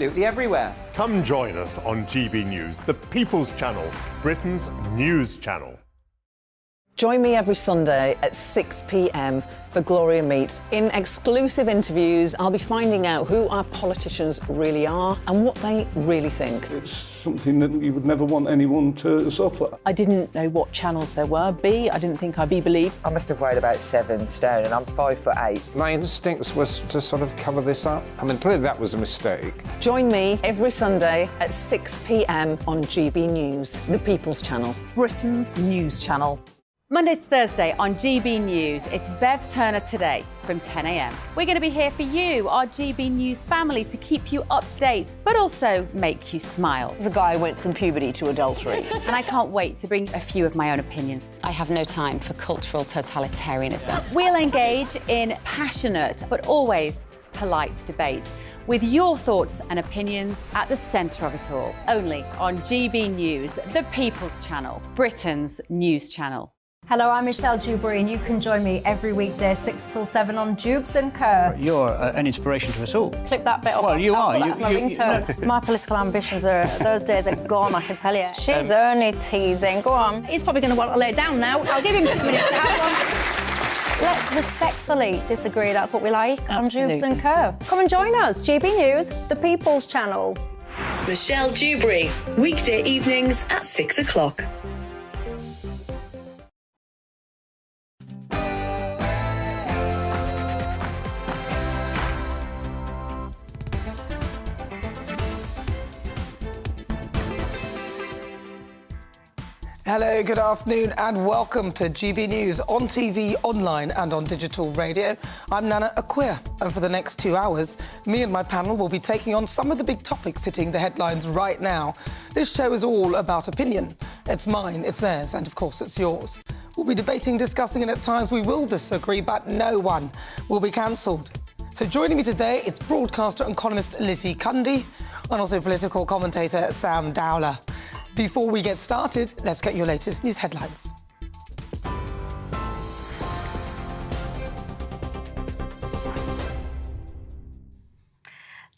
Absolutely everywhere. Come join us on GB News, the People's Channel, Britain's news channel. Join me every Sunday at 6 p.m. for Gloria Meets. In exclusive interviews, I'll be finding out who our politicians really are and what they really think. It's something that you would never want anyone to suffer. I didn't know what channels there were. I didn't think I'd be believed. I must have weighed about 7 stone and I'm 5'8". My instincts was to sort of cover this up. I mean, clearly that was a mistake. Join me every Sunday at 6 p.m. on GB News, the People's Channel, Britain's news channel. Monday to Thursday on GB News, it's Bev Turner Today from 10 a.m. We're going to be here for you, our GB News family, to keep you up to date, but also make you smile. As a guy went from puberty to adultery. And I can't wait to bring a few of my own opinions. I have no time for cultural totalitarianism. We'll engage in passionate, but always polite debate, with your thoughts and opinions at the centre of it all. Only on GB News, the People's Channel, Britain's news channel. Hello, I'm Michelle Dewberry, and you can join me every weekday 6 till 7 on Jubes and Kerr. You're an inspiration to us all. Clip that bit up. Well, you are. That's my ringtone. My political ambitions those days are gone, I can tell you. She's only teasing. Go on. He's probably going to want to lay down now. I'll give him 2 minutes to have one. Let's respectfully disagree. That's what we like on Jubes and Kerr. Come and join us. GB News, the People's Channel. Michelle Dewberry, weekday evenings at 6 o'clock. Hello, good afternoon and welcome to GB News on TV, online and on digital radio. I'm Nana Akua, and for the next 2 hours, me and my panel will be taking on some of the big topics hitting the headlines right now. This show is all about opinion. It's mine, it's theirs, and of course it's yours. We'll be debating, discussing, and at times we will disagree, but no one will be cancelled. So joining me today, it's broadcaster and columnist Lizzie Cundy, and also political commentator Sam Dowler. Before we get started, let's get your latest news headlines.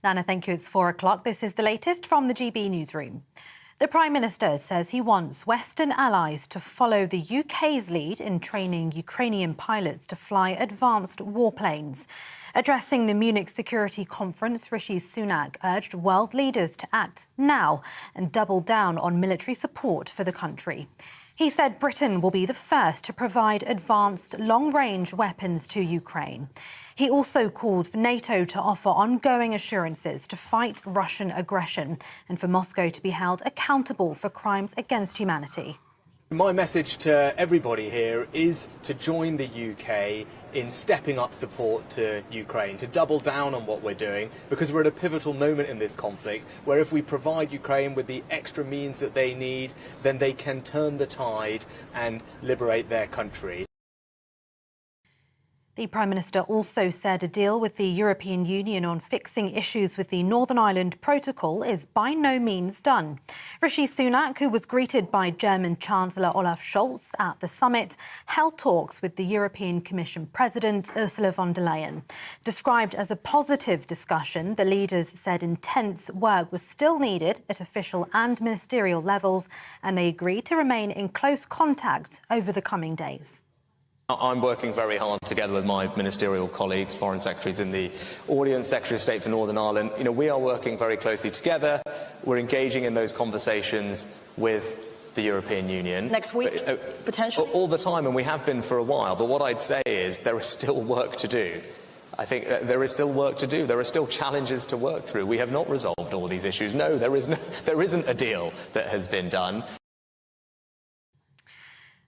Nana, thank you. It's 4 o'clock. This is the latest from the GB Newsroom. The Prime Minister says he wants Western allies to follow the UK's lead in training Ukrainian pilots to fly advanced warplanes. Addressing the Munich Security Conference, Rishi Sunak urged world leaders to act now and double down on military support for the country. He said Britain will be the first to provide advanced long-range weapons to Ukraine. He also called for NATO to offer ongoing assurances to fight Russian aggression and for Moscow to be held accountable for crimes against humanity. My message to everybody here is to join the UK in stepping up support to Ukraine, to double down on what we're doing, because we're at a pivotal moment in this conflict where if we provide Ukraine with the extra means that they need, then they can turn the tide and liberate their country. The Prime Minister also said a deal with the European Union on fixing issues with the Northern Ireland Protocol is by no means done. Rishi Sunak, who was greeted by German Chancellor Olaf Scholz at the summit, held talks with the European Commission President Ursula von der Leyen. Described as a positive discussion, the leaders said intense work was still needed at official and ministerial levels, and they agreed to remain in close contact over the coming days. I'm working very hard together with my ministerial colleagues, foreign secretaries in the audience, Secretary of State for Northern Ireland. We are working very closely together. We're engaging in those conversations with the European Union. Next week, potentially? All the time, and we have been for a while. But what I'd say is there is still work to do. I think there is still work to do. There are still challenges to work through. We have not resolved all these issues. No, there isn't a deal that has been done.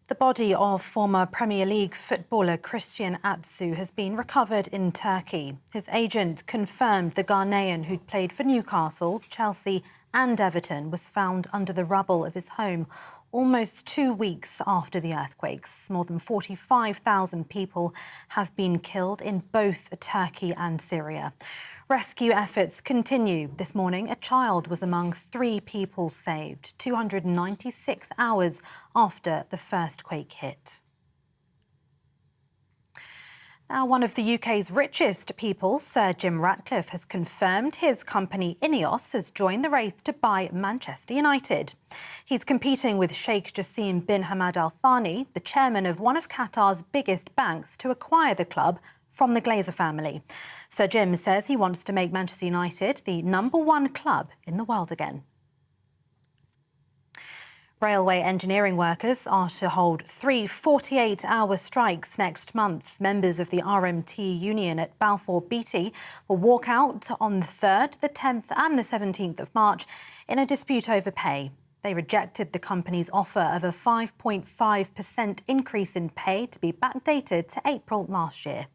The body of former Premier League footballer Christian Atsu has been recovered in Turkey. His agent confirmed the Ghanaian who'd played for Newcastle, Chelsea and Everton was found under the rubble of his home almost 2 weeks after the earthquakes. More than 45,000 people have been killed in both Turkey and Syria. Rescue efforts continue. This morning, a child was among 3 people saved, 296 hours after the first quake hit. Now, one of the UK's richest people, Sir Jim Ratcliffe, has confirmed his company Ineos has joined the race to buy Manchester United. He's competing with Sheikh Jassim bin Hamad Al Thani, the chairman of one of Qatar's biggest banks, to acquire the club from the Glazer family. Sir Jim says he wants to make Manchester United the #1 club in the world again. Railway engineering workers are to hold 3 48-hour strikes next month. Members of the RMT union at Balfour Beatty will walk out on the 3rd, the 10th and the 17th of March in a dispute over pay. They rejected the company's offer of a 5.5% increase in pay to be backdated to April last year.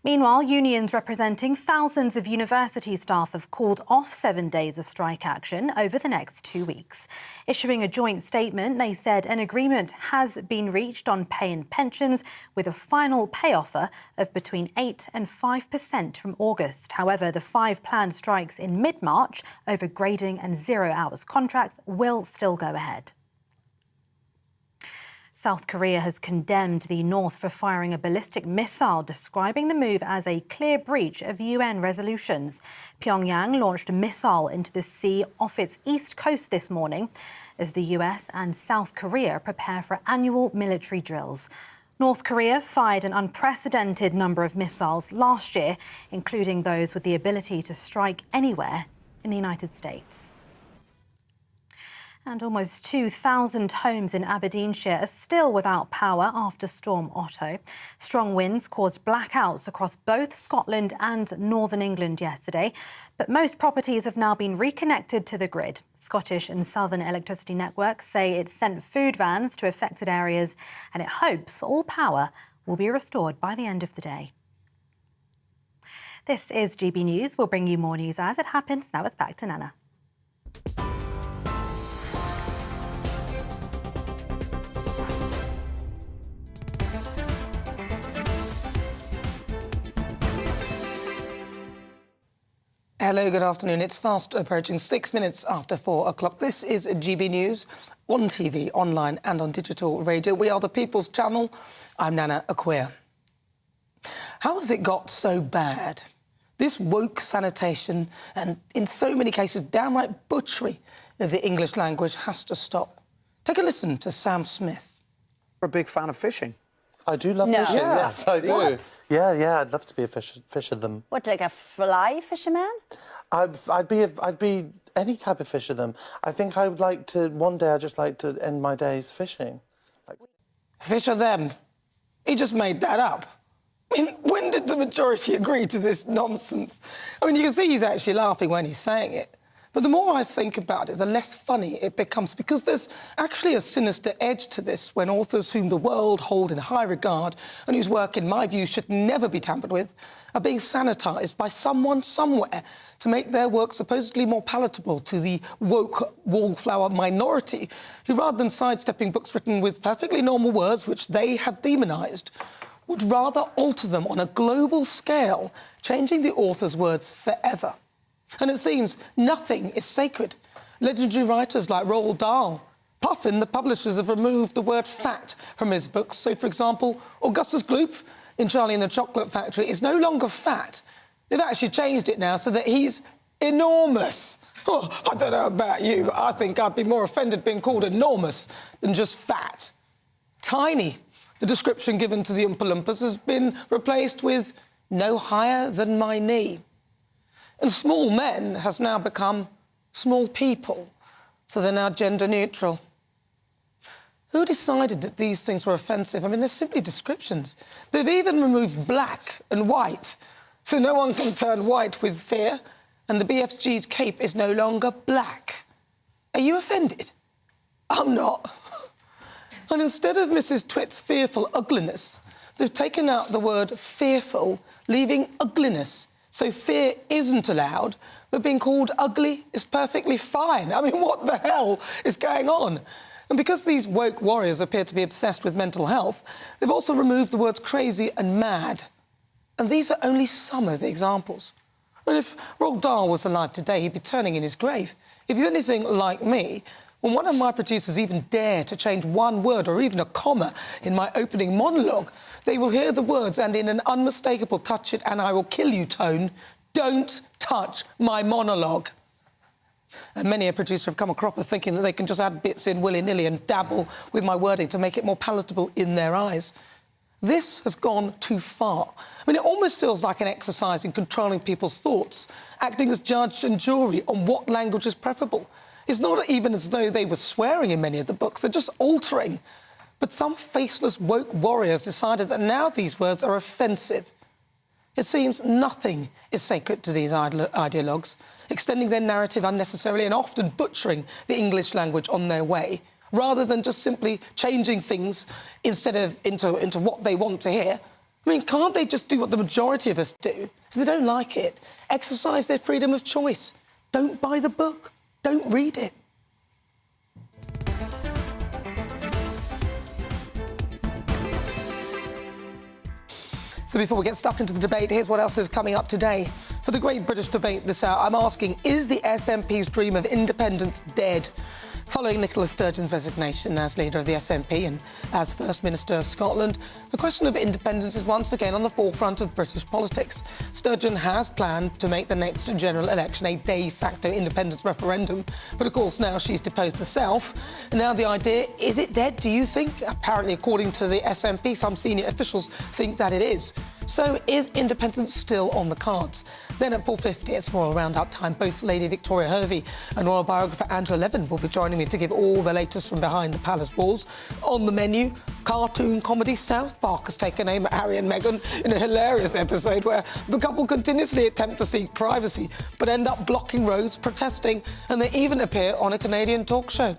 Meanwhile, unions representing thousands of university staff have called off 7 days of strike action over the next 2 weeks. Issuing a joint statement, they said an agreement has been reached on pay and pensions, with a final pay offer of between 8 and 5% from August. However, the 5 planned strikes in mid-March over grading and 0 hours contracts will still go ahead. South Korea has condemned the North for firing a ballistic missile, describing the move as a clear breach of UN resolutions. Pyongyang launched a missile into the sea off its east coast this morning as the US and South Korea prepare for annual military drills. North Korea fired an unprecedented number of missiles last year, including those with the ability to strike anywhere in the United States. And almost 2,000 homes in Aberdeenshire are still without power after Storm Otto. Strong winds caused blackouts across both Scotland and Northern England yesterday, but most properties have now been reconnected to the grid. Scottish and Southern Electricity Networks say it sent food vans to affected areas, and it hopes all power will be restored by the end of the day. This is GB News. We'll bring you more news as it happens. Now it's back to Nana. Hello, good afternoon. It's fast approaching 6 minutes after 4 o'clock. This is GB News on TV, online and on digital radio. We are the People's Channel. I'm Nana Akua. How has it got so bad? This woke sanitation and, in so many cases, downright butchery of the English language has to stop. Take a listen to Sam Smith. You're a big fan of fishing. I do love fishing, yes, I do. What? Yeah, I'd love to be a fisherman. What, like a fly fisherman? I'd be any type of fisherman. I think I would like to, one day I'd just like to end my days fishing. Fisher them? He just made that up. I mean, when did the majority agree to this nonsense? I mean, you can see he's actually laughing when he's saying it. But the more I think about it, the less funny it becomes, because there's actually a sinister edge to this when authors whom the world hold in high regard and whose work, in my view, should never be tampered with, are being sanitised by someone somewhere to make their work supposedly more palatable to the woke wallflower minority, who, rather than sidestepping books written with perfectly normal words which they have demonised, would rather alter them on a global scale, changing the author's words forever. And it seems nothing is sacred. Legendary writers like Roald Dahl, Puffin, the publishers have removed the word fat from his books. So, for example, Augustus Gloop in Charlie and the Chocolate Factory is no longer fat. They've actually changed it now so that he's enormous. Oh, I don't know about you, but I think I'd be more offended being called enormous than just fat. Tiny, the description given to the Oompa Loompas, has been replaced with no higher than my knee. And small men has now become small people, so they're now gender neutral. Who decided that these things were offensive? I mean, they're simply descriptions. They've even removed black and white, so no one can turn white with fear, and the BFG's cape is no longer black. Are you offended? I'm not. And instead of Mrs. Twit's fearful ugliness, they've taken out the word fearful, leaving ugliness. So fear isn't allowed, but being called ugly is perfectly fine. I mean, what the hell is going on? And because these woke warriors appear to be obsessed with mental health, they've also removed the words crazy and mad. And these are only some of the examples. And if Roald Dahl was alive today, he'd be turning in his grave. If he's anything like me, when one of my producers even dare to change one word or even a comma in my opening monologue, they will hear the words and in an unmistakable touch it and I will kill you tone, don't touch my monologue. And many a producer have come a cropper thinking that they can just add bits in willy-nilly and dabble with my wording to make it more palatable in their eyes. This has gone too far. I mean, it almost feels like an exercise in controlling people's thoughts, acting as judge and jury on what language is preferable. It's not even as though they were swearing in many of the books, they're just altering. But some faceless woke warriors decided that now these words are offensive. It seems nothing is sacred to these ideologues, extending their narrative unnecessarily and often butchering the English language on their way, rather than just simply changing things instead of into what they want to hear. I mean, can't they just do what the majority of us do? If they don't like it, exercise their freedom of choice. Don't buy the book. Don't read it. So before we get stuck into the debate, here's what else is coming up today. For the Great British Debate this hour, I'm asking, is the SNP's dream of independence dead? Following Nicola Sturgeon's resignation as leader of the SNP and as First Minister of Scotland, the question of independence is once again on the forefront of British politics. Sturgeon has planned to make the next general election a de facto independence referendum, but of course now she's deposed herself. And now the idea, is it dead, do you think? Apparently, according to the SNP, some senior officials think that it is. So is independence still on the cards? Then at 4:50, it's Royal Roundup time. Both Lady Victoria Hervey and royal biographer Andrew Levin will be joining me to give all the latest from behind the palace walls. On the menu, cartoon comedy. South Park has taken aim at Harry and Meghan in a hilarious episode where the couple continuously attempt to seek privacy but end up blocking roads, protesting, and they even appear on a Canadian talk show.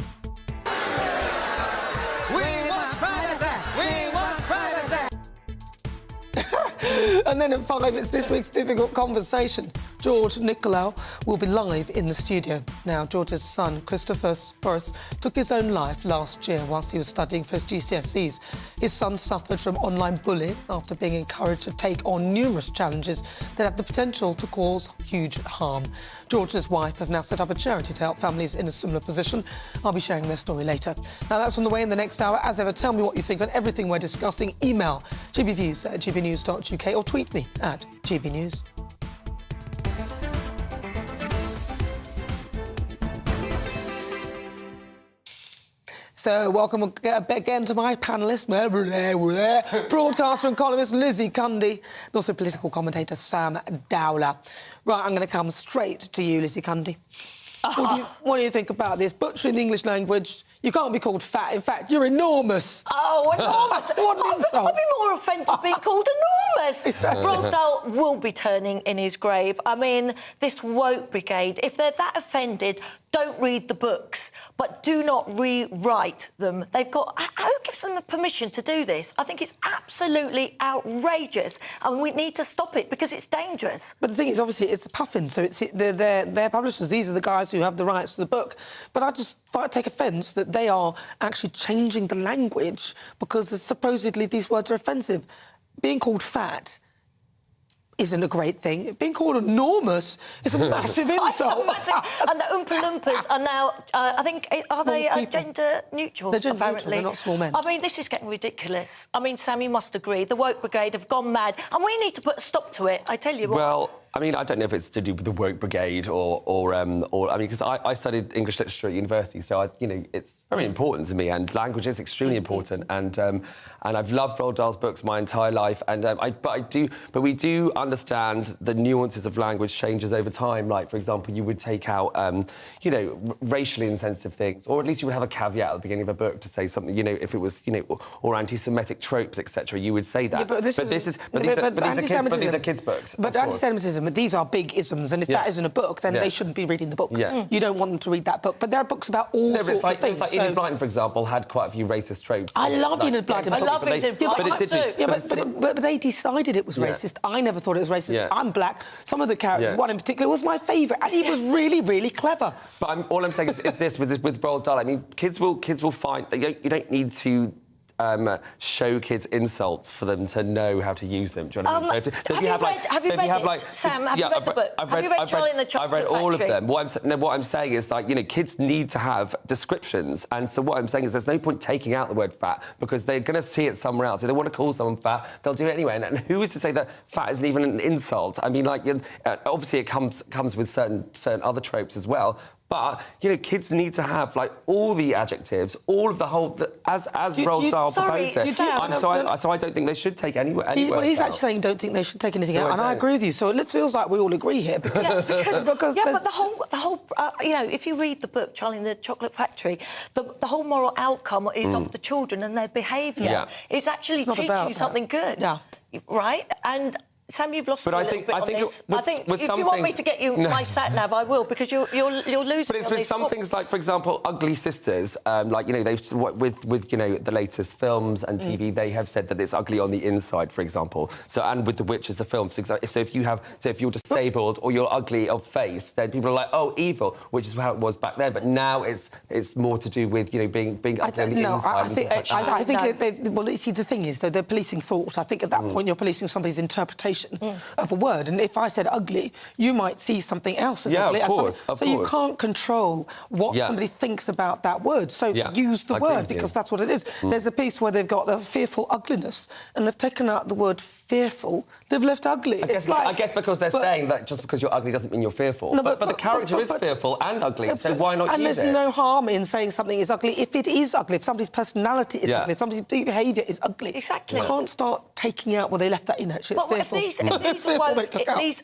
And then at 5, it's this week's difficult conversation. George Nicolau will be live in the studio. Now, George's son, Christopher Forrest, took his own life last year whilst he was studying for his GCSEs. His son suffered from online bullying after being encouraged to take on numerous challenges that had the potential to cause huge harm. George and his wife have now set up a charity to help families in a similar position. I'll be sharing their story later. Now, that's on the way in the next hour. As ever, tell me what you think on everything we're discussing. Email gbviews@gbnews.uk or tweet me at gbnews. So, welcome again to my panellists, broadcaster and columnist Lizzie Cundy, and also political commentator Sam Dowler. Right, I'm going to come straight to you, Lizzie Cundy. What do you think about this? Butchering the English language, you can't be called fat. In fact, you're enormous. Oh, enormous. What an insult. I'd be more offended being called enormous. Roald Dahl will be turning in his grave. I mean, this woke brigade, if they're that offended, don't read the books, but do not rewrite them. They've got... Who gives them the permission to do this? I think it's absolutely outrageous, and we need to stop it because it's dangerous. But the thing is, obviously, it's Puffin, so it's their publishers. These are the guys who have the rights to the book. But I just take offence that they are actually changing the language because supposedly these words are offensive. Being called fat isn't a great thing. Being called enormous is a massive insult. And the Oompa Loompas are now, I think, are they gender neutral, They're gender apparently? neutral, they're not small men. I mean, this is getting ridiculous. I mean, Sam, you must agree, the woke brigade have gone mad, and we need to put a stop to it, I tell you what. Well, I mean, I don't know if it's to do with the woke brigade or I mean, because I studied English literature at university, so it's very important to me, and language is extremely important, and I've loved Roald Dahl's books my entire life, and but we do understand the nuances of language changes over time. Like, for example, you would take out, racially insensitive things, or at least you would have a caveat at the beginning of a book to say something, if it was, or anti-Semitic tropes, etc. You would say that. Yeah, but these are kids' books. But anti-Semitism, these are big isms, and if that isn't a book, then they shouldn't be reading the book. Yeah. You don't want them to read that book. But there are books about all sorts of things. It's like Enid Blyton, for example, had quite a few racist tropes. I loved Enid Blyton. I love Enid Blyton too. But they decided it was racist. I never thought it was racist. Yeah. I'm black. Some of the characters, one in particular, was my favourite, and he was really, really clever. But all I'm saying is this with Roald Dahl. I mean, kids will find that you don't need to show kids insults for them to know how to use them. Do you know what I mean? Have you read it? Sam, have you read the book? Have you read Charlie and the Chocolate Factory? I've read all of them. What I'm saying is, like, you know, kids need to have descriptions. And so what I'm saying is there's no point taking out the word fat because they're going to see it somewhere else. If they want to call someone fat, they'll do it anyway. And who is to say that fat isn't even an insult? I mean, like, obviously it comes with certain other tropes as well. But, you know, kids need to have, like, all the adjectives, all of the whole... as Roald Dahl proposed it. So I don't think they should take any words he's out. actually saying don't think they should take anything out, and I agree with you. So it feels like we all agree here. Because, but the whole you know, if you read the book, Charlie and the Chocolate Factory, the whole moral outcome is of the children and their behaviour. Yeah. It's actually teaching you something good. Yeah. Right? And... Sam, you've lost me a little bit on this. I think if you want me to get you my sat-nav, I will, because you're losing. But it's with some things like, for example, Ugly Sisters. Like, you know, they've with you know, the latest films and TV, they have said that it's ugly on the inside, for example. So, and with The Witches, the film. So if you're disabled or you're ugly of face, then people are like, oh, evil, which is how it was back then. But now it's more to do with, you know, being ugly on the inside. I think well, you see, the thing is, though, they're policing thought. I think at that point you're policing somebody's interpretation of a word, and if I said ugly, you might see something else as ugly. Of course. You can't control what somebody thinks about that word. So use the word because that's what it is. There's a piece where they've got the fearful ugliness, and they've taken out the word fearful. They've left ugly. I guess because they're saying that just because you're ugly doesn't mean you're fearful. No, but the character is fearful and ugly, so why not use it? And there's no harm in saying something is ugly if it is ugly, if somebody's personality is ugly, if somebody's behaviour is ugly. Exactly. You can't start taking out... Well, they left that in, actually. It's fearful.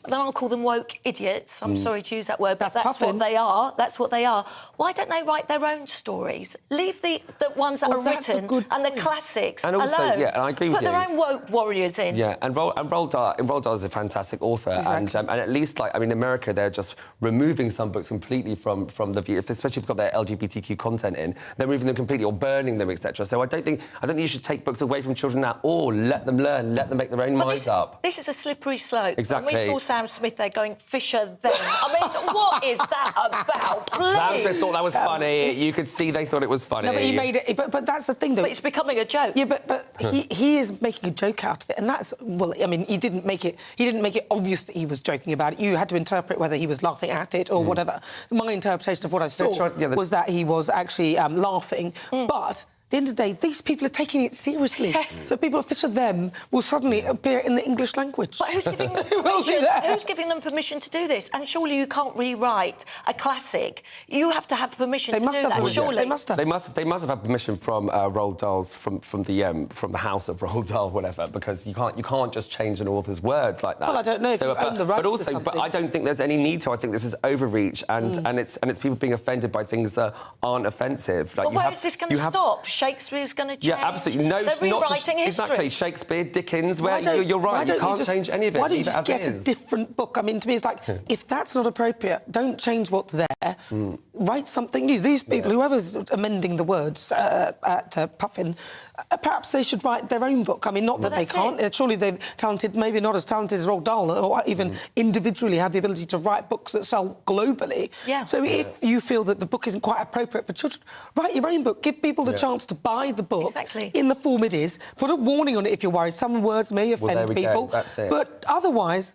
Then I'll call them woke idiots. I'm sorry to use that word, but that's what they are. That's what they are. Why don't they write their own stories? Leave the ones that are written and the classics and also, alone. Yeah, and I agree with you. Put their own woke warriors in. Yeah, and Roald Dahl is a fantastic author, and at least, like, I mean, in America, they're just removing some books completely from the view, especially if you've got their LGBTQ content in. They're removing them completely or burning them, etc. So I don't think you should take books away from children at all. Let them learn. Let them make their own minds up. This is a slippery slope. Exactly. When we saw Sam Smith there going, Fisher then. I mean, what is that about? Please. Sam Smith thought that was funny. You could see they thought it was funny. No, but he made it... But that's the thing, though. But it's becoming a joke. Yeah, but he is making a joke out of it, and that's... Well, I mean, he didn't make it obvious that he was joking about it. You had to interpret whether he was laughing at it or whatever. My interpretation of what I saw was that he was actually laughing, but... At the end of the day, these people are taking it seriously. Yes. So people, Fisher them, will suddenly appear in the English language. But who's giving them permission? Who's giving them permission to do this? And surely you can't rewrite a classic. You have to have permission to do that. Surely they must have. They must have had permission from Roald Dahl's from the house of Roald Dahl, whatever, because you can't just change an author's words like that. Well, I don't know. So, but I don't think there's any need to. I think this is overreach, and it's people being offended by things that aren't offensive. Like, but where is this going to stop? Shakespeare's going to change. Yeah, absolutely. No, they're rewriting history. Exactly. Shakespeare, Dickens. You're right. You can't change any of it. Why don't you just get a different book? I mean, to me, it's like if that's not appropriate, don't change what's there. Write something new. These people, whoever's amending the words at Puffin, perhaps they should write their own book. I mean, not that they can't. Surely they're talented, maybe not as talented as Roald Dahl, or even individually have the ability to write books that sell globally. Yeah. So if you feel that the book isn't quite appropriate for children, write your own book. Give people the chance to buy the book in the form it is. Put a warning on it if you're worried. Some words may offend people. That's it. But otherwise...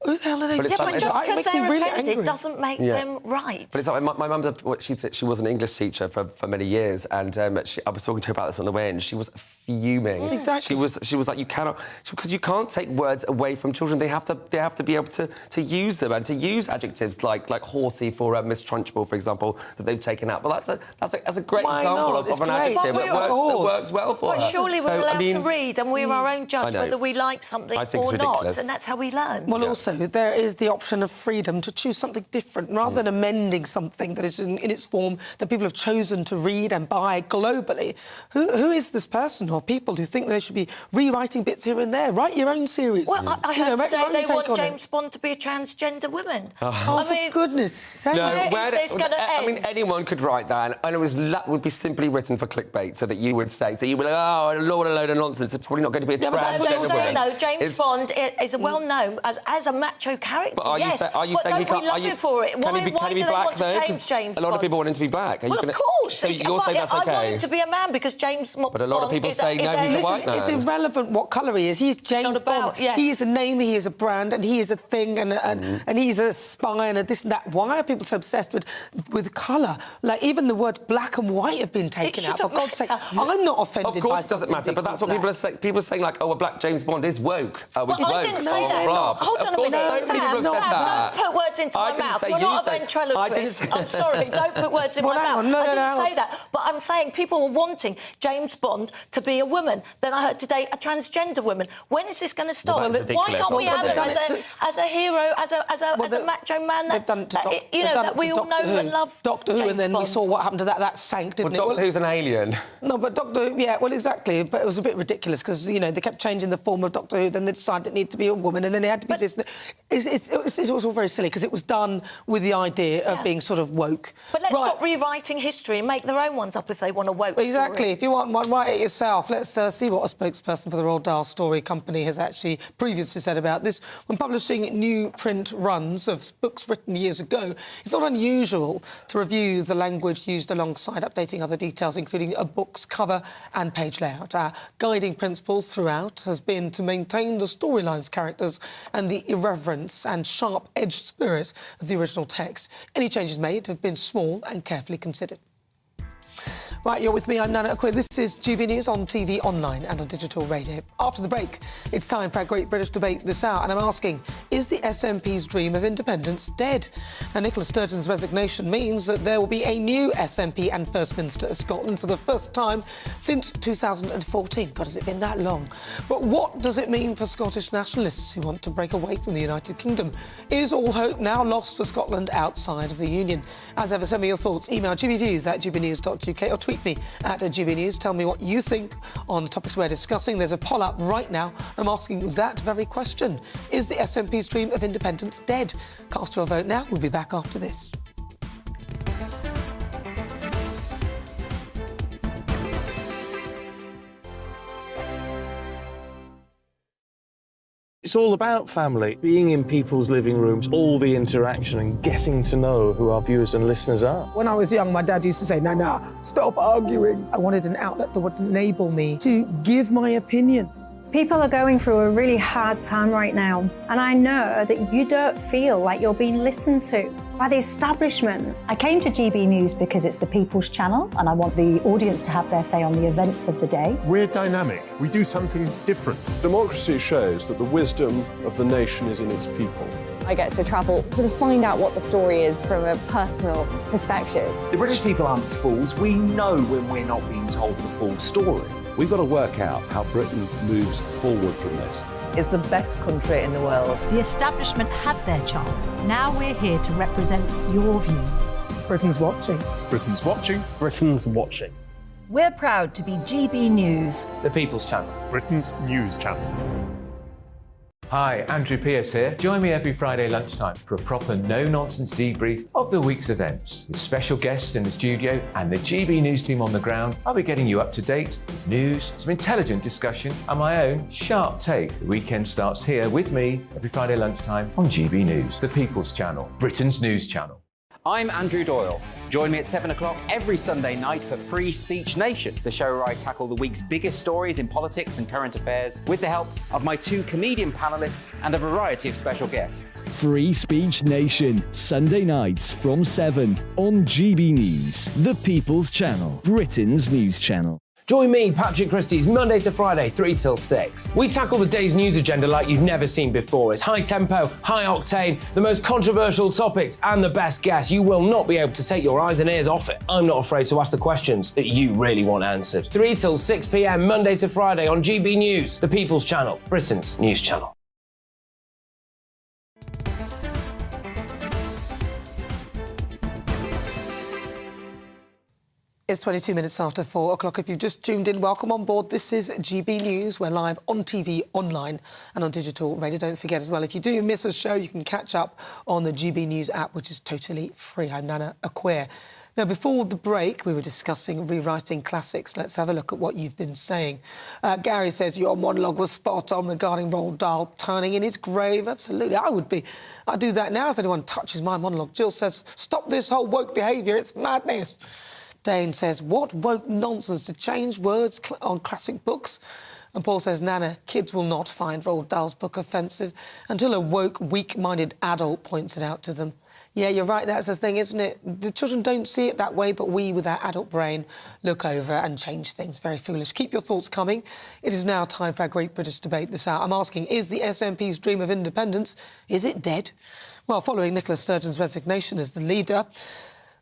Who the hell are they? But just because they're really offended angry. doesn't make them right. But it's like my mum, she was an English teacher for many years, and I was talking to her about this on the way, and she was fuming. Exactly. She was like, you cannot, because you can't take words away from children. They have to be able to use them and to use adjectives like horsey for Miss Trunchbull, for example, that they've taken out. But that's a great example of an adjective that works well for her. But surely we're allowed to read, and we're our own judge whether we like something or not, and that's how we learn. Well, also, there is the option of freedom to choose something different rather than amending something that is in its form that people have chosen to read and buy globally. Who is this person or people who think they should be rewriting bits here and there? Write your own series. Well, I heard today they want James Bond to be a transgender woman. Oh, I mean, for goodness sake. Where is this going to end? I mean, anyone could write that, and it would be simply written for clickbait, so that you would say, that you would be like, oh, what a load of nonsense. It's probably not going to be a transgender woman. No, James Bond is well known as a macho character. But are yes, are you but saying don't he can't? we love him for it? Can he be why do they black want though? to change James a lot of Bond? people want him to be black. Well, of course. So you're saying that's okay? I want him to be a man because James Bond. But a lot of people say no, he's a white man. It's irrelevant what colour he is. He's James Bond. Yes. He is a name, he is a brand, and he is a thing, and he's a spy and a this and that. Why are people so obsessed with colour? Like, even the words black and white have been taken out. For God's sake, I'm not offended. Of course, it doesn't matter. But that's what people are saying. People are saying like, oh, a black James Bond is woke. Oh, it's woke. I didn't say that. Hold on a minute, Sam. Don't put words into my mouth. You're not a ventriloquist. I'm sorry. Don't put words in my mouth. I didn't say that. But I'm saying people were wanting James Bond to be a woman. Then I heard today a transgender woman. When is this going to stop? Why can't we have him as a hero, as a macho man that we all know and love? Doctor Who, and then we saw what happened to that. That sank, didn't it? Doctor Who's an alien. No, but Doctor Who, yeah, well, exactly. But it was a bit ridiculous because, they kept changing the form of Doctor Who, then they decided it needed to be a woman, and then it had to be this. It was all very silly because it was done with the idea of being sort of woke. But let's stop rewriting history and make their own ones up if they want a woke Exactly. story. If you want one, write it yourself. Let's see what a spokesperson for the Roald Dahl Story Company has actually previously said about this. When publishing new print runs of books written years ago, it's not unusual to review the language used alongside updating other details, including a book's cover and page layout. Our guiding principles throughout has been to maintain the storyline's characters and the irreverence and sharp-edged spirit of the original text. Any changes made have been small and carefully considered. Right, you're with me, I'm Nana Akua. This is GB News on TV, online and on digital radio. After the break, it's time for our Great British Debate this hour, and I'm asking, is the SNP's dream of independence dead? And Nicola Sturgeon's resignation means that there will be a new SNP and First Minister of Scotland for the first time since 2014. God, has it been that long? But what does it mean for Scottish nationalists who want to break away from the United Kingdom? Is all hope now lost for Scotland outside of the Union? As ever, send me your thoughts. Email gbviews@gbnews.uk or tweet me at GBNews. Tell me what you think on the topics we're discussing. There's a poll up right now. I'm asking that very question. Is the SNP's dream of independence dead? Cast your vote now. We'll be back after this. It's all about family, being in people's living rooms, all the interaction and getting to know who our viewers and listeners are. When I was young, my dad used to say, Nana, stop arguing. I wanted an outlet that would enable me to give my opinion. People are going through a really hard time right now, and I know that you don't feel like you're being listened to by the establishment. I came to GB News because it's the People's Channel, and I want the audience to have their say on the events of the day. We're dynamic. We do something different. Democracy shows that the wisdom of the nation is in its people. I get to travel to find out what the story is from a personal perspective. The British people aren't fools. We know when we're not being told the full story. We've got to work out how Britain moves forward from this. It's the best country in the world. The establishment had their chance. Now we're here to represent your views. Britain's watching. Britain's watching. Britain's watching. We're proud to be GB News, The People's Channel. Britain's news channel. Hi, Andrew Pierce here. Join me every Friday lunchtime for a proper no-nonsense debrief of the week's events. With special guests in the studio and the GB News team on the ground, I'll be getting you up to date with news, some intelligent discussion and my own sharp take. The weekend starts here with me every Friday lunchtime on GB News, the People's Channel, Britain's news channel. I'm Andrew Doyle. Join me at 7 o'clock every Sunday night for Free Speech Nation, the show where I tackle the week's biggest stories in politics and current affairs with the help of my two comedian panellists and a variety of special guests. Free Speech Nation, Sunday nights from 7 on GB News, the People's Channel, Britain's news channel. Join me, Patrick Christie's, Monday to Friday, 3 till 6. We tackle the day's news agenda like you've never seen before. It's high tempo, high octane, the most controversial topics, and the best guests. You will not be able to take your eyes and ears off it. I'm not afraid to ask the questions that you really want answered. 3 till 6 p.m, Monday to Friday on GB News, the People's Channel, Britain's news channel. It's 22 minutes after 4 o'clock. If you've just tuned in, welcome on board. This is GB News. We're live on TV, online and on digital radio. Don't forget as well, if you do miss a show, you can catch up on the GB News app, which is totally free. I'm Nana Akua. Now, before the break, we were discussing rewriting classics. Let's have a look at what you've been saying. Gary says your monologue was spot on regarding Roald Dahl turning in his grave. Absolutely, I'd do that now if anyone touches my monologue. Jill says, stop this whole woke behaviour, it's madness. Dane says, what woke nonsense to change words on classic books? And Paul says, Nana, kids will not find Roald Dahl's book offensive until a woke, weak-minded adult points it out to them. Yeah, you're right, that's the thing, isn't it? The children don't see it that way, but we, with our adult brain, look over and change things. Very foolish. Keep your thoughts coming. It is now time for our Great British Debate this hour. I'm asking, is the SNP's dream of independence, is it dead? Well, following Nicola Sturgeon's resignation as the leader,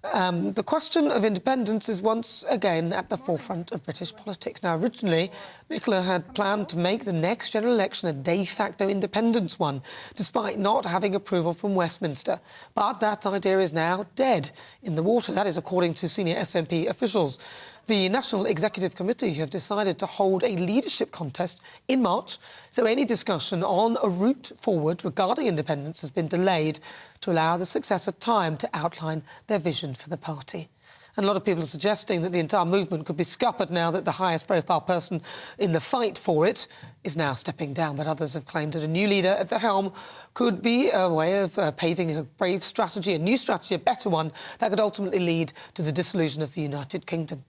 the question of independence is once again at the forefront of British politics. Now, originally, Nicola had planned to make the next general election a de facto independence one, despite not having approval from Westminster. But that idea is now dead in the water. That is according to senior SNP officials. The National Executive Committee have decided to hold a leadership contest in March, so any discussion on a route forward regarding independence has been delayed to allow the successor time to outline their vision for the party. And a lot of people are suggesting that the entire movement could be scuppered now that the highest profile person in the fight for it is now stepping down. But others have claimed that a new leader at the helm could be a way of paving a brave strategy, a new strategy, a better one, that could ultimately lead to the dissolution of the United Kingdom.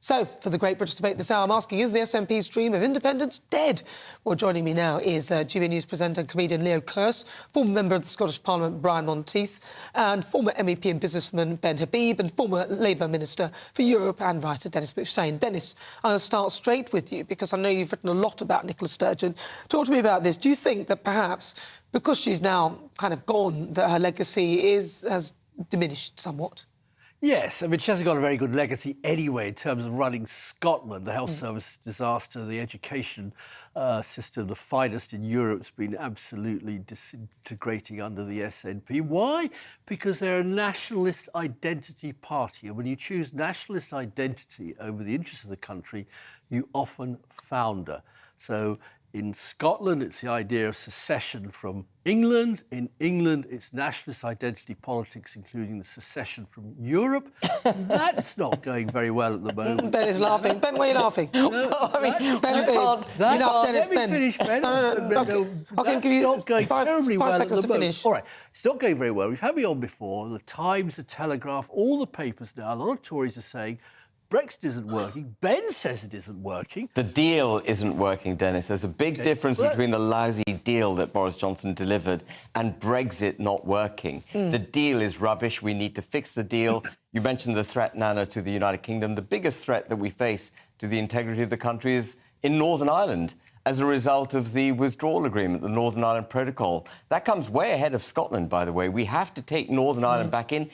So, for the Great British Debate this hour, I'm asking, is the SNP's dream of independence dead? Well, joining me now is GBNews presenter and comedian Leo Kearse, former member of the Scottish Parliament Brian Monteith, and former MEP and businessman Ben Habib, and former Labour Minister for Europe and writer Dennis McShane. Dennis, I'll start straight with you because I know you've written a lot about Nicola Sturgeon. Talk to me about this. Do you think that perhaps, because she's now kind of gone, that her legacy has diminished somewhat? Yes, I mean, she hasn't got a very good legacy anyway in terms of running Scotland. The health service disaster, the education system, the finest in Europe, has been absolutely disintegrating under the SNP. Why? Because they're a nationalist identity party. And when you choose nationalist identity over the interests of the country, you often founder. So in Scotland, it's the idea of secession from England. In England, it's nationalist identity politics, including the secession from Europe. That's not going very well at the moment. Ben is laughing. Ben, why are you laughing? Ben, enough, Dennis, let me finish, Ben. That's not going terribly well at the moment. All right, it's not going very well. We've had me on before. The Times, the Telegraph, all the papers now, a lot of Tories are saying Brexit isn't working. Ben says it isn't working. The deal isn't working, Dennis. There's a big difference between the lousy deal that Boris Johnson delivered and Brexit not working. The deal is rubbish. We need to fix the deal. You mentioned the threat, Nana, to the United Kingdom. The biggest threat that we face to the integrity of the country is in Northern Ireland as a result of the withdrawal agreement, the Northern Ireland Protocol. That comes way ahead of Scotland, by the way. We have to take Northern Ireland back in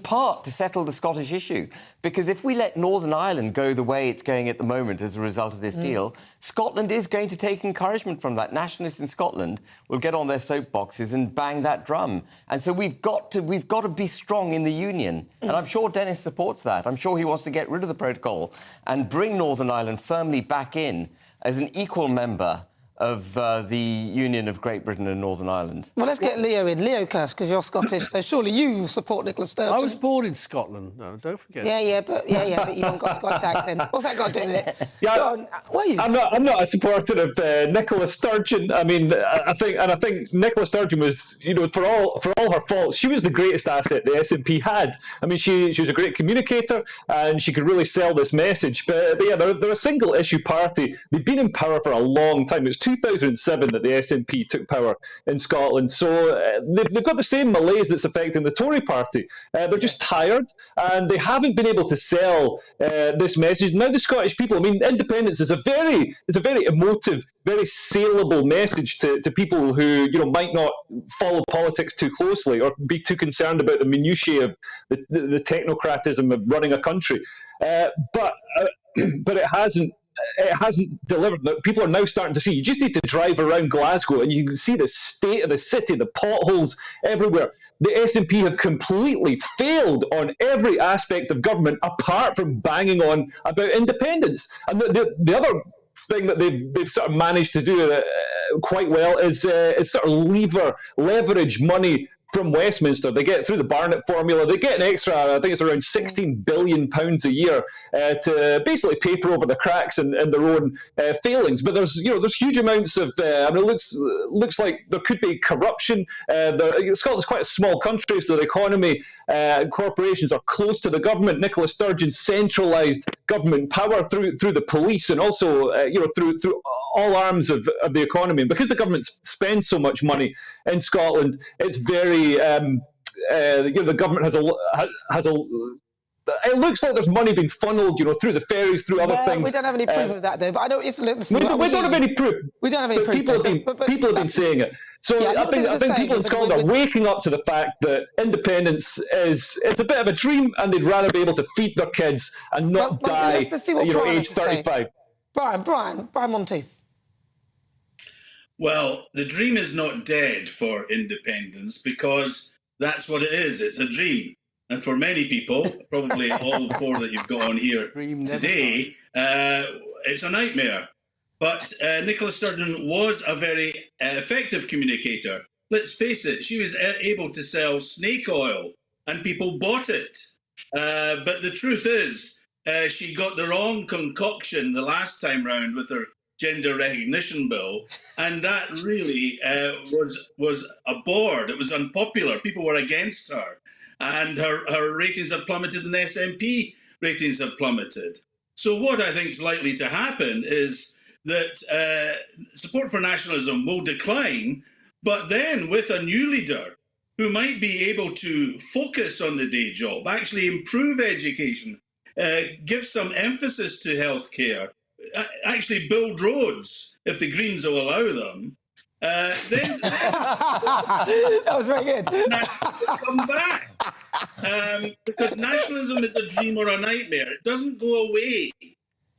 part to settle the Scottish issue. Because if we let Northern Ireland go the way it's going at the moment as a result of this deal, Scotland is going to take encouragement from that. Nationalists in Scotland will get on their soapboxes and bang that drum. And so we've got to be strong in the union. And I'm sure Dennis supports that. I'm sure he wants to get rid of the protocol and bring Northern Ireland firmly back in as an equal member of the Union of Great Britain and Northern Ireland. Well, let's get Leo in. Leo Kearse, because you're Scottish, so surely you support Nicola Sturgeon. I was born in Scotland, no, don't forget. Yeah, but you haven't got a Scottish accent. What's that got to do with it? Yeah, I'm not a supporter of Nicola Sturgeon. I mean, I think Nicola Sturgeon was, for all her faults, she was the greatest asset the SNP had. I mean, she was a great communicator and she could really sell this message. But yeah, they're a single issue party. They've been in power for a long time. It was 2007 that the SNP took power in Scotland. So they've got the same malaise that's affecting the Tory party. They're just tired and they haven't been able to sell this message. Now the Scottish people, I mean, independence is a very emotive, very saleable message to people who might not follow politics too closely or be too concerned about the minutiae of the technocratism of running a country. But it hasn't delivered. People are now starting to see. You just need to drive around Glasgow and you can see the state of the city, the potholes everywhere. The SNP have completely failed on every aspect of government apart from banging on about independence. And the other thing that they've sort of managed to do quite well is sort of leverage money from Westminster. They get through the Barnett formula. They get an extra, I think it's around £16 billion a year to basically paper over the cracks in their own failings. But there's huge amounts of. I mean, it looks like there could be corruption. Scotland's quite a small country, so the economy, corporations are close to the government. Nicola Sturgeon centralised government power through the police and also through all arms of the economy. And because the government spends so much money in Scotland, it's very the government has a. It looks like there's money being funneled, through the ferries, through other things. We don't have any proof of that, though. But I know it's. We don't have any proof. We don't have any proof. People have been saying it. So Yeah, I think people in Scotland are waking up to the fact that independence it's a bit of a dream, and they'd rather be able to feed their kids and not die, let's see what Brian age has to say. 35. Brian Monteith. Well, the dream is not dead for independence because that's what it is. It's a dream. And for many people, probably all four that you've got on here today, it's a nightmare. But Nicola Sturgeon was a very effective communicator. Let's face it, she was able to sell snake oil and people bought it. But the truth is, she got the wrong concoction the last time round with her gender recognition bill, and that really was a board. It was unpopular. People were against her. And her ratings have plummeted and the SNP ratings have plummeted. So what I think is likely to happen is that support for nationalism will decline, but then with a new leader who might be able to focus on the day job, actually improve education, give some emphasis to healthcare, actually build roads if the Greens will allow them, then that was very good. Nationalism come back. Because nationalism is a dream or a nightmare. It doesn't go away.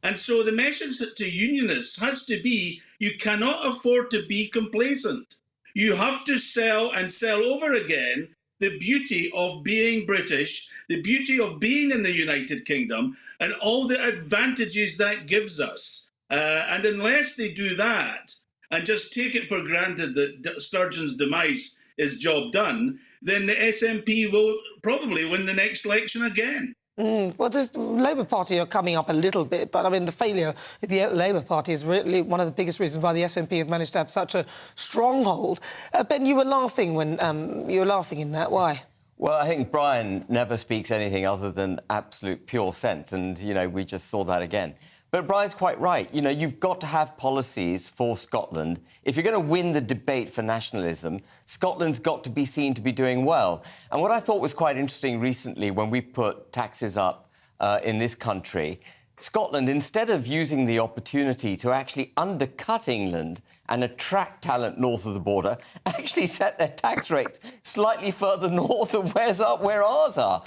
And so the message to unionists has to be, you cannot afford to be complacent. You have to sell and sell over again the beauty of being British, the beauty of being in the United Kingdom, and all the advantages that gives us. And unless they do that, and just take it for granted that Sturgeon's demise is job done, then the SNP will probably win the next election again. Well, the Labour Party are coming up a little bit, but I mean, the failure of the Labour Party is really one of the biggest reasons why the SNP have managed to have such a stronghold. Ben, you were laughing when you were laughing in that. Why? Well, I think Brian never speaks anything other than absolute pure sense, and we just saw that again. But Brian's quite right. You've got to have policies for Scotland. If you're going to win the debate for nationalism, Scotland's got to be seen to be doing well. And what I thought was quite interesting recently when we put taxes up in this country, Scotland, instead of using the opportunity to actually undercut England and attract talent north of the border, actually set their tax rates slightly further north of where ours are.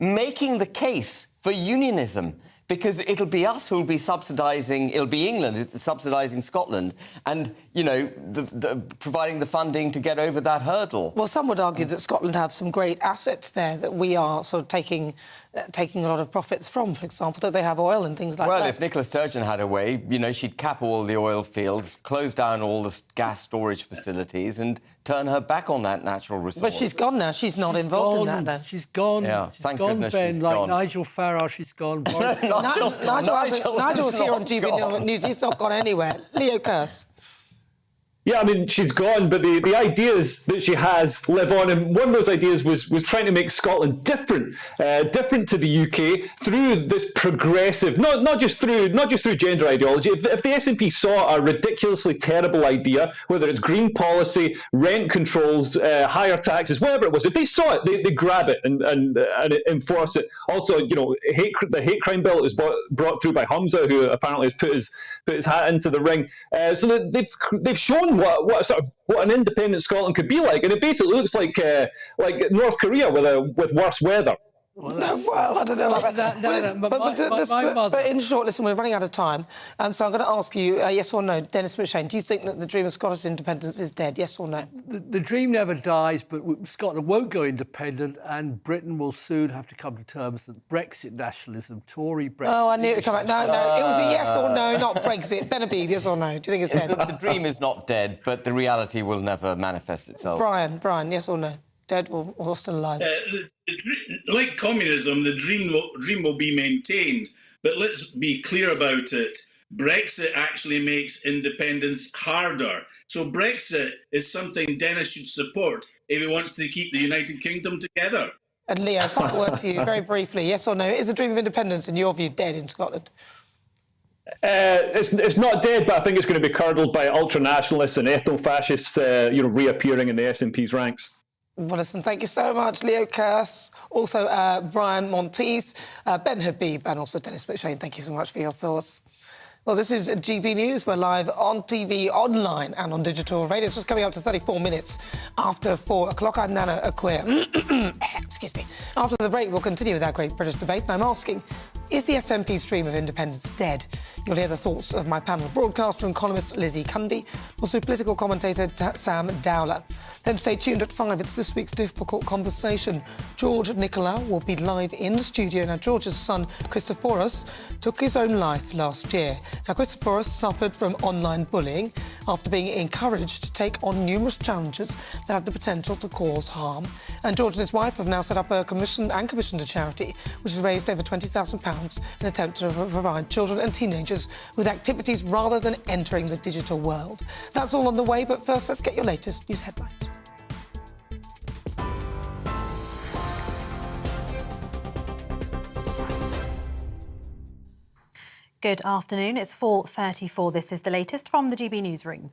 Making the case for unionism. Because it'll be us who'll be subsidising, it'll be England subsidising Scotland and, providing the funding to get over that hurdle. Well, some would argue that Scotland have some great assets there that we are sort of taking a lot of profits from, for example, that they have oil and things like that. Well, if Nicola Sturgeon had her way, she'd cap all the oil fields, close down all the gas storage facilities and turn her back on that natural resource. But she's gone now. She's not involved in that, then. She's gone. Yeah, she's thank gone, goodness Ben. she's like gone. Nigel Farage, she's gone. Boris Nigel's here on GBNews. He's not gone anywhere. Leo Kearse. Yeah, I mean, she's gone, but the ideas that she has live on, and one of those ideas was trying to make Scotland different to the UK through this progressive, not just through gender ideology. If the SNP saw a ridiculously terrible idea, whether it's green policy, rent controls, higher taxes, whatever it was, if they saw it, they grab it and enforce it. Also, the hate crime bill is brought through by Hamza, who apparently has put his hat into the ring. So that they've shown what an independent Scotland could be like, and it basically looks like North Korea with worse weather. Well, I don't know. But in short, listen, we're running out of time, so I'm going to ask you, yes or no, Dennis McShane, do you think that the dream of Scottish independence is dead, yes or no? The dream never dies, but Scotland won't go independent, and Britain will soon have to come to terms that Brexit nationalism, Tory Brexit... Oh, I knew it would come out. No, it was a yes or no, not Brexit. Benabid, yes or no? Do you think it's dead? The dream is not dead, but the reality will never manifest itself. Brian, yes or no? dead or still alive? Like communism, the dream will be maintained. But let's be clear about it. Brexit actually makes independence harder. So Brexit is something Dennis should support if he wants to keep the United Kingdom together. And Leo, final word to you, very briefly. Yes or no? Is the dream of independence, in your view, dead in Scotland? It's not dead, but I think it's going to be curdled by ultra-nationalists and ethno-fascists, reappearing in the SNP's ranks. Well, listen, thank you so much, Leo Cass, also Brian Monteith, Ben Habib, and also Dennis McShane. Thank you so much for your thoughts. Well, this is GB News. We're live on TV, online and on digital radio. It's just coming up to 34 minutes after 4 o'clock. I'm Nana Akua. Excuse me. After the break, we'll continue with our great British debate. And I'm asking, is the SNP's dream of independence dead? You'll hear the thoughts of my panel, broadcaster and columnist Lizzie Cundy, also political commentator Sam Dowler. Then stay tuned at 5. It's this week's difficult conversation. George Nicolau will be live in the studio. Now, George's son, Christophoros, took his own life last year. Now, Christophoros suffered from online bullying after being encouraged to take on numerous challenges that have the potential to cause harm. And George and his wife have now set up a commissioned a charity which has raised over £20,000 in an attempt to provide children and teenagers with activities rather than entering the digital world. That's all on the way, but first, let's get your latest news headlines. Good afternoon. It's 4:34. This is the latest from the GB Newsroom.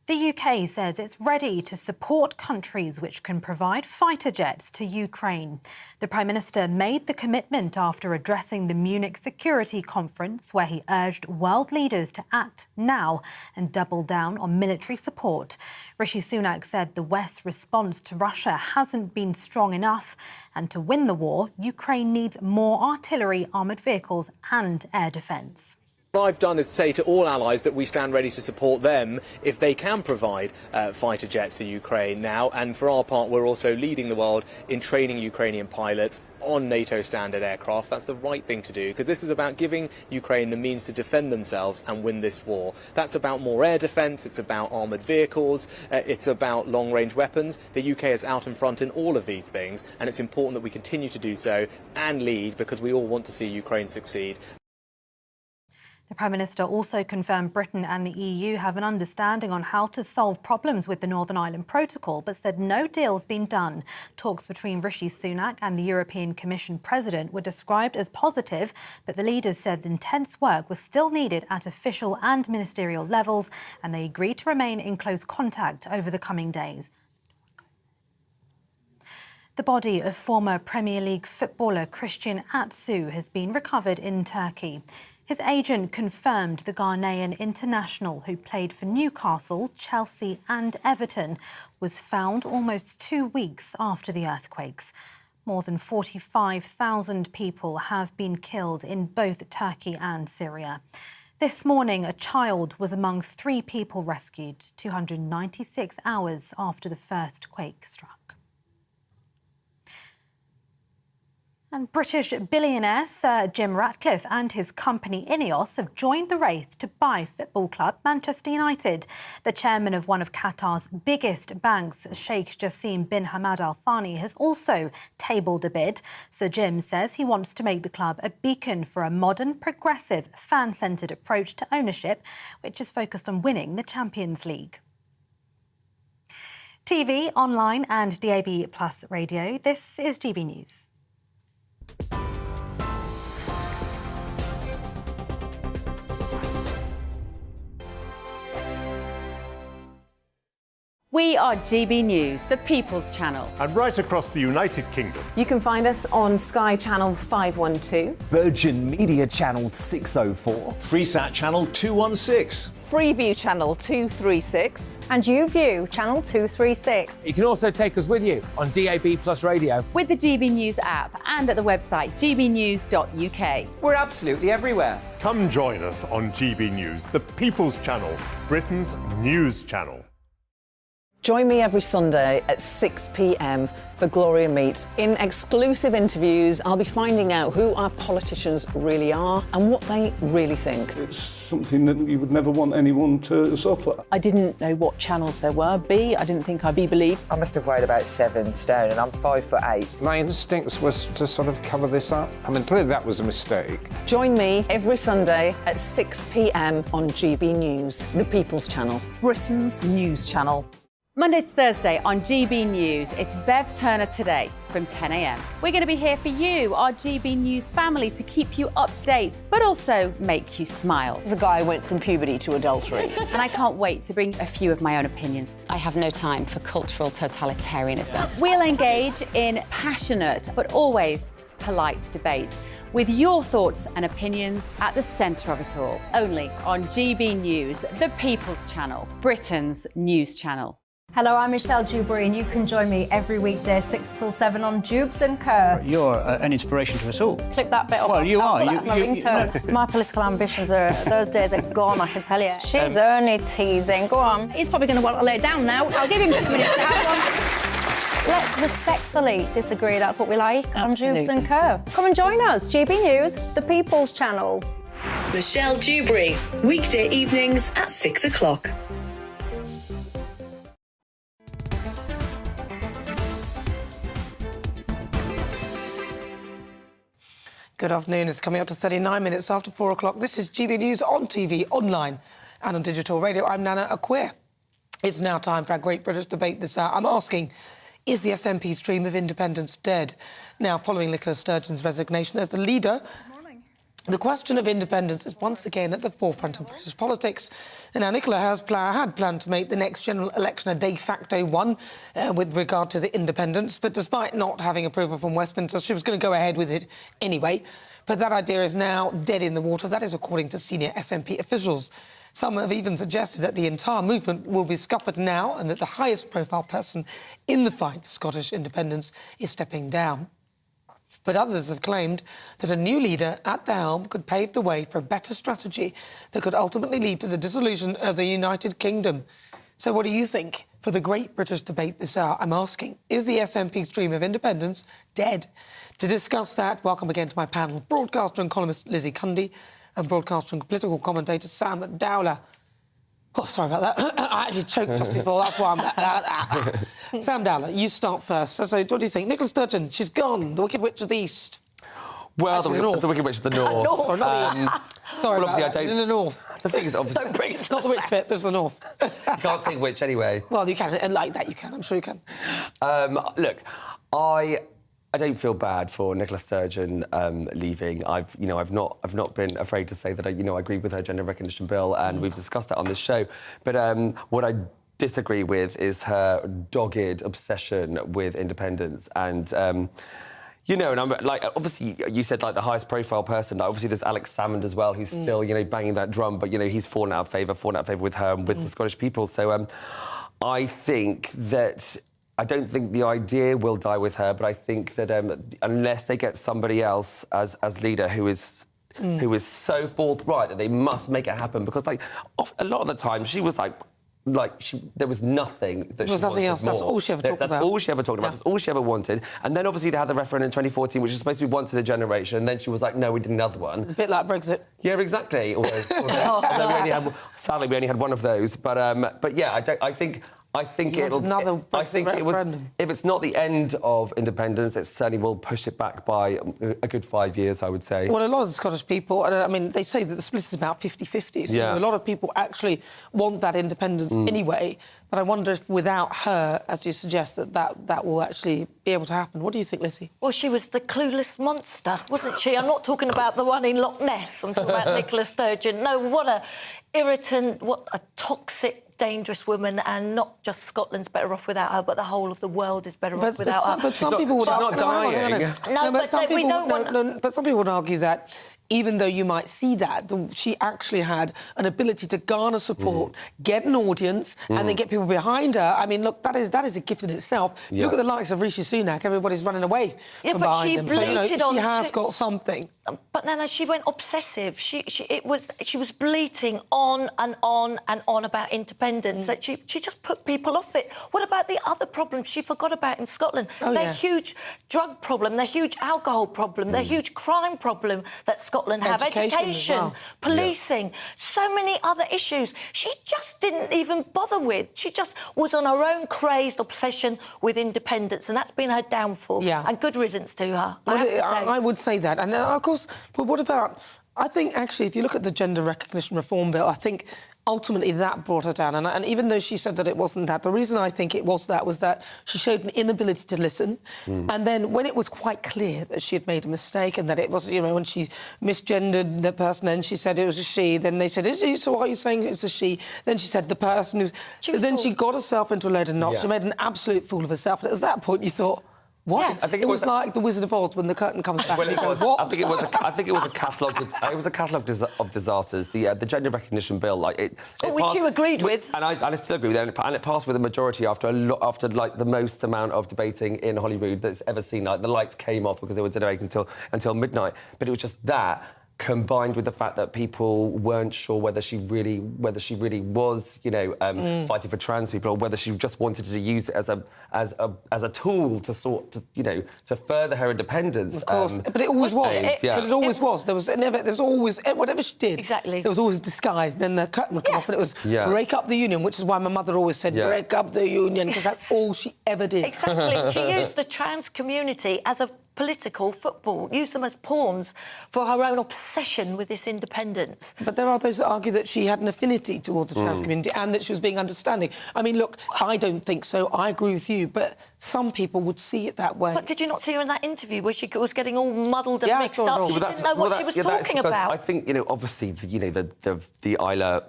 The UK says it's ready to support countries which can provide fighter jets to Ukraine. The Prime Minister made the commitment after addressing the Munich Security Conference, where he urged world leaders to act now and double down on military support. Rishi Sunak said the West's response to Russia hasn't been strong enough, and to win the war, Ukraine needs more artillery, armoured vehicles and air defence. What I've done is say to all allies that we stand ready to support them if they can provide fighter jets to Ukraine now. And for our part, we're also leading the world in training Ukrainian pilots on NATO standard aircraft. That's the right thing to do, because this is about giving Ukraine the means to defend themselves and win this war. That's about more air defence, it's about armoured vehicles, it's about long-range weapons. The UK is out in front in all of these things, and it's important that we continue to do so and lead, because we all want to see Ukraine succeed. The Prime Minister also confirmed Britain and the EU have an understanding on how to solve problems with the Northern Ireland Protocol, but said no deal's been done. Talks between Rishi Sunak and the European Commission President were described as positive, but the leaders said intense work was still needed at official and ministerial levels, and they agreed to remain in close contact over the coming days. The body of former Premier League footballer Christian Atsu has been recovered in Turkey. His agent confirmed the Ghanaian international, who played for Newcastle, Chelsea and Everton, was found almost 2 weeks after the earthquakes. More than 45,000 people have been killed in both Turkey and Syria. This morning, a child was among 3 people rescued 296 hours after the first quake struck. And British billionaire Sir Jim Ratcliffe and his company Ineos have joined the race to buy football club Manchester United. The chairman of one of Qatar's biggest banks, Sheikh Jassim bin Hamad Al Thani, has also tabled a bid. Sir Jim says he wants to make the club a beacon for a modern, progressive, fan-centred approach to ownership, which is focused on winning the Champions League. TV, online and DAB+ radio, this is GB News. We are GB News, the People's Channel. And right across the United Kingdom. You can find us on Sky Channel 512. Virgin Media Channel 604. Freesat Channel 216. Freeview Channel 236. And YouView Channel 236. You can also take us with you on DAB+ radio. With the GB News app and at the website gbnews.uk. We're absolutely everywhere. Come join us on GB News, the People's Channel, Britain's news channel. Join me every Sunday at 6 p.m. for Gloria Meets. In exclusive interviews, I'll be finding out who our politicians really are and what they really think. It's something that you would never want anyone to suffer. I didn't know what channels there were. I didn't think I'd be believed. I must have weighed about 7 stone and I'm 5'8". My instincts was to sort of cover this up. I mean, clearly that was a mistake. Join me every Sunday at 6 p.m. on GB News, the People's Channel, Britain's news channel. Monday to Thursday on GB News, it's Bev Turner Today from 10 a.m. We're going to be here for you, our GB News family, to keep you up to date, but also make you smile. The guy went from puberty to adultery. And I can't wait to bring a few of my own opinions. I have no time for cultural totalitarianism. We'll engage in passionate, but always polite debate, with your thoughts and opinions at the centre of it all. Only on GB News, the People's Channel, Britain's news channel. Hello, I'm Michelle Dewberry, and you can join me every weekday 6 till 7 on Jubes and Kerr. You're an inspiration to us all. Click that bit off. Well, you are. That's my ringtone. My political ambitions those days are gone, I can tell you. She's only teasing. Go on. He's probably going to want to lay down now. I'll give him 2 minutes to have one. Let's respectfully disagree. That's what we like on Jubes and Kerr. Come and join us. GB News, the People's Channel. Michelle Dewberry, weekday evenings at 6 o'clock. Good afternoon. It's coming up to 39 minutes after 4 o'clock. This is GB News on TV, online and on digital radio. I'm Nana Akua. It's now time for our Great British Debate this hour. I'm asking, is the SNP's dream of independence dead? Now, following Nicola Sturgeon's resignation as the leader, the question of independence is once again at the forefront of British politics. And now Nicola had planned to make the next general election a de facto one with regard to the independence, but despite not having approval from Westminster, she was going to go ahead with it anyway. But that idea is now dead in the water. That is according to senior SNP officials. Some have even suggested that the entire movement will be scuppered now and that the highest profile person in the fight for Scottish independence is stepping down. But others have claimed that a new leader at the helm could pave the way for a better strategy that could ultimately lead to the dissolution of the United Kingdom. So what do you think? For the Great British Debate this hour, I'm asking, is the SNP's dream of independence dead? To discuss that, welcome again to my panel, broadcaster and columnist Lizzie Cundy and broadcaster and political commentator Sam Dowler. Oh, sorry about that. I actually choked just before, that's why I'm... Sam Dowler, you start first. So what do you think? Nicola Sturgeon, she's gone. The Wicked Witch of the East. Well, the Wicked Witch of the North. Sorry, well, obviously, I don't... It's in the North. The thing is, obviously... Don't bring it to not the witch bit, there's the North. You can't say witch anyway. Well, you can, and like that you can, I'm sure you can. Look, I don't feel bad for Nicola Sturgeon leaving. I've not been afraid to say that I agree with her gender recognition bill, and we've discussed that on this show. But what I disagree with is her dogged obsession with independence. And and I'm like, obviously you said like the highest profile person. Like, obviously there's Alex Salmond as well, who's still banging that drum, but he's fallen out of favour with her and with the Scottish people. So I think that. I don't think the idea will die with her, but I think that unless they get somebody else as leader who is so forthright that they must make it happen, because a lot of the time she was there was nothing that she wanted else. More. That's all she ever talked about. That's all she ever talked about. That's all she ever wanted. And then obviously they had the referendum in 2014, which is supposed to be once in a generation. And then she was like, no, we did another one. It's a bit like Brexit. Yeah, exactly. Sadly, we only had one of those. But yeah, I think if it's not the end of independence, it certainly will push it back by a good 5 years, I would say. Well, a lot of the Scottish people, I mean, they say that the split is about 50-50, so a lot of people actually want that independence anyway. But I wonder if without her, as you suggest, that will actually be able to happen. What do you think, Lizzie? Well, she was the clueless monster, wasn't she? I'm not talking about the one in Loch Ness. I'm talking about Nicola Sturgeon. No, what a irritant, what a toxic, dangerous woman, and not just Scotland's better off without her, but the whole of the world is better off without her. But some people would argue... She's not dying. But some people would argue that even though you might see that, she actually had an ability to garner support, get an audience, and then get people behind her. I mean, look, that is a gift in itself. Yeah. Look at the likes of Rishi Sunak. Everybody's running away from behind them. So, she has got something. But Nana, she went obsessive. She was bleating on and on and on about independence. That she just put people off it. What about the other problems she forgot about in Scotland? Their huge drug problem, their huge alcohol problem, their huge crime problem that Scotland have, education, policing, so many other issues. She just didn't even bother with. She just was on her own crazed obsession with independence, and that's been her downfall. Yeah. And good riddance to her. I would say that, and of course. But what about... I think, actually, if you look at the Gender Recognition Reform Bill, I think ultimately that brought her down. And even though she said that it wasn't that, the reason I think it was that she showed an inability to listen. And then when it was quite clear that she had made a mistake and that it was, when she misgendered the person, then she said it was a she, then they said, so why are you saying it's a she? Then she said the person who's... So then she got herself into a load of knots. She made an absolute fool of herself. And at that point, you thought... What? Yeah. I think it was like the Wizard of Oz when the curtain comes back. Well, and it was. What? I think it was a catalogue. It was a catalogue of disasters. The Gender Recognition Bill, which you agreed with, and I still agree with it. And it passed with a majority after the most amount of debating in Holyrood that's ever seen. Like the lights came off because they were debating until midnight. But it was just that, combined with the fact that people weren't sure whether she really was, fighting for trans people, or whether she just wanted to use it as a tool to further her independence. Of course, but it always was. But it always was. There was always whatever she did. Exactly. There was always disguised. Then the curtain would come off, and it was break up the union, which is why my mother always said break up the union, because that's all she ever did. Exactly. She used the trans community as a political football, used them as pawns for her own obsession with this independence. But there are those that argue that she had an affinity towards the trans community and that she was being understanding. I mean, look, I don't think so. I agree with you, but some people would see it that way. But did you not see her in that interview where she was getting all muddled and mixed up? She didn't know what she was talking about. I think, obviously, the Isla...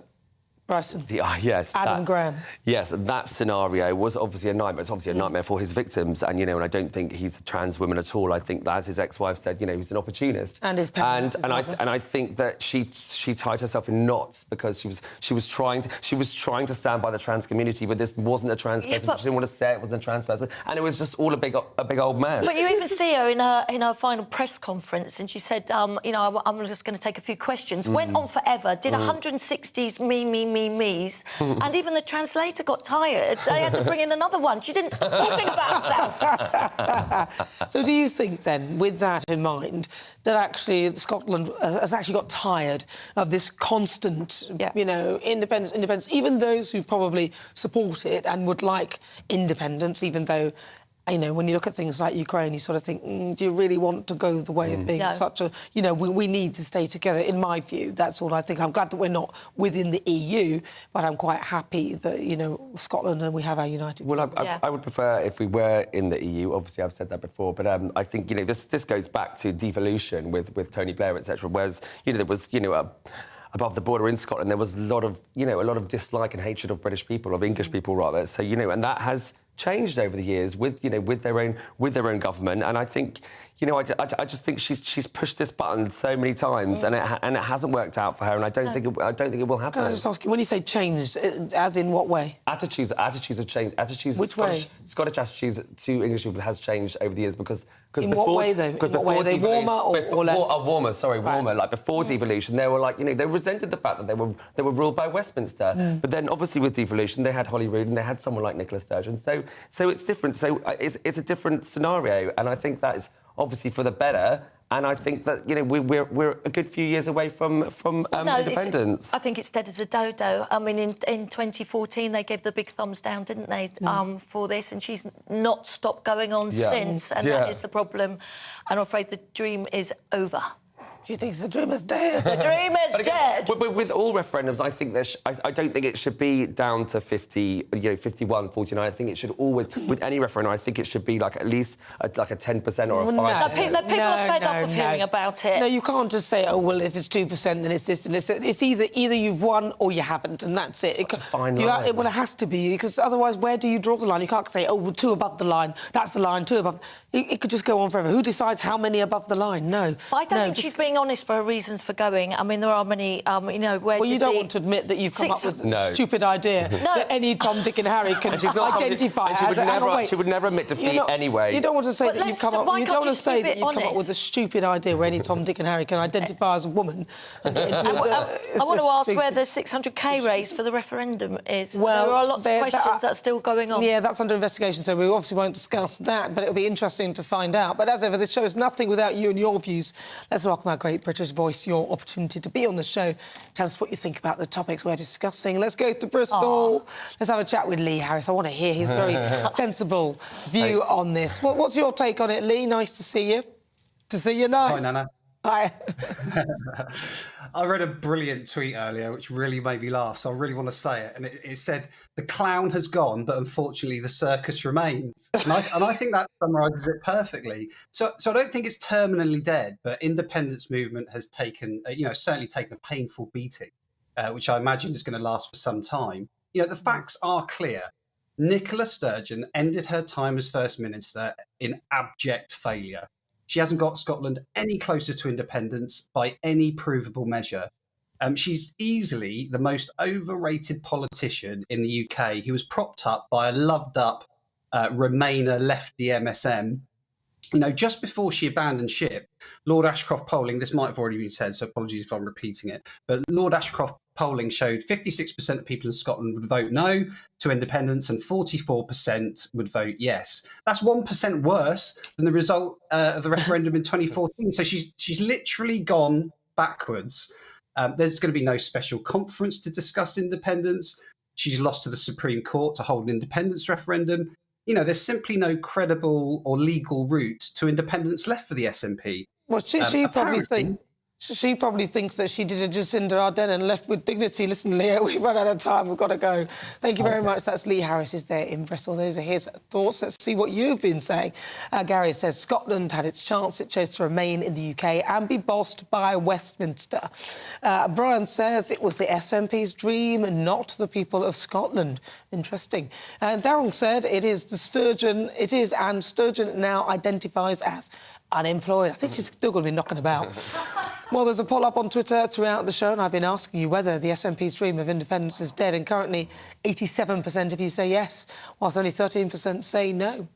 Bryson. Adam Graham. Yes, that scenario was obviously a nightmare. It's obviously a nightmare for his victims, and and I don't think he's a trans woman at all. I think that, as his ex-wife said, he's an opportunist. And his parents. And I think that she tied herself in knots because she was trying to stand by the trans community, but this wasn't a trans person. She didn't want to say it wasn't a trans person, and it was just all a big old mess. But you even see her in her final press conference, and she said, I'm just going to take a few questions. Went on forever, did 160s me's, and even the translator got tired. They had to bring in another one. She didn't stop talking about herself. So do you think, then, with that in mind, that actually Scotland has actually got tired of this constant, independence, even those who probably support it and would like independence, even though... when you look at things like Ukraine, you sort of think, do you really want to go the way of being such a... we need to stay together, in my view. That's all I think. I'm glad that we're not within the EU, but I'm quite happy that, Scotland and we have our united... Well, I would prefer if we were in the EU. Obviously, I've said that before, but I think, this goes back to devolution with Tony Blair, etc., whereas, there was, above the border in Scotland, there was a lot of dislike and hatred of British people, of English people, rather. So, and that has changed over the years with their own government, and I think I just think she's pushed this button so many times and it hasn't worked out for her, and I don't think it will happen. Can I just ask you, when you say changed, as in what way? Attitudes have changed. Which way? Scottish attitudes to English people has changed over the years because in what way, though? Because before are they warmer or less? Warmer. Like before devolution, they were like, they resented the fact that they were ruled by Westminster. But then, obviously, with devolution, they had Holyrood and they had someone like Nicola Sturgeon. So it's different. So it's a different scenario, and I think that is obviously for the better. And I think that we're a good few years away from independence. I think it's dead as a dodo. I mean, in 2014 they gave the big thumbs down, didn't they, for this? And she's not stopped going on since, and that is the problem. And I'm afraid the dream is over. She thinks the dream is dead. The dream is dead. With all referendums, I think I don't think it should be down to 50, 51, 49. I think it should always, with any referendum, I think it should be like at least a 10% or a 5%. People are fed up of hearing about it. No, you can't just say, oh, well, if it's 2%, then it's this and this. It's either you've won or you haven't, and that's it. Such a fine line. Well, it has to be, because otherwise, where do you draw the line? You can't say, oh, well, 2 above the line, that's the line, 2 above... It could just go on forever. Who decides how many above the line? No. I don't think she's being being honest for her reasons for going. I mean, there are many, you know, where Well, you don't want to admit that you've come up with a stupid idea that any Tom, Dick and Harry can identify as. She would never admit defeat anyway. You don't want to say that you've come up. You don't want to say that you've come up honest? with a stupid idea where any Tom, Dick and Harry can identify as a woman. And get into I want to ask where the 600k raise for the referendum is. Well, there are lots of questions that are still going on. Yeah, that's under investigation, so we obviously won't discuss that, but it'll be interesting to find out. But as ever, this show is nothing without you and your views. Let's welcome our great British voice, your opportunity to be on the show. Tell us what you think about the topics we're discussing. Let's go to Bristol. Aww. Let's have a chat with Lee Harris. I want to hear his very sensible view on this. What's your take on it, Lee? Nice to see you. To see you, nice. Hi, Nana. Hi. I read a brilliant tweet earlier which really made me laugh, so I really want to say it. And it said, "The clown has gone, but unfortunately the circus remains." And I think that summarises it perfectly. So I don't think it's terminally dead, but independence movement has taken, certainly taken a painful beating, which I imagine is going to last for some time. You know, the facts are clear. Nicola Sturgeon ended her time as First Minister in abject failure. She hasn't got Scotland any closer to independence by any provable measure. She's easily the most overrated politician in the UK who was propped up by a loved-up Remainer lefty MSM. You know, just before she abandoned ship, Lord Ashcroft polling, this might have already been said, so apologies if I'm repeating it, but Lord Ashcroft polling showed 56% of people in Scotland would vote no to independence and 44% would vote yes. That's 1% worse than the result of the referendum in 2014. So she's literally gone backwards. There's going to be no special conference to discuss independence. She's lost to the Supreme Court to hold an independence referendum. You know, there's simply no credible or legal route to independence left for the SNP. Well, she probably thinks that she did a Jacinda Ardern and left with dignity. Listen, Leo, we've run out of time. We've got to go. Thank you very much. That's Lee Harris is there in Bristol. Those are his thoughts. Let's see what you've been saying. Gary says Scotland had its chance. It chose to remain in the UK and be bossed by Westminster. Brian says it was the SNP's dream and not the people of Scotland. Interesting. Darryl said it is Sturgeon now identifies as unemployed. I think she's still going to be knocking about. Well, there's a poll up on Twitter throughout the show, and I've been asking you whether the SNP's dream of independence is dead, and currently 87% of you say yes, whilst only 13% say no.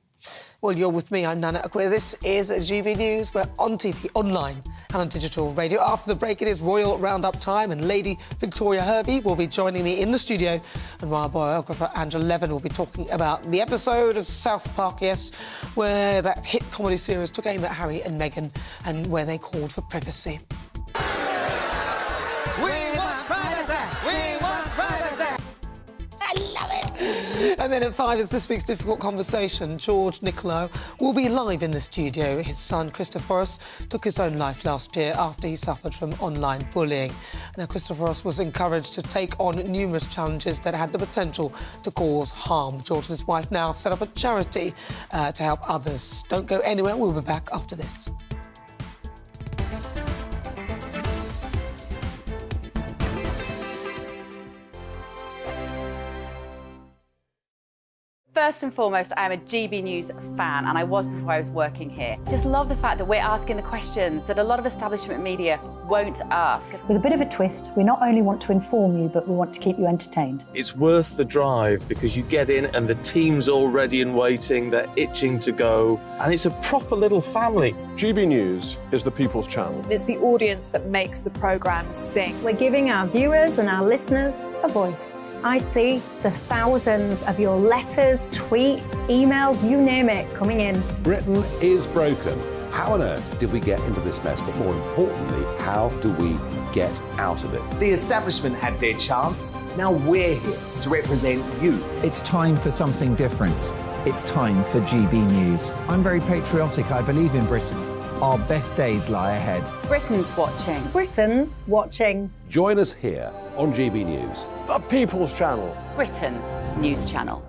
Well, you're with me, I'm Nana Akua. This is GB News. We're on TV, online and on digital radio. After the break, it is Royal Roundup time, and Lady Victoria Hervey will be joining me in the studio, and my biographer Angela Levin will be talking about the episode of South Park, yes, where that hit comedy series took aim at Harry and Meghan and where they called for privacy. And then at 5 is this week's Difficult Conversation. George Nicolau will be live in the studio. His son, Christopherus, took his own life last year after he suffered from online bullying. Now, Christopherus was encouraged to take on numerous challenges that had the potential to cause harm. George and his wife now set up a charity to help others. Don't go anywhere. We'll be back after this. First and foremost, I am a GB News fan, and I was before I was working here. Just love the fact that we're asking the questions that a lot of establishment media won't ask. With a bit of a twist, we not only want to inform you, but we want to keep you entertained. It's worth the drive because you get in and the team's all ready and waiting, they're itching to go, and it's a proper little family. GB News is the People's Channel. It's the audience that makes the programme sing. We're giving our viewers and our listeners a voice. I see the thousands of your letters, tweets, emails, you name it, coming in. Britain is broken. How on earth did we get into this mess? But more importantly, how do we get out of it? The establishment had their chance. Now we're here to represent you. It's time for something different. It's time for GB News. I'm very patriotic. I believe in Britain. Our best days lie ahead. Britain's watching. Britain's watching. Join us here on GB News. The People's Channel. Britain's news channel.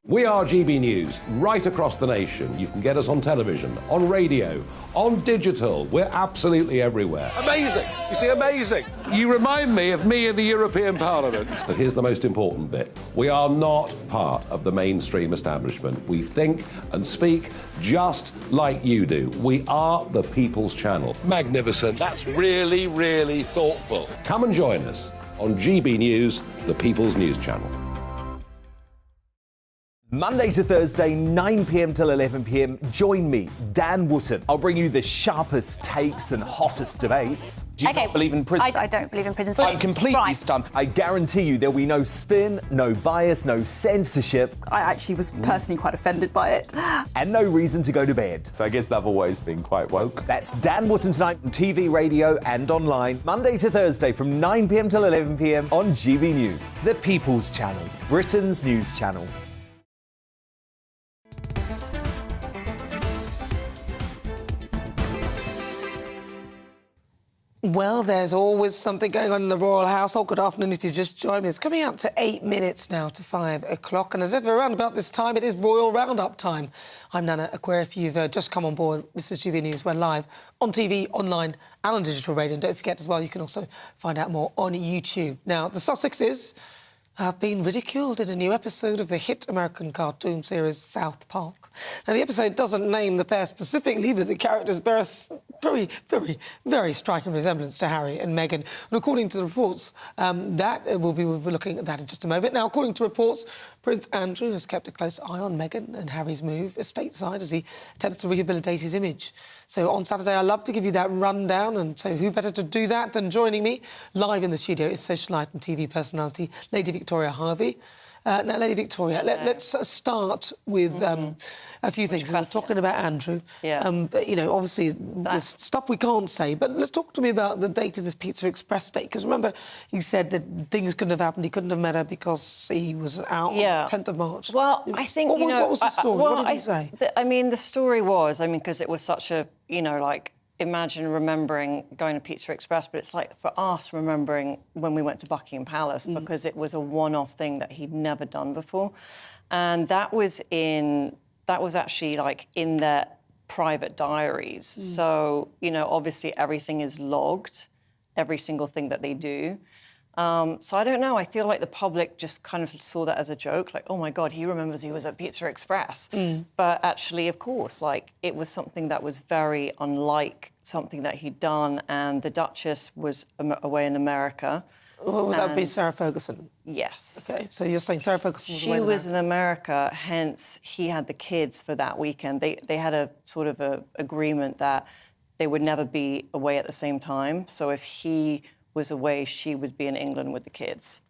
We are GB News, right across the nation. You can get us on television, on radio, on digital. We're absolutely everywhere. Amazing! You see, amazing! You remind me of me in the European Parliament. But here's the most important bit. We are not part of the mainstream establishment. We think and speak just like you do. We are the People's Channel. Magnificent. That's really, really thoughtful. Come and join us on GB News, the People's News Channel. Monday to Thursday, 9 p.m. till 11 p.m. Join me, Dan Wootton. I'll bring you the sharpest takes and hottest debates. Do you not believe in prison? I don't believe in prisons. I'm completely stunned. I guarantee you there'll be no spin, no bias, no censorship. I actually was personally quite offended by it. And no reason to go to bed. So I guess they've always been quite woke. That's Dan Wootton tonight on TV, radio and online. Monday to Thursday from 9 p.m. till 11 p.m. on GB News. The People's Channel, Britain's news channel. Well, there's always something going on in the royal household. Good afternoon if you just joined me. It's coming up to 8 minutes now to 5 o'clock. And as ever, around about this time, it is Royal Roundup time. I'm Nana Akua. If you've just come on board, this is GB News. We're live on TV, online and on digital radio. And don't forget as well, you can also find out more on YouTube. Now, the Sussexes have been ridiculed in a new episode of the hit American cartoon series South Park. Now, the episode doesn't name the pair specifically, but the characters bear a very, very, very striking resemblance to Harry and Meghan. And according to the reports, we'll be looking at that in just a moment. Now, according to reports, Prince Andrew has kept a close eye on Meghan and Harry's move stateside as he attempts to rehabilitate his image. So on Saturday, I love to give you that rundown, and so who better to do that than joining me live in the studio is socialite and TV personality Lady Victoria Harvey. Now, Lady Victoria, let's start with a few things. We're talking about Andrew. Yeah. But, you know, obviously, there's stuff we can't say. But let's talk to me about the date of this Pizza Express date. Because remember, you said that things couldn't have happened. He couldn't have met her because he was out on the 10th of March. Well, I think, what was the story? What did he say? The story was, because it was such a, imagine remembering going to Pizza Express, but it's like for us remembering when we went to Buckingham Palace because it was a one-off thing that he'd never done before. And that was actually like in their private diaries. So, obviously everything is logged, every single thing that they do. So I don't know, I feel like the public just kind of saw that as a joke, like, oh my God, he remembers he was at Pizza Express. But actually, of course, it was something that was very unlike something that he'd done, and the Duchess was away in America. Would that be Sarah Ferguson? Yes. OK, so you're saying Sarah Ferguson was She was in America, hence he had the kids for that weekend. They had a sort of a agreement that they would never be away at the same time. So if he was away, she would be in England with the kids.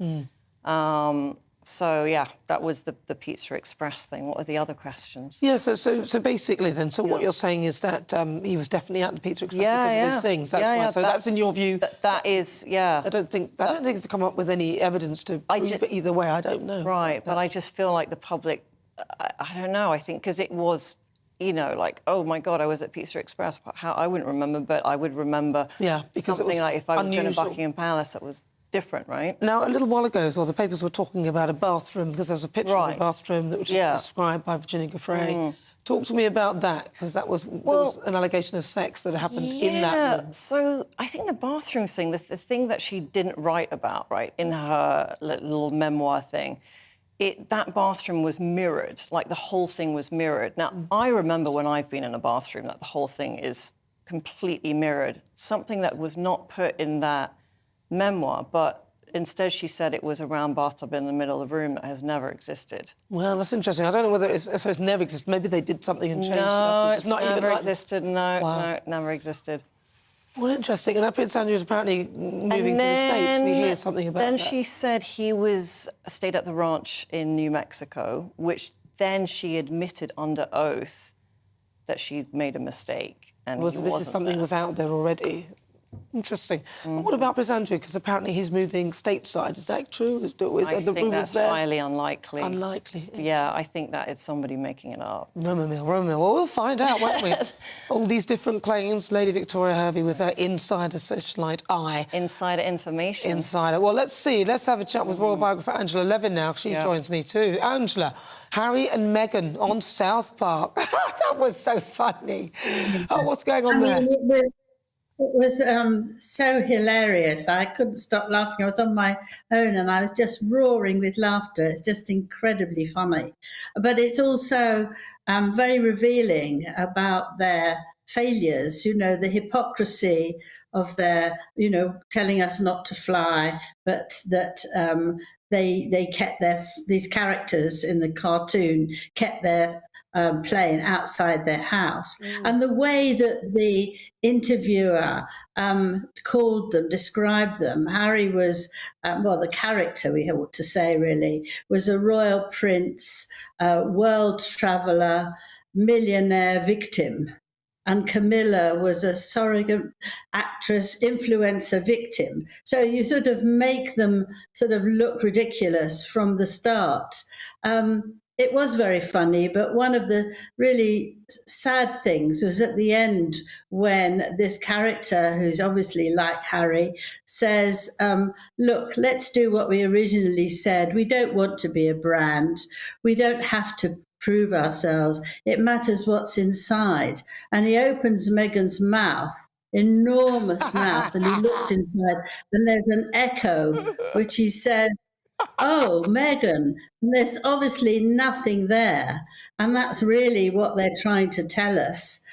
So, yeah, that was the Pizza Express thing. What are the other questions? Yeah, so basically then, what you're saying is that he was definitely at the Pizza Express because of those things. That's why. So that's in your view. That is, yeah. I don't think they've come up with any evidence to prove it either way. I don't know. Right, but I just feel like the public, I don't know, I think because it was, oh my God, I was at Pizza Express. How I wouldn't remember, but I would remember something like if I was going to Buckingham Palace, that was different, right? Now, a little while ago, the papers were talking about a bathroom because there was a picture of a bathroom that was described by Virginia Giuffre. Talk to me about that, because there was an allegation of sex that happened in that room. So I think the bathroom thing, the thing that she didn't write about, right, in her little memoir thing, that bathroom was mirrored, like the whole thing was mirrored. Now, I remember when I've been in a bathroom that the whole thing is completely mirrored, something that was not put in that memoir, but instead she said it was a round bathtub in the middle of the room that has never existed. Well, that's interesting. I don't know whether it's never existed. Maybe they did something and changed stuff. No, it's not never even existed. No, never existed. Well, interesting. And Prince Andrew's apparently moving to the States. We hear something about that. Then she said he stayed at the ranch in New Mexico, which then she admitted under oath that she'd made a mistake and he wasn't something was out there already. Interesting. And what about Prince Andrew? Because apparently he's moving stateside. Is that true? I think that's highly unlikely. Unlikely. Yeah, I think that is somebody making it up. Rumour mill. Well, we'll find out, won't we? All these different claims. Lady Victoria Hervey with her insider socialite eye. Insider information. Insider. Well, let's see. Let's have a chat with royal biographer Angela Levin now. She joins me too. Angela, Harry and Meghan on South Park. That was so funny. Oh, what's going on there? It was so hilarious. I couldn't stop laughing. I was on my own and I was just roaring with laughter. It's just incredibly funny. But it's also very revealing about their failures, you know, the hypocrisy of their, you know, telling us not to fly, but that they kept these characters in the cartoon kept their plane outside their house. And the way that the interviewer called them, described them, Harry was, the character, we ought to say really, was a royal prince, world traveller, millionaire victim. And Camilla was a surrogate actress, influencer victim. So you sort of make them sort of look ridiculous from the start. It was very funny, but one of the really sad things was at the end when this character, who's obviously like Harry, says, look, let's do what we originally said. We don't want to be a brand. We don't have to prove ourselves. It matters what's inside. And he opens Meghan's mouth, enormous mouth, and he looked inside, and there's an echo, which he says, oh, Meghan, there's obviously nothing there. And that's really what they're trying to tell us,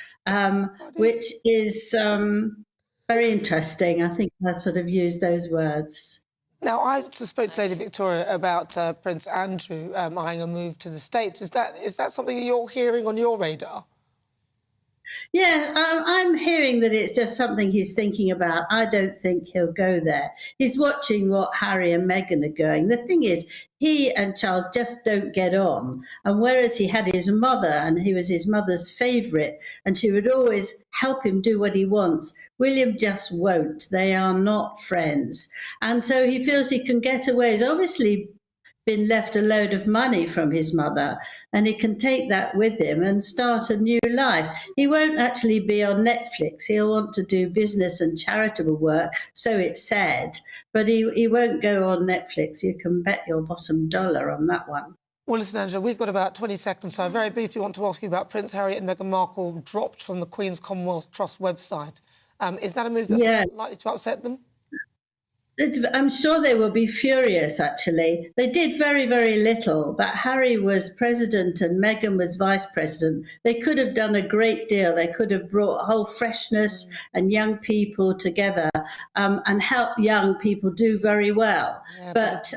which is very interesting. I think I sort of used those words. Now, I just spoke to Lady Victoria about Prince Andrew eyeing a move to the States. Is that something you're hearing on your radar? Yeah, I'm hearing that it's just something he's thinking about. I don't think he'll go there. He's watching what Harry and Meghan are going. The thing is, he and Charles just don't get on. And whereas he had his mother and he was his mother's favourite and she would always help him do what he wants, William just won't. They are not friends. And so he feels he can get away. He's obviously been left a load of money from his mother and he can take that with him and start a new life. He won't actually be on Netflix. He'll want to do business and charitable work, so it's said, but he won't go on Netflix. You can bet your bottom dollar on that one. Well, listen, Angela, we've got about 20 seconds, so I very briefly want to ask you about Prince Harry and Meghan Markle dropped from the Queen's Commonwealth Trust website. Is that a move that's likely to upset them? I'm sure they will be furious, actually. They did very, very little, but Harry was president and Meghan was vice president. They could have done a great deal. They could have brought a whole freshness and young people together and help young people do very well. Yeah, but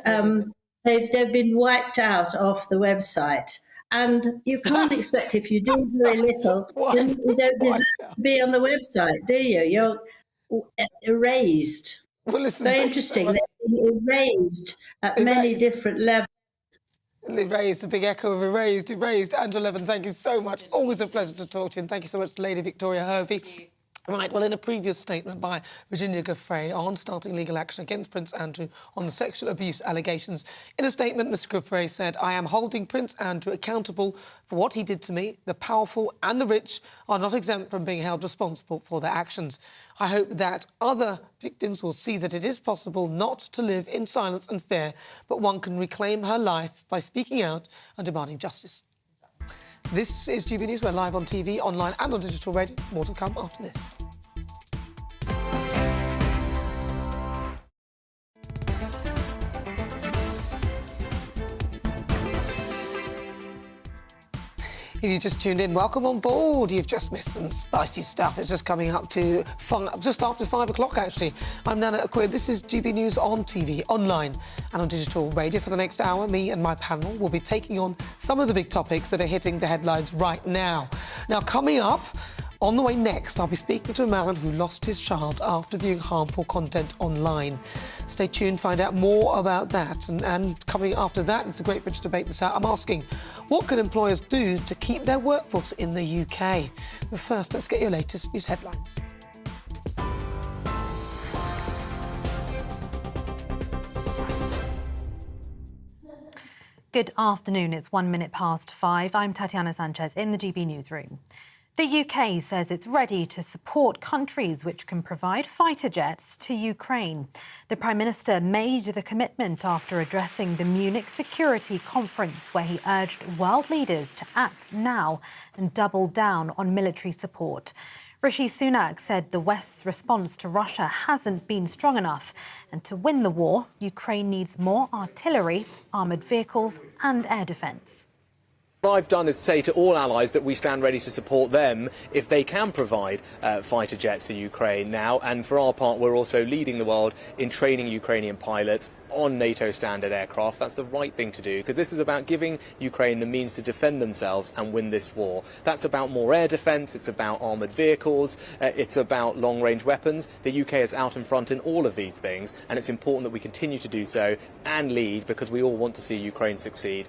they've been wiped out off the website. And you can't expect, if you do very little, you don't deserve to be on the website, do you? You're erased. Well, listen, very interesting. They've been erased at many different levels. Erased, a big echo of erased. Angela Levin, thank you so much. Always a pleasure to talk to you. And thank you so much to Lady Victoria Hervey. Right, well, in a previous statement by Virginia Giuffre on starting legal action against Prince Andrew on the sexual abuse allegations, in a statement, Mr Giuffre said, I am holding Prince Andrew accountable for what he did to me. The powerful and the rich are not exempt from being held responsible for their actions. I hope that other victims will see that it is possible not to live in silence and fear, but one can reclaim her life by speaking out and demanding justice. This is GB News. We're live on TV, online and on digital radio. More to come after this. If you just tuned in, welcome on board. You've just missed some spicy stuff. It's just coming up to just after 5 o'clock, actually. I'm Nana Akua. This is GB News on TV, online and on digital radio. For the next hour, me and my panel will be taking on some of the big topics that are hitting the headlines right now. Now, coming up, on the way next, I'll be speaking to a man who lost his child after viewing harmful content online. Stay tuned, find out more about that. And coming after that, it's a great British debate this hour. I'm asking, what can employers do to keep their workforce in the UK? But first, let's get your latest news headlines. Good afternoon. It's 1 minute past 5. I'm Tatiana Sanchez in the GB Newsroom. The UK says it's ready to support countries which can provide fighter jets to Ukraine. The Prime Minister made the commitment after addressing the Munich Security Conference, where he urged world leaders to act now and double down on military support. Rishi Sunak said the West's response to Russia hasn't been strong enough, and to win the war, Ukraine needs more artillery, armoured vehicles and air defence. What I've done is say to all allies that we stand ready to support them if they can provide fighter jets to Ukraine now, and for our part we're also leading the world in training Ukrainian pilots on NATO standard aircraft. That's the right thing to do, because this is about giving Ukraine the means to defend themselves and win this war. That's about more air defence, it's about armoured vehicles, it's about long-range weapons. The UK is out in front in all of these things, and it's important that we continue to do so and lead, because we all want to see Ukraine succeed.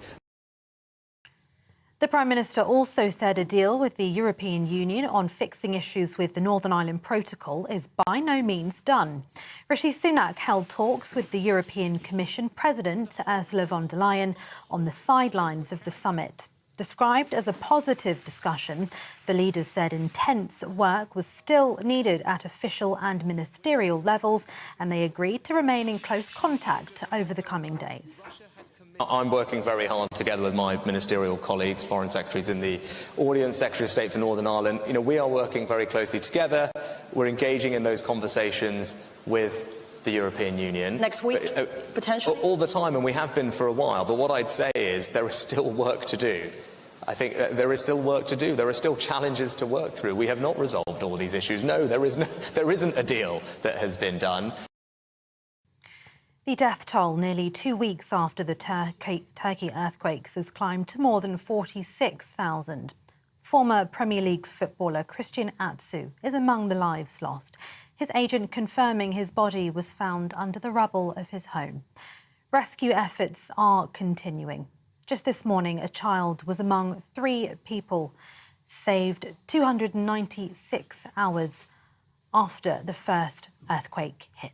The Prime Minister also said a deal with the European Union on fixing issues with the Northern Ireland Protocol is by no means done. Rishi Sunak held talks with the European Commission President Ursula von der Leyen on the sidelines of the summit. Described as a positive discussion, the leaders said intense work was still needed at official and ministerial levels, and they agreed to remain in close contact over the coming days. I'm working very hard together with my ministerial colleagues, foreign secretaries in the audience, Secretary of State for Northern Ireland. We are working very closely together. We're engaging in those conversations with the European Union. Next week, potentially? All the time, and we have been for a while. But what I'd say is there is still work to do. I think there is still work to do. There are still challenges to work through. We have not resolved all these issues. No, there isn't a deal that has been done. The death toll nearly 2 weeks after the Turkey earthquakes has climbed to more than 46,000. Former Premier League footballer Christian Atsu is among the lives lost, his agent confirming his body was found under the rubble of his home. Rescue efforts are continuing. Just this morning, a child was among 3 people saved 296 hours after the first earthquake hit.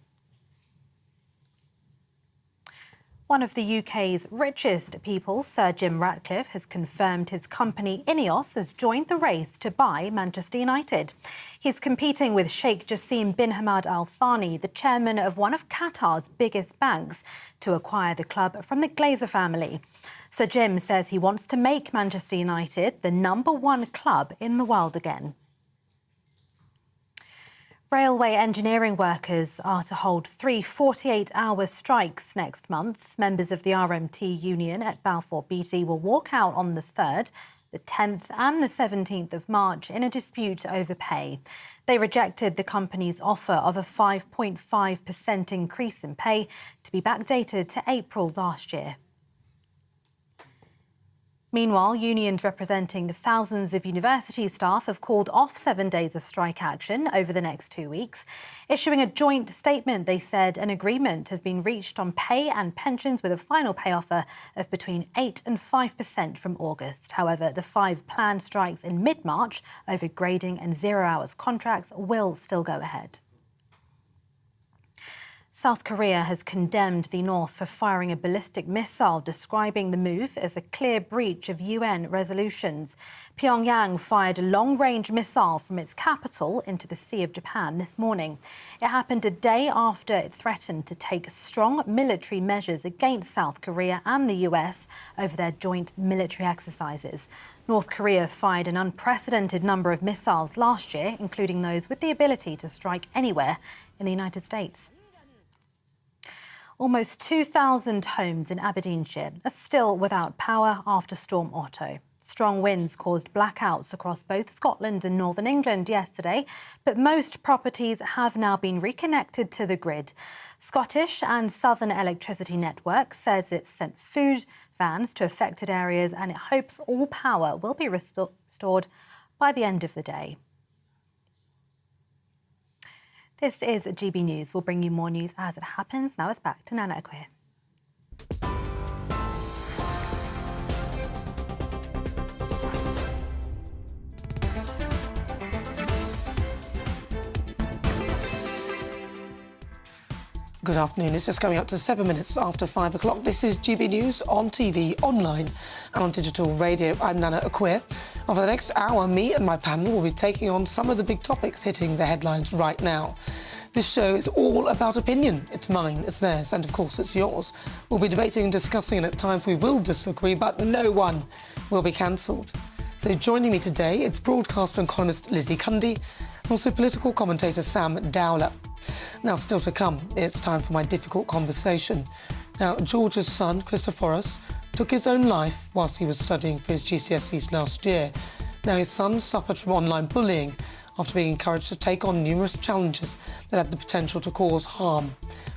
One of the UK's richest people, Sir Jim Ratcliffe, has confirmed his company Ineos has joined the race to buy Manchester United. He's competing with Sheikh Jassim bin Hamad Al Thani, the chairman of one of Qatar's biggest banks, to acquire the club from the Glazer family. Sir Jim says he wants to make Manchester United the #1 club in the world again. Railway engineering workers are to hold 3 48-hour strikes next month. Members of the RMT union at Balfour Beatty will walk out on the 3rd, the 10th and the 17th of March in a dispute over pay. They rejected the company's offer of a 5.5% increase in pay to be backdated to April last year. Meanwhile, unions representing the thousands of university staff have called off 7 days of strike action over the next 2 weeks. Issuing a joint statement, they said an agreement has been reached on pay and pensions with a final pay offer of between 8% and 5% from August. However, the 5 planned strikes in mid-March over grading and 0 hours contracts will still go ahead. South Korea has condemned the North for firing a ballistic missile, describing the move as a clear breach of UN resolutions. Pyongyang fired a long-range missile from its capital into the Sea of Japan this morning. It happened a day after it threatened to take strong military measures against South Korea and the US over their joint military exercises. North Korea fired an unprecedented number of missiles last year, including those with the ability to strike anywhere in the United States. Almost 2,000 homes in Aberdeenshire are still without power after Storm Otto. Strong winds caused blackouts across both Scotland and northern England yesterday, but most properties have now been reconnected to the grid. Scottish and Southern Electricity Network says it's sent food vans to affected areas, and it hopes all power will be restored by the end of the day. This is GB News. We'll bring you more news as it happens. Now it's back to Nana Akua. Good afternoon. It's just coming up to 7 minutes after 5 o'clock. This is GB News on TV, online and on digital radio. I'm Nana Akua. Over the next hour, me and my panel will be taking on some of the big topics hitting the headlines right now. This show is all about opinion. It's mine, it's theirs, and of course it's yours. We'll be debating and discussing, and at times we will disagree, but no one will be cancelled. So joining me today, it's broadcaster and columnist Lizzie Cundy, and also political commentator Sam Dowler. Now, still to come, it's time for my difficult conversation. Now, George's son, Christoforos, took his own life whilst he was studying for his GCSEs last year. Now, his son suffered from online bullying after being encouraged to take on numerous challenges that had the potential to cause harm.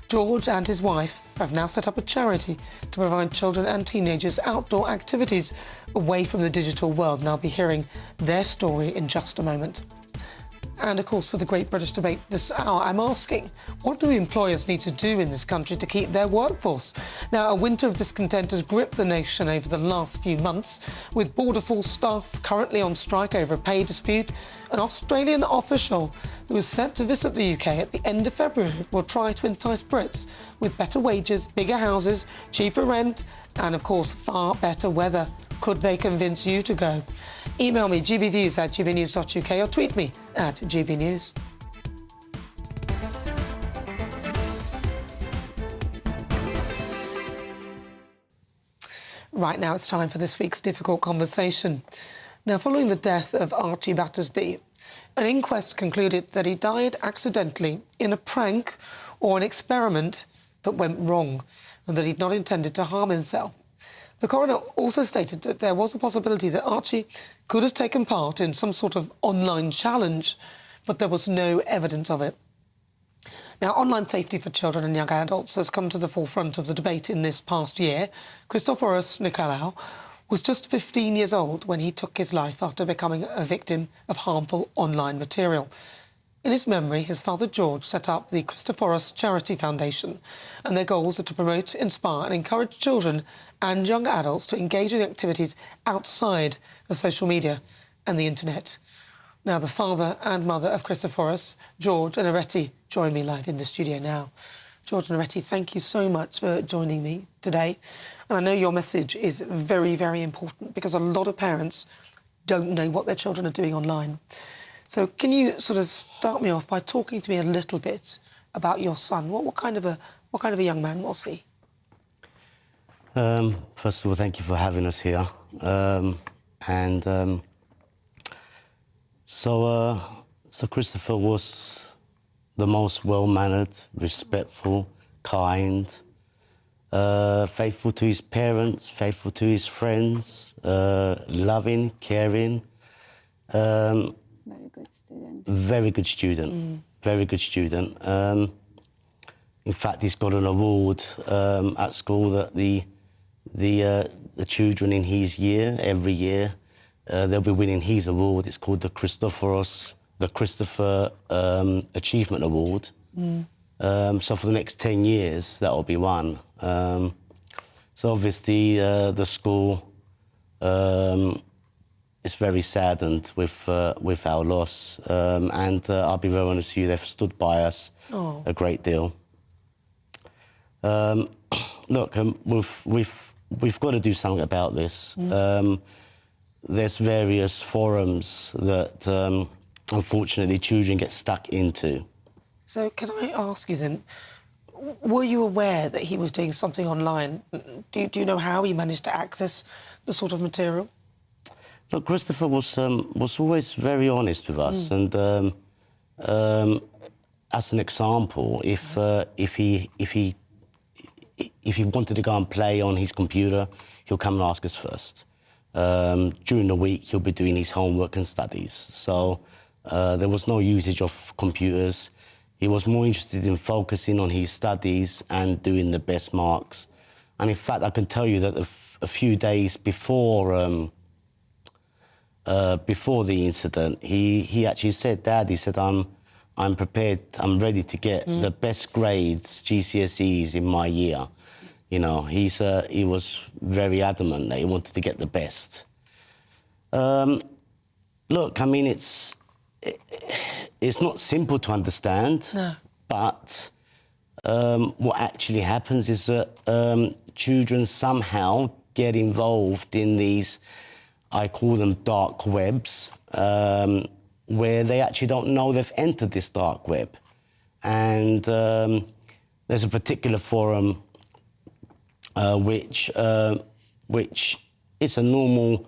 George and his wife have now set up a charity to provide children and teenagers outdoor activities away from the digital world, and I'll be hearing their story in just a moment. And of course, for the Great British Debate this hour, I'm asking, what do employers need to do in this country to keep their workforce? Now, a winter of discontent has gripped the nation over the last few months, with Border Force staff currently on strike over a pay dispute. An Australian official who is set to visit the UK at the end of February will try to entice Brits with better wages, bigger houses, cheaper rent, and of course, far better weather. Could they convince you to go? Email me, gbviews@gbnews.uk, or tweet me at gbnews. Right now, it's time for this week's difficult conversation. Now, following the death of Archie Battersby, an inquest concluded that he died accidentally in a prank or an experiment that went wrong, and that he'd not intended to harm himself. The coroner also stated that there was a possibility that Archie could have taken part in some sort of online challenge, but there was no evidence of it. Now, online safety for children and young adults has come to the forefront of the debate in this past year. Christoforos Nikolaou was just 15 years old when he took his life after becoming a victim of harmful online material. In his memory, his father George set up the Christoforos Charity Foundation, and their goals are to promote, inspire and encourage children and young adults to engage in activities outside of social media and the internet. Now, the father and mother of Christoforos, George and Areti, join me live in the studio now. George and Areti, thank you so much for joining me today. And I know your message is very, very important, because a lot of parents don't know what their children are doing online. So can you sort of start me off by talking to me a little bit about your son? What kind of a young man was he? First of all, thank you for having us here. So Christopher was the most well-mannered, respectful, kind, faithful to his parents, faithful to his friends, loving, caring. Very good student. Very good student. In fact, he's got an award at school that the children in his year, every year, they'll be winning his award. It's called the Christopher Achievement Award. So for the next 10 years, that'll be one. So obviously, the school is very saddened with our loss, and I'll be very honest with you, they've stood by us a great deal. Look, we've got to do something about this. There's various forums that, unfortunately, children get stuck into. So can I ask you then, were you aware that he was doing something online? Do you know how he managed to access the sort of material? Look, Christopher was always very honest with us, and as an example, if he wanted to go and play on his computer, he'll come and ask us first. During the week, he'll be doing his homework and studies. So there was no usage of computers. He was more interested in focusing on his studies and doing the best marks. And in fact, I can tell you that a few days before the incident, he actually said, "Dad," he said, I'm prepared, I'm ready to get the best grades, GCSEs in my year. You know, he was very adamant that he wanted to get the best. Look, I mean, it's not simple to understand, but what actually happens is that children somehow get involved in these, I call them dark webs, where they actually don't know they've entered this dark web. And there's a particular forum which is a normal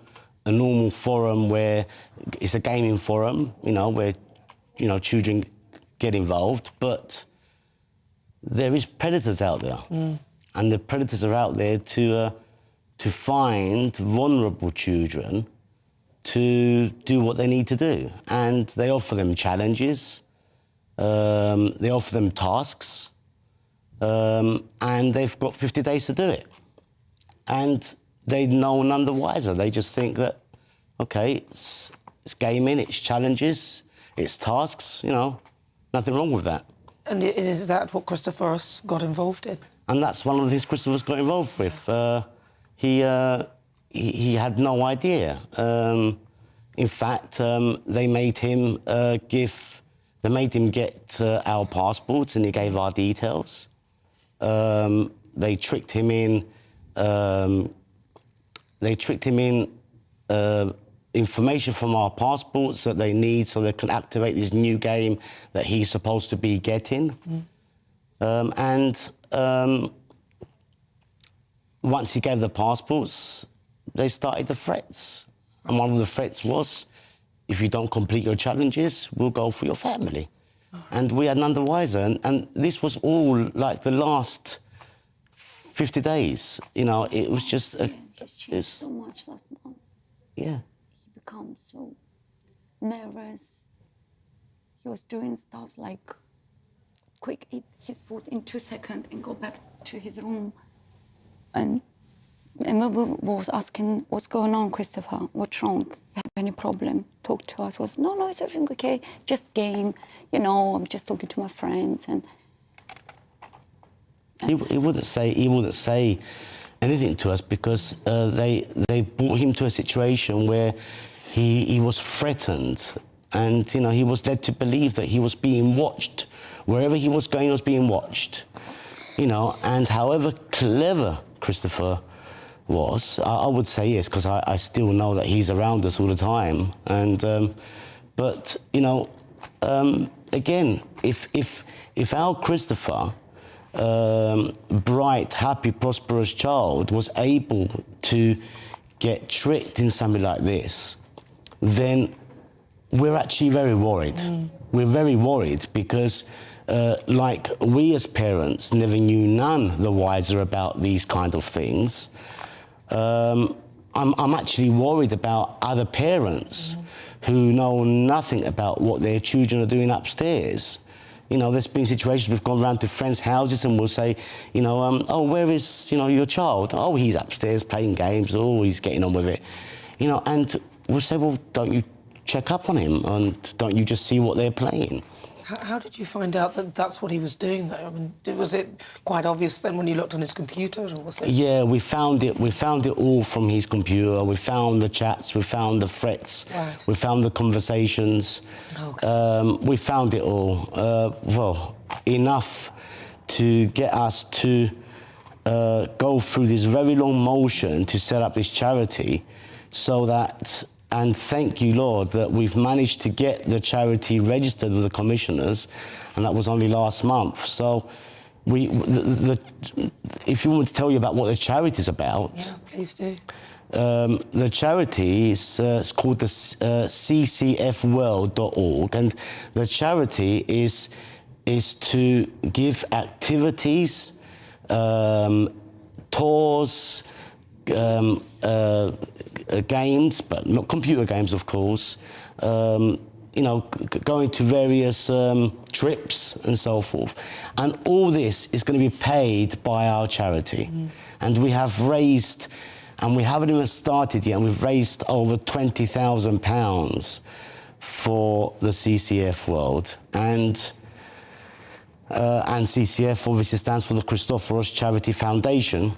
forum where it's a gaming forum, where children get involved, but there is predators out there, and the predators are out there to find vulnerable children to do what they need to do, and they offer them challenges, they offer them tasks, and they've got 50 days to do it, and they know none the wiser. They just think that, okay, it's gaming, it's challenges, it's tasks, nothing wrong with that. And is that what Christopher got involved in? And that's one of the things Christopher's got involved with. He had no idea. In fact, they made him get our passports, and he gave our details. They tricked him in. Information from our passports that they need so they can activate this new game that he's supposed to be getting. Once he gave the passports, they started the threats. And one of the threats was, if you don't complete your challenges, we'll go for your family. And we are none the wiser. And this was all like the last 50 days. It was just... so much last month. Yeah. He became so nervous. He was doing stuff like quick eat his food in 2 seconds and go back to his room. And we was asking, what's going on, Christopher? What's wrong? You have any problem? Talk to us. Was no, it's everything okay. Just game. I'm just talking to my friends. And he wouldn't say anything to us because they brought him to a situation where he was threatened, and he was led to believe that he was being watched. Wherever he was going, he was being watched. And however clever Christopher was, I would say yes, because I still know that he's around us all the time. And but again, if our Christopher, bright, happy, prosperous child, was able to get tricked in something like this, then we're actually very worried. We're very worried because like we as parents never knew none the wiser about these kind of things. I'm actually worried about other parents who know nothing about what their children are doing upstairs. There's been situations we've gone around to friends' houses and we'll say, oh, where is, your child? Oh, he's upstairs playing games. Oh, he's getting on with it. And we'll say, well, don't you check up on him? And don't you just see what they're playing? How did you find out that that's what he was doing, though? I mean, was it quite obvious then when you looked on his computer? Or was it... Yeah, we found it. We found it all from his computer. We found the chats. We found the threats. Right. We found the conversations. Okay. We found it all. Well, enough to get us to go through this very long motion to set up this charity, so that. And thank you, Lord, that we've managed to get the charity registered with the commissioners, and that was only last month. So, if you want me to tell you about what the charity is about, yeah, please do. The charity is it's called the ccfworld.org, and the charity is to give activities, tours, games, but not computer games, of course, going to various trips and so forth. And all this is going to be paid by our charity. And we have raised, and we haven't even started yet, and we've raised over £20,000 for the CCF World. And CCF obviously stands for the Christoforos Charity Foundation.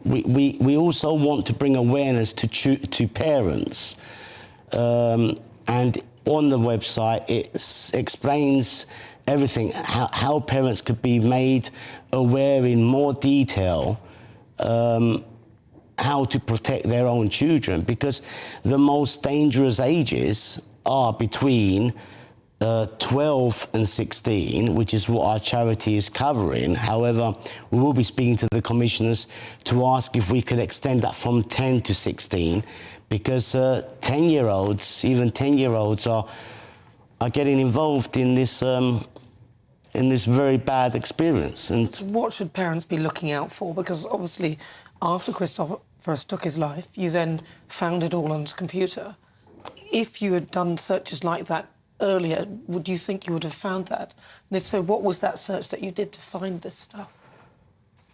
We also want to bring awareness to parents, and on the website it explains everything, how parents could be made aware in more detail how to protect their own children, because the most dangerous ages are between 12 and 16, which is what our charity is covering. However, we will be speaking to the commissioners to ask if we could extend that from 10 to 16, because 10-year-olds, even 10-year-olds are getting involved in this very bad experience. And what should parents be looking out for? Because obviously, after Christopher first took his life, you then found it all on his computer. If you had done searches like that earlier, would you think you would have found that? And if so, what was that search that you did to find this stuff?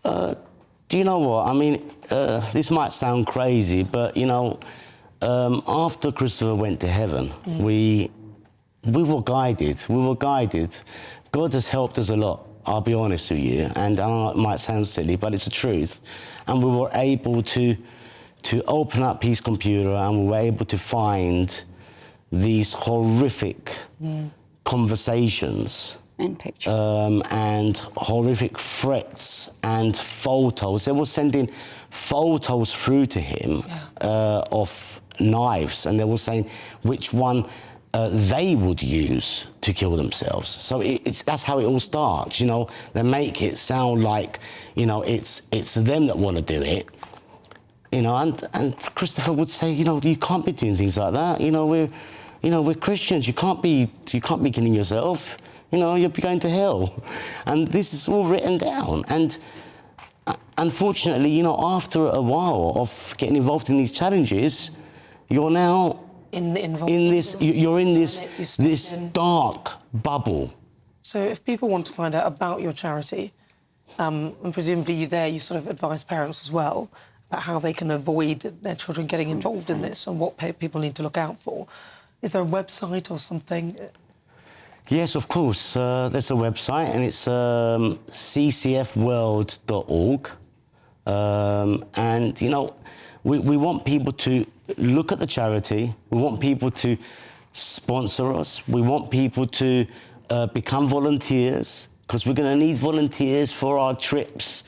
Do you know what? I mean, this might sound crazy, but, you know, after Christopher went to heaven, we were guided. We were guided. God has helped us a lot, I'll be honest with you. And I know it might sound silly, but it's the truth. And we were able to open up his computer, and we were able to find these horrific conversations and pictures and horrific threats and photos. They were sending photos through to him of knives, and they were saying which one they would use to kill themselves. So that's how it all starts, you know. They make it sound like, you know, it's them that want to do it. You know, and Christopher would say, you know, you can't be doing things like that. You know, we're Christians. You can't be killing yourself. You know, you'll be going to hell. And this is all written down. And unfortunately, you know, after a while of getting involved in these challenges, you're now you're in this dark bubble. So if people want to find out about your charity, and presumably you sort of advise parents as well about how they can avoid their children getting involved in this and what people need to look out for. Is there a website or something? Yes, of course. There's a website, and it's ccfworld.org. And, you know, we want people to look at the charity. We want people to sponsor us. We want people to become volunteers, because we're going to need volunteers for our trips,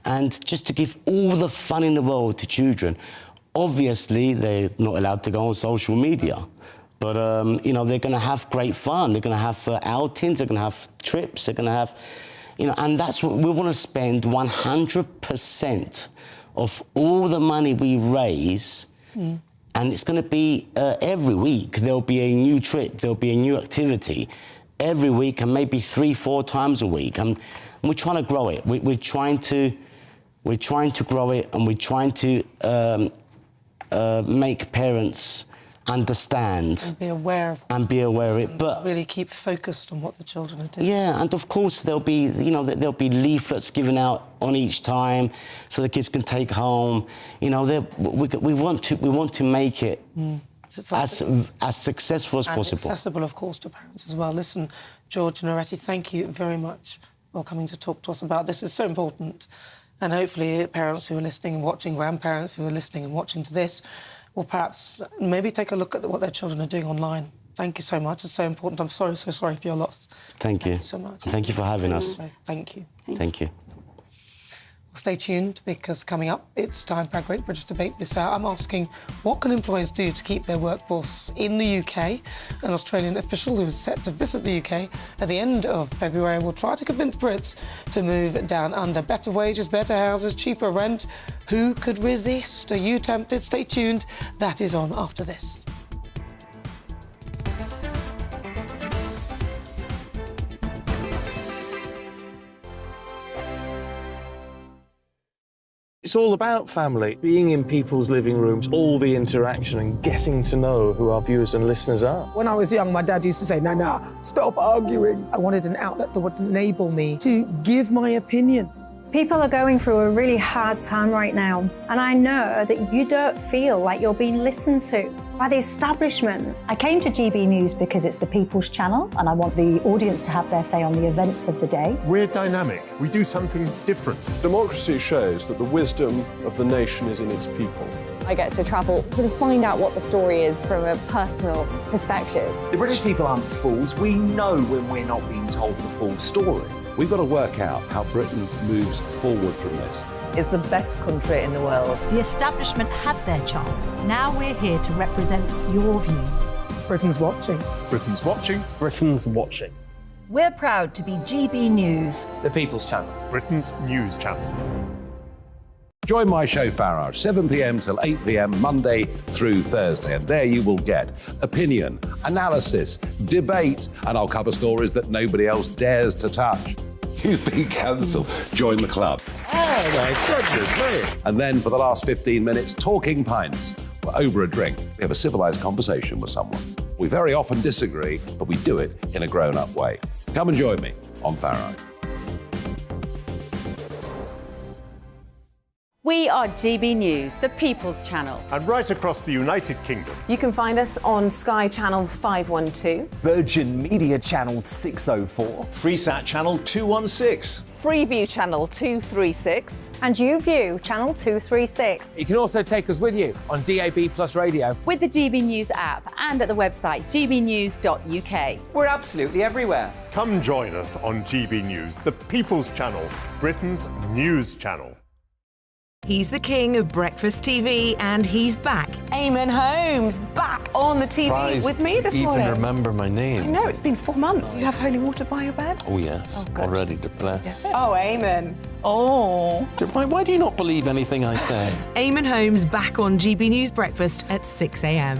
and just to give all the fun in the world to children. Obviously, they're not allowed to go on social media, but, you know, they're going to have great fun. They're going to have outings, they're going to have trips, they're going to have, you know, and that's what we want to spend 100% of all the money we raise. And it's going to be every week. There'll be a new trip, there'll be a new activity every week, and maybe 3-4 times a week. And we're trying to grow it. We're trying to grow it, and we're trying to make parents understand and be aware of it, but really keep focused on what the children are doing. Yeah, and of course there'll be, you know, there'll be leaflets given out on each time, so the kids can take home. You know, we want to make it as successful as possible. And accessible, of course, to parents as well. Listen, George and Areti, thank you very much for coming to talk to us about this. It's so important, and hopefully parents who are listening and watching, grandparents who are listening and watching to this, will perhaps maybe take a look at what their children are doing online. Thank you so much. It's so important. I'm so sorry for your loss. Thank you. Thank you so much. Thank you for having us. Thank you. Thank you. Stay tuned, because coming up, it's time for our Great British Debate this hour. I'm asking, what can employers do to keep their workforce in the UK? An Australian official who is set to visit the UK at the end of February will try to convince Brits to move down under. Better wages, better houses, cheaper rent. Who could resist? Are you tempted? Stay tuned. That is on after this. It's all about family, being in people's living rooms, all the interaction and getting to know who our viewers and listeners are. When I was young, my dad used to say, Nana, stop arguing. I wanted an outlet that would enable me to give my opinion. People are going through a really hard time right now, and I know that you don't feel like you're being listened to by the establishment. I came to GB News because it's the People's Channel, and I want the audience to have their say on the events of the day. We're dynamic. We do something different. Democracy shows that the wisdom of the nation is in its people. I get to travel to find out what the story is from a personal perspective. The British people aren't fools. We know when we're not being told the full story. We've got to work out how Britain moves forward from this. It's the best country in the world. The establishment had their chance. Now we're here to represent your views. Britain's watching. Britain's watching. Britain's watching. We're proud to be GB News. The People's Channel. Britain's news channel. Join my show Farage, 7 p.m. till 8 p.m. Monday through Thursday, and there you will get opinion, analysis, debate, and I'll cover stories that nobody else dares to touch. You've been cancelled. Join the club. Oh my goodness me. And then for the last 15 minutes, talking pints. We're over a drink. We have a civilised conversation with someone. We very often disagree, but we do it in a grown-up way. Come and join me on Farage. We are GB News, the People's Channel. And right across the United Kingdom. You can find us on Sky Channel 512, Virgin Media Channel 604, Freesat Channel 216, Freeview Channel 236, And YouView, channel 236. You can also take us with you on DAB Plus Radio. With the GB News app and at the website gbnews.uk. We're absolutely everywhere. Come join us on GB News, the People's Channel, Britain's news channel. He's the king of breakfast TV, and he's back. Eamon Holmes, back on the TV with me this morning. Even remember my name. I know, it's been 4 months. You have holy water by your bed? Oh, yes. Already to bless. Yeah. Oh, Eamon. Oh. Why do you not believe anything I say? Eamon Holmes back on GB News Breakfast at 6 a.m.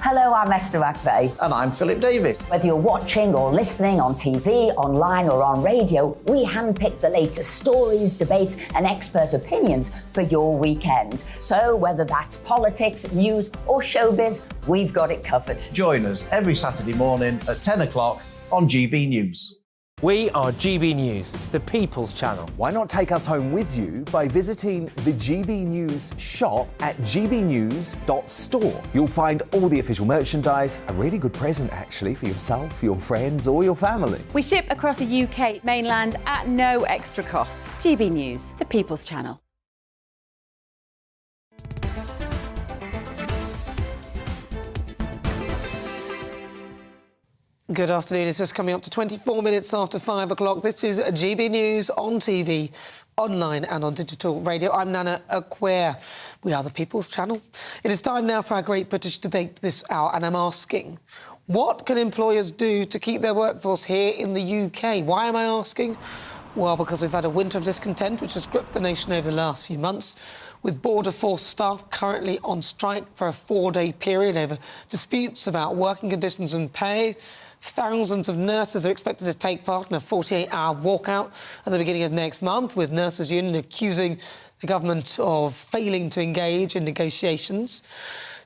Hello, I'm Esther McVeigh. And I'm Philip Davis. Whether you're watching or listening on TV, online or on radio, we handpick the latest stories, debates and expert opinions for your weekend. So whether that's politics, news or showbiz, we've got it covered. Join us every Saturday morning at 10 o'clock on GB News. We are GB News, the People's Channel. Why not take us home with you by visiting the GB News shop at gbnews.store. You'll find all the official merchandise, a really good present actually for yourself, your friends or your family. We ship across the UK mainland at no extra cost. GB News, the People's Channel. Good afternoon. It's just coming up to 24 minutes after 5 o'clock. This is GB News on TV, online and on digital radio. I'm Nana Akua. We are the People's Channel. It is time now for our Great British Debate this hour, and I'm asking, what can employers do to keep their workforce here in the UK? Why am I asking? Well, because we've had a winter of discontent which has gripped the nation over the last few months, with Border Force staff currently on strike for a 4-day period over disputes about working conditions and pay. Thousands of nurses are expected to take part in a 48-hour walkout at the beginning of next month, with Nurses Union accusing the government of failing to engage in negotiations.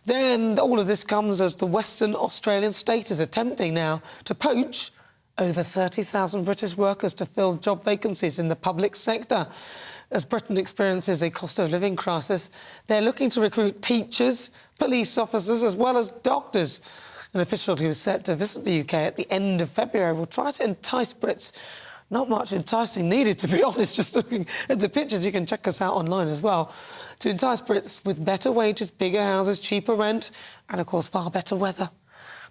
Then all of this comes as the Western Australian state is attempting now to poach over 30,000 British workers to fill job vacancies in the public sector. As Britain experiences a cost of living crisis, they're looking to recruit teachers, police officers, as well as doctors. An official who is set to visit the UK at the end of February will try to entice Brits. Not much enticing needed, to be honest, just looking at the pictures. You can check us out online as well. To entice Brits with better wages, bigger houses, cheaper rent, and, of course, far better weather.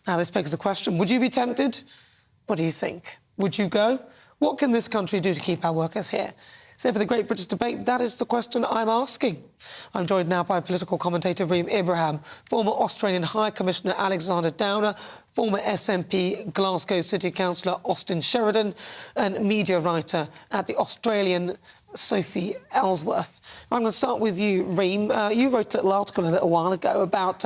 Now, this begs the question, would you be tempted? What do you think? Would you go? What can this country do to keep our workers here? So for the Great British Debate, that is the question I'm asking. I'm joined now by political commentator Reem Ibrahim, former Australian High Commissioner Alexander Downer, former SNP Glasgow City Councillor Austin Sheridan, and media writer at the Australian Sophie Ellsworth. I'm going to start with you, Reem. You wrote a little article a little while ago about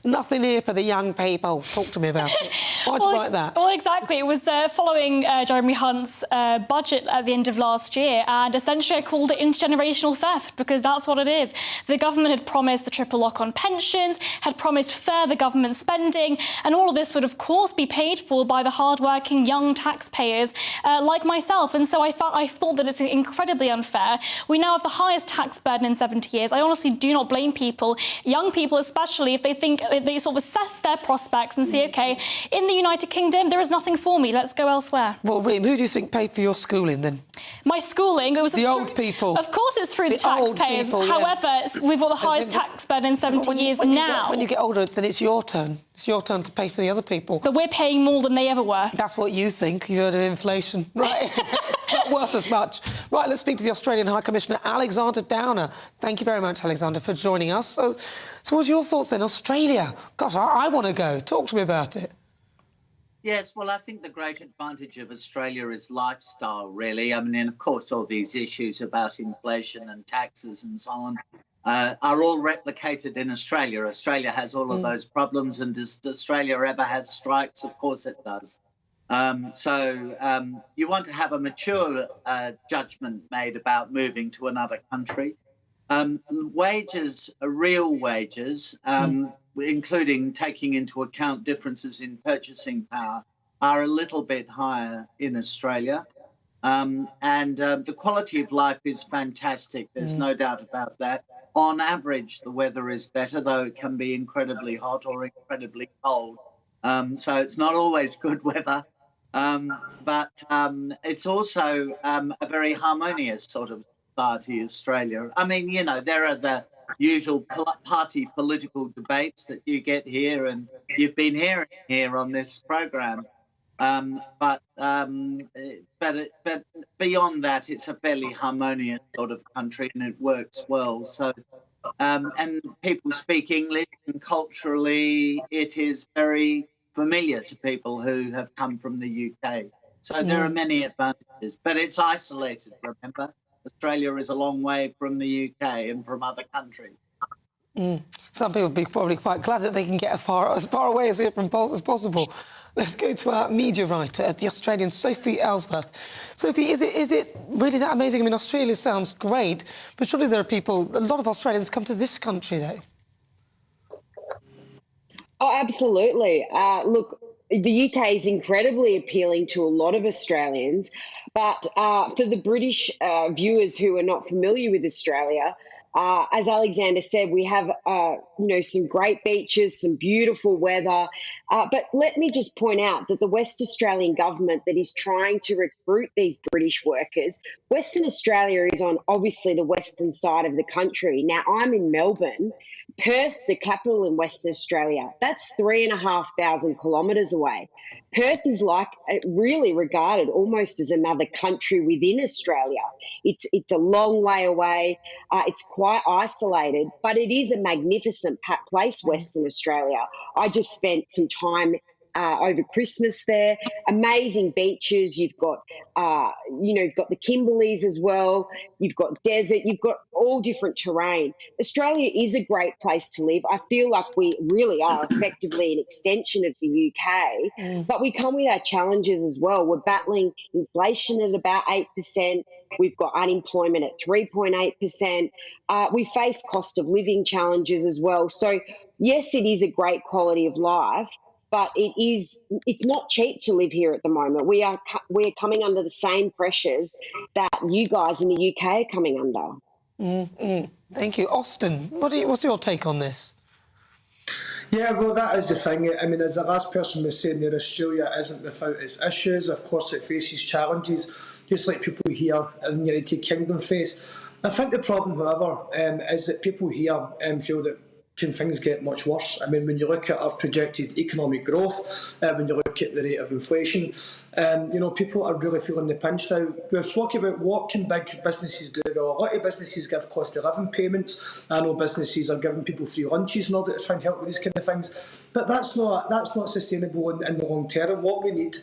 nothing here for the young people. Talk to me about it. Why'd you write that? Well, exactly. It was following Jeremy Hunt's budget at the end of last year, and essentially I called it intergenerational theft, because that's what it is. The government had promised the triple lock on pensions, had promised further government spending, and all of this would, of course, be paid for by the hard-working young taxpayers like myself. And so I thought that it's incredibly unfair welfare. We now have the highest tax burden in 70 years. I honestly do not blame people, young people especially, if they think they sort of assess their prospects and see, OK, in the United Kingdom, there is nothing for me. Let's go elsewhere. Well, Reem, who do you think paid for your schooling then? My schooling, it was the old people. Of course, it's through the taxpayers. People, However, yes. we've got the highest tax burden in 70 years now. When you get older, then it's your turn. It's your turn to pay for the other people. But we're paying more than they ever were. That's what you think. You've heard of inflation, right? It's not worth as much. Right, let's speak to the Australian High Commissioner, Alexander Downer. Thank you very much, Alexander, for joining us. So what's your thoughts then? Australia? Gosh, I want to go. Talk to me about it. Yes, well, I think the great advantage of Australia is lifestyle, really. I mean, and of course, all these issues about inflation and taxes and so on are all replicated in Australia. Australia has all of those problems, and does Australia ever have strikes? Of course it does. So you want to have a mature judgment made about moving to another country. Wages, real wages, including taking into account differences in purchasing power, are a little bit higher in Australia. And the quality of life is fantastic. There's no doubt about that. On average, the weather is better, though it can be incredibly hot or incredibly cold. So it's not always good weather. But it's also a very harmonious sort of society, Australia. I mean, you know, there are the usual party political debates that you get here, and you've been hearing here on this program. But beyond that, it's a fairly harmonious sort of country, and it works well. So, and people speak English, and culturally, it is very familiar to people who have come from the UK. So there are many advantages, but it's isolated, remember? Australia is a long way from the UK and from other countries. Some people will be probably quite glad that they can get as far away as possible. Let's go to our media writer at the Australian, Sophie Ellsworth. Sophie, is it really that amazing? I mean, Australia sounds great, but surely there are people, a lot of Australians come to this country, though. Oh, absolutely. Look, the UK is incredibly appealing to a lot of Australians, but for the British viewers who are not familiar with Australia, as Alexander said, we have, some great beaches, some beautiful weather. But let me just point out that the West Australian government that is trying to recruit these British workers, Western Australia is on obviously the western side of the country. Now, I'm in Melbourne. Perth, the capital in Western Australia, that's 3,500 kilometres away. Perth is really regarded almost as another country within Australia. It's a long way away. It's quite isolated, but it is a magnificent place, Western Australia. I just spent some time over Christmas there. Amazing beaches. You've got, you've got the Kimberleys as well. You've got desert. You've got all different terrain. Australia is a great place to live. I feel like we really are effectively an extension of the UK, but we come with our challenges as well. We're battling inflation at about 8%. We've got unemployment at 3.8%. We face cost of living challenges as well. So, yes, it is a great quality of life, but it's not cheap to live here at the moment. We're coming under the same pressures that you guys in the UK are coming under. Thank you. Austin, what's your take on this? Yeah, well, that is the thing. I mean, as the last person was saying there, Australia isn't without its issues. Of course, it faces challenges, just like people here in the United Kingdom face. I think the problem, however, is that people here feel that can things get much worse? I mean, when you look at our projected economic growth, when you look at the rate of inflation, people are really feeling the pinch now. We're talking about what can big businesses do. Well, a lot of businesses give cost of living payments. I know businesses are giving people free lunches in order to try and help with these kind of things. But that's not sustainable in the long term. What we need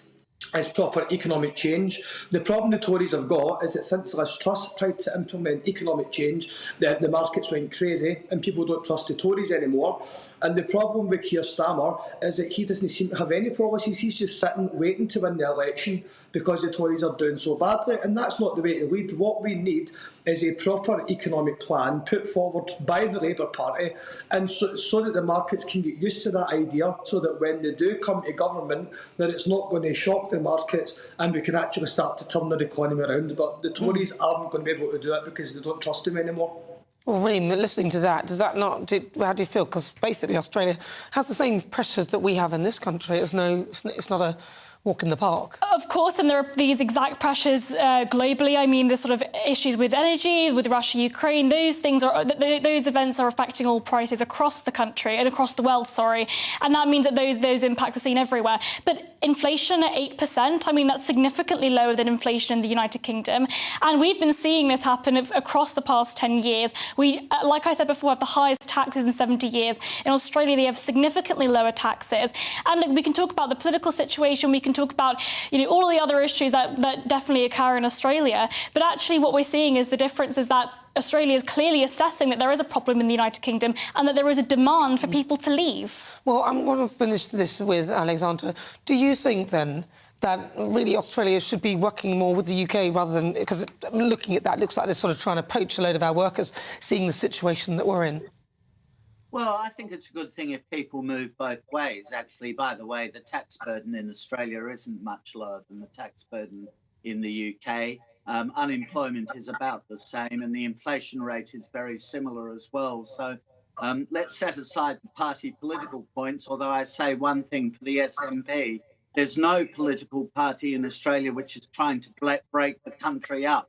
is proper economic change. The problem the Tories have got is that since Liz Truss tried to implement economic change, the markets went crazy and people don't trust the Tories anymore. And the problem with Keir Starmer is that he doesn't seem to have any policies. He's just sitting, waiting to win the election because the Tories are doing so badly, and that's not the way to lead. What we need is a proper economic plan put forward by the Labour Party, and so that the markets can get used to that idea, so that when they do come to government, that it's not going to shock the markets and we can actually start to turn the economy around. But the Tories aren't going to be able to do it because they don't trust him anymore. Well, Reem, listening to that, does that not? How do you feel? Because basically, Australia has the same pressures that we have in this country. It's not a walk in the park. Of course, and there are these exact pressures globally. I mean, the sort of issues with energy, with Russia, Ukraine, those events are affecting all prices across the country and across the world, and that means that those impacts are seen everywhere. But inflation at 8%, I mean, that's significantly lower than inflation in the United Kingdom, and we've been seeing this happen across the past 10 years. We, like I said before, have the highest taxes in 70 years. In Australia, they have significantly lower taxes. And look, we can talk about the political situation, we can talk about, all the other issues that definitely occur in Australia. But actually what we're seeing is the difference is that Australia is clearly assessing that there is a problem in the United Kingdom and that there is a demand for people to leave. Well, I'm going to finish this with Alexandra. Do you think then that really Australia should be working more with the UK rather than... Because looking at that, it looks like they're sort of trying to poach a load of our workers, seeing the situation that we're in. Well, I think it's a good thing if people move both ways. Actually, by the way, the tax burden in Australia isn't much lower than the tax burden in the UK. Unemployment is about the same and the inflation rate is very similar as well. So let's set aside the party political points, although I say one thing for the SNP. There's no political party in Australia which is trying to break the country up.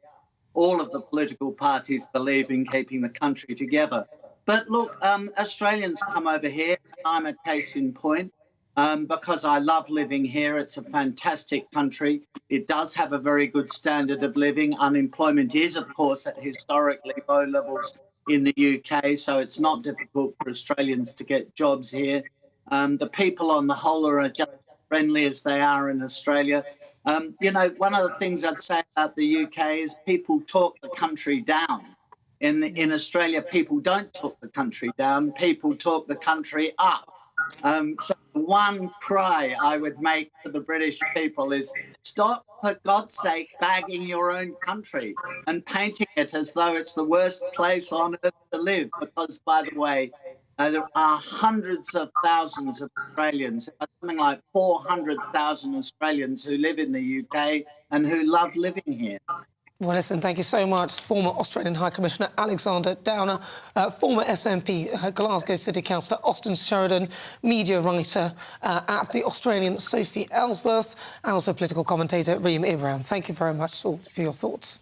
All of the political parties believe in keeping the country together. But look, Australians come over here, and I'm a case in point, because I love living here. It's a fantastic country. It does have a very good standard of living. Unemployment is, of course, at historically low levels in the UK, so it's not difficult for Australians to get jobs here. The people on the whole are just friendly as they are in Australia. One of the things I'd say about the UK is people talk the country down. In Australia, people don't talk the country down, people talk the country up. So one cry I would make to the British people is stop, for God's sake, bagging your own country and painting it as though it's the worst place on earth to live. Because, by the way, there are hundreds of thousands of Australians, something like 400,000 Australians who live in the UK and who love living here. Well, listen, thank you so much. Former Australian High Commissioner Alexander Downer, former SNP Glasgow City Councillor Austin Sheridan, media writer at The Australian Sophie Ellsworth, and also political commentator Reem Ibrahim. Thank you very much all for your thoughts.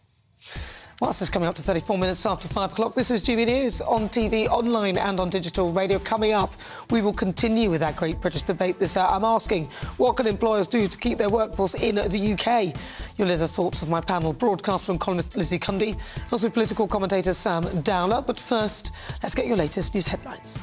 Whilst it's coming up to 34 minutes after 5 o'clock, this is GB News on TV, online and on digital radio. Coming up, we will continue with that great British debate this hour. I'm asking, what can employers do to keep their workforce in the UK? You'll hear the thoughts of my panel, broadcaster and columnist Lizzie Cundy, also political commentator Sam Dowler. But first, let's get your latest news headlines.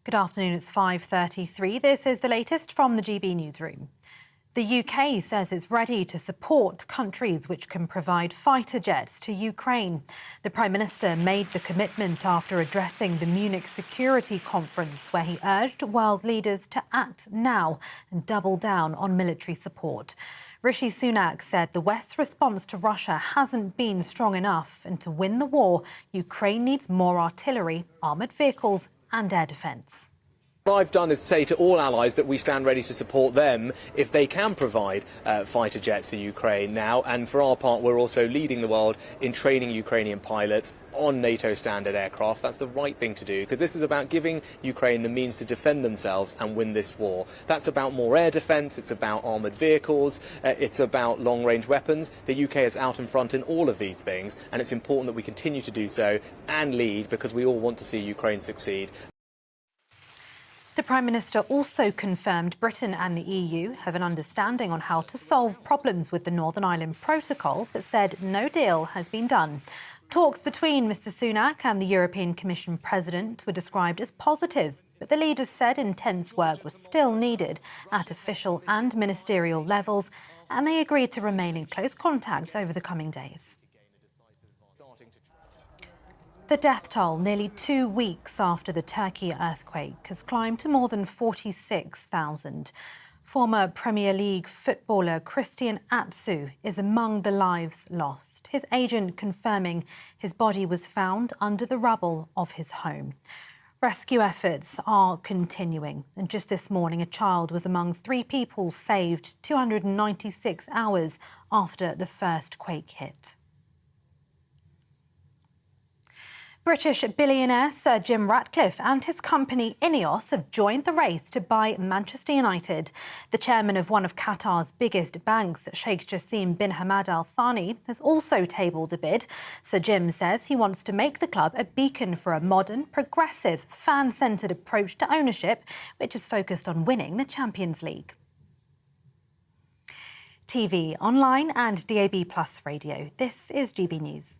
Good afternoon, it's 5:33. This is the latest from the GB Newsroom. The UK says it's ready to support countries which can provide fighter jets to Ukraine. The Prime Minister made the commitment after addressing the Munich Security Conference, where he urged world leaders to act now and double down on military support. Rishi Sunak said the West's response to Russia hasn't been strong enough, and to win the war, Ukraine needs more artillery, armoured vehicles and air defence. What I've done is say to all allies that we stand ready to support them if they can provide fighter jets to Ukraine now. And for our part, we're also leading the world in training Ukrainian pilots on NATO standard aircraft. That's the right thing to do, because this is about giving Ukraine the means to defend themselves and win this war. That's about more air defence, it's about armoured vehicles, it's about long-range weapons. The UK is out in front in all of these things, and it's important that we continue to do so and lead, because we all want to see Ukraine succeed. The Prime Minister also confirmed Britain and the EU have an understanding on how to solve problems with the Northern Ireland Protocol, but said no deal has been done. Talks between Mr Sunak and the European Commission President were described as positive, but the leaders said intense work was still needed at official and ministerial levels, and they agreed to remain in close contact over the coming days. The death toll, nearly 2 weeks after the Turkey earthquake, has climbed to more than 46,000. Former Premier League footballer Christian Atsu is among the lives lost. His agent confirming his body was found under the rubble of his home. Rescue efforts are continuing, and just this morning a child was among 3 people saved 296 hours after the first quake hit. British billionaire Sir Jim Ratcliffe and his company Ineos have joined the race to buy Manchester United. The chairman of one of Qatar's biggest banks, Sheikh Jassim bin Hamad Al Thani, has also tabled a bid. Sir Jim says he wants to make the club a beacon for a modern, progressive, fan-centred approach to ownership, which is focused on winning the Champions League. TV, online and DAB+ radio. This is GB News.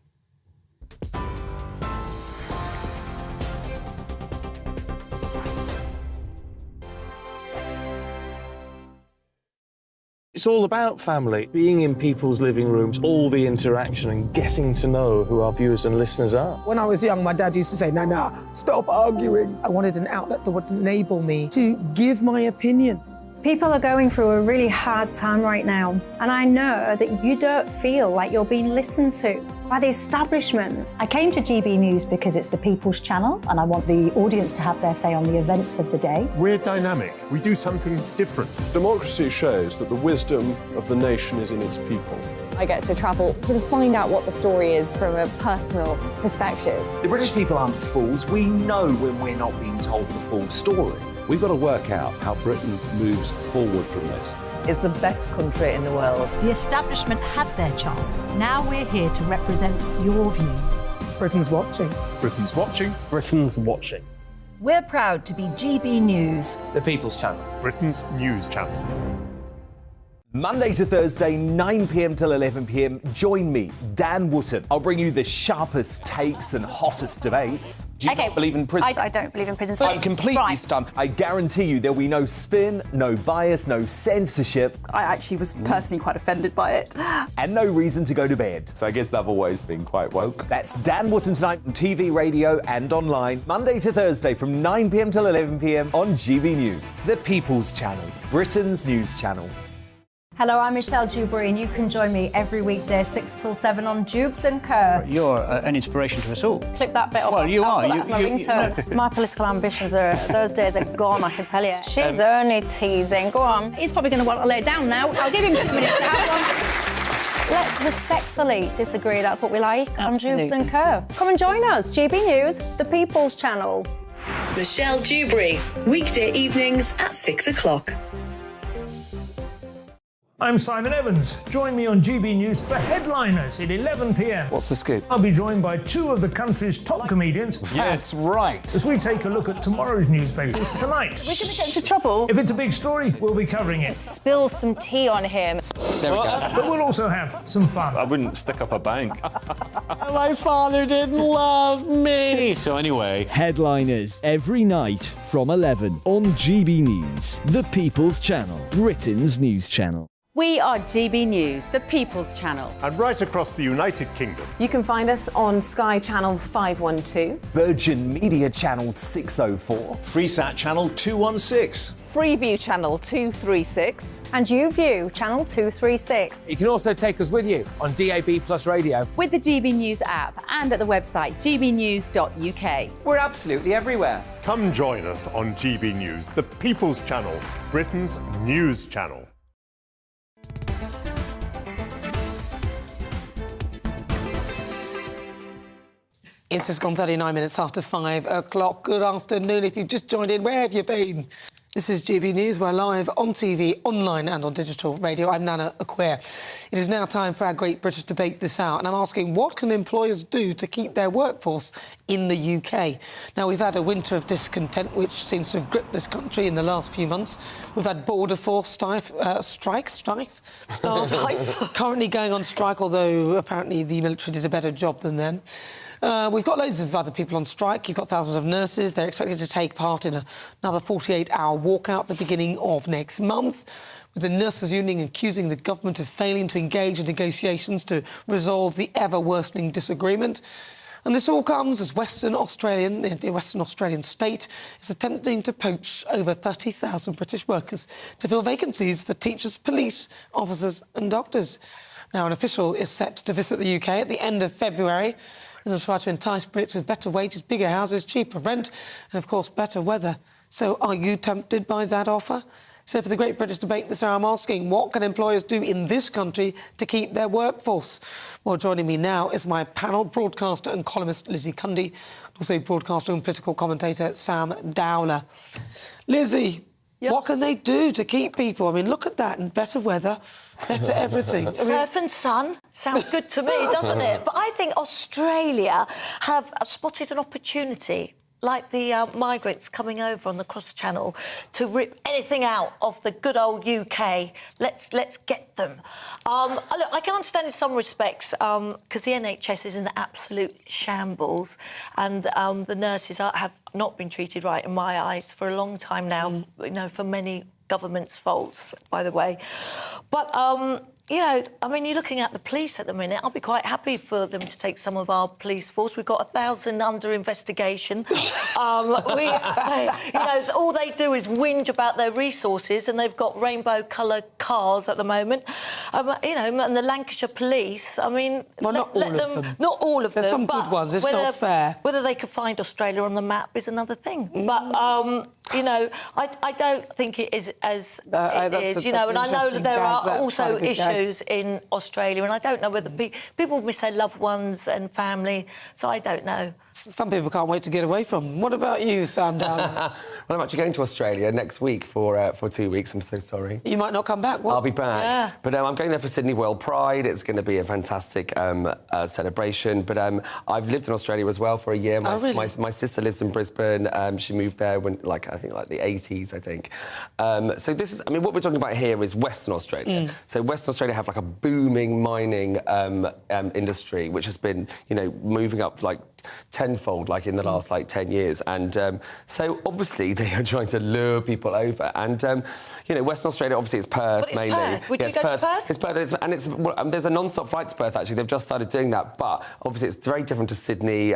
It's all about family, being in people's living rooms, all the interaction and getting to know who our viewers and listeners are. When I was young, my dad used to say, Nana, stop arguing. I wanted an outlet that would enable me to give my opinion. People are going through a really hard time right now, and I know that you don't feel like you're being listened to by the establishment. I came to GB News because it's the People's Channel, and I want the audience to have their say on the events of the day. We're dynamic. We do something different. Democracy shows that the wisdom of the nation is in its people. I get to travel to find out what the story is from a personal perspective. The British people aren't fools. We know when we're not being told the full story. We've got to work out how Britain moves forward from this. It's the best country in the world. The establishment had their chance. Now we're here to represent your views. Britain's watching. Britain's watching. Britain's watching. We're proud to be GB News. The People's Channel. Britain's news channel. Monday to Thursday, 9 p.m. till 11 p.m. Join me, Dan Wootton. I'll bring you the sharpest takes and hottest debates. Do you not believe in prison? I don't believe in prisons. I'm completely stunned. I guarantee you there'll be no spin, no bias, no censorship. I actually was personally quite offended by it. And no reason to go to bed. So I guess they've always been quite woke. That's Dan Wootton tonight on TV, radio and online. Monday to Thursday from 9 p.m. till 11 p.m. on GB News. The People's Channel. Britain's news channel. Hello, I'm Michelle Dewberry, and you can join me every weekday 6 till 7 on Jubes and Kerr. You're an inspiration to us all. Clip that bit off. Well, you are. That's my ringtone. My political ambitions those days are gone, I can tell you. She's only teasing. Go on. He's probably going to want to lay down now. I'll give him 2 minutes to have one. Let's respectfully disagree. That's what we like on Jubes and Kerr. Come and join us. GB News, the People's Channel. Michelle Dewberry, weekday evenings at 6 o'clock. I'm Simon Evans. Join me on GB News for Headliners at 11 p.m. What's the scoop? I'll be joined by 2 of the country's top comedians. That's right. As we take a look at tomorrow's newspapers tonight. We're going to get into trouble. If it's a big story, we'll be covering it. Spill some tea on him. There we go. But we'll also have some fun. I wouldn't stick up a bank. My father didn't love me. So anyway. Headliners every night from 11 on GB News, the People's Channel, Britain's news channel. We are GB News, the People's Channel. And right across the United Kingdom. You can find us on Sky Channel 512. Virgin Media Channel 604. Freesat Channel 216. Freeview Channel 236. And YouView Channel 236. You can also take us with you on DAB+ radio. With the GB News app and at the website gbnews.uk. We're absolutely everywhere. Come join us on GB News, the People's Channel, Britain's news channel. It's just gone 39 minutes after 5 o'clock. Good afternoon. If you've just joined in, where have you been? This is GB News. We're live on TV, online and on digital radio. I'm Nana Akua. It is now time for our Great British Debate this hour, and I'm asking, what can employers do to keep their workforce in the UK? Now, we've had a winter of discontent, which seems to have gripped this country in the last few months. We've had border force staff currently going on strike, although apparently the military did a better job than them. We've got loads of other people on strike. You've got thousands of nurses. They're expected to take part in another 48-hour walkout at the beginning of next month, with the Nurses' Union accusing the government of failing to engage in negotiations to resolve the ever-worsening disagreement. And this all comes as the Western Australian state is attempting to poach over 30,000 British workers to fill vacancies for teachers, police, officers and doctors. Now, an official is set to visit the UK at the end of February and will try to entice Brits with better wages, bigger houses, cheaper rent and, of course, better weather. So are you tempted by that offer? So for the Great British Debate this hour, I'm asking, what can employers do in this country to keep their workforce? Well, joining me now is my panel, broadcaster and columnist Lizzie Cundy, also broadcaster and political commentator Sam Dowler. Lizzie, what can they do to keep people? I mean, look at that, and better weather, better everything. Surf and sun sounds good to me, doesn't it? But I think Australia have spotted an opportunity, like the migrants coming over on the cross channel, to rip anything out of the good old UK. Let's get them. Look, I can understand in some respects because the NHS is in absolute shambles, and the nurses have not been treated right in my eyes for a long time now. You know, for many government's faults, by the way. But you know, I mean, you're looking at the police at the minute. I'll be quite happy for them to take some of our police force. We've got 1,000 under investigation. You know, all they do is whinge about their resources, and they've got rainbow-coloured cars at the moment. You know, and the Lancashire police, I mean... Well, not all of them. Not all of them. There's some good ones, it's not fair. Whether they could find Australia on the map is another thing. But, you know, I don't think it is as it is, you know, and I know that there are also issues in Australia, and I don't know whether people miss their loved ones and family, so I don't know. Some people can't wait to get away from them. What about you, Sam Dowler? Well, I'm actually going to Australia next week for 2 weeks. I'm so sorry. You might not come back. What? I'll be back. Yeah. But I'm going there for Sydney World Pride. It's going to be a fantastic celebration. But I've lived in Australia as well for a year. My sister lives in Brisbane. She moved there when, I think the 80s, I think. So this is, I mean, what we're talking about here is Western Australia. So Western Australia have like a booming mining industry, which has been, you know, moving up like tenfold, like in the last 10 years. And so obviously they are trying to lure people over. And you know, Western Australia, obviously it's Perth mainly. Perth. Would you go to Perth? It's Perth, there's a non-stop flight to Perth actually. They've just started doing that, but obviously it's very different to Sydney,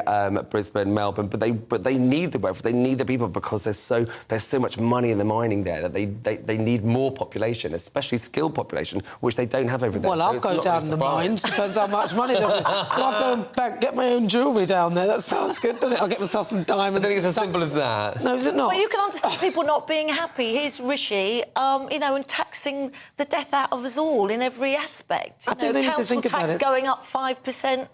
Brisbane, Melbourne. But they need the workforce, they need the people, because there's so much money in the mining there that they need more population, especially skilled population, which they don't have over there. Well, I'll go down the mines. Depends how much money there is. So I'll go back, get my own jewellery down there. That sounds good, doesn't it? I'll get myself some diamonds. I think it's as simple as that. No, is it not? Well, you can understand people not being happy. Here's Rishi, you know, and taxing the death out of us all in every aspect. I think they need to think about it. Going up 5%.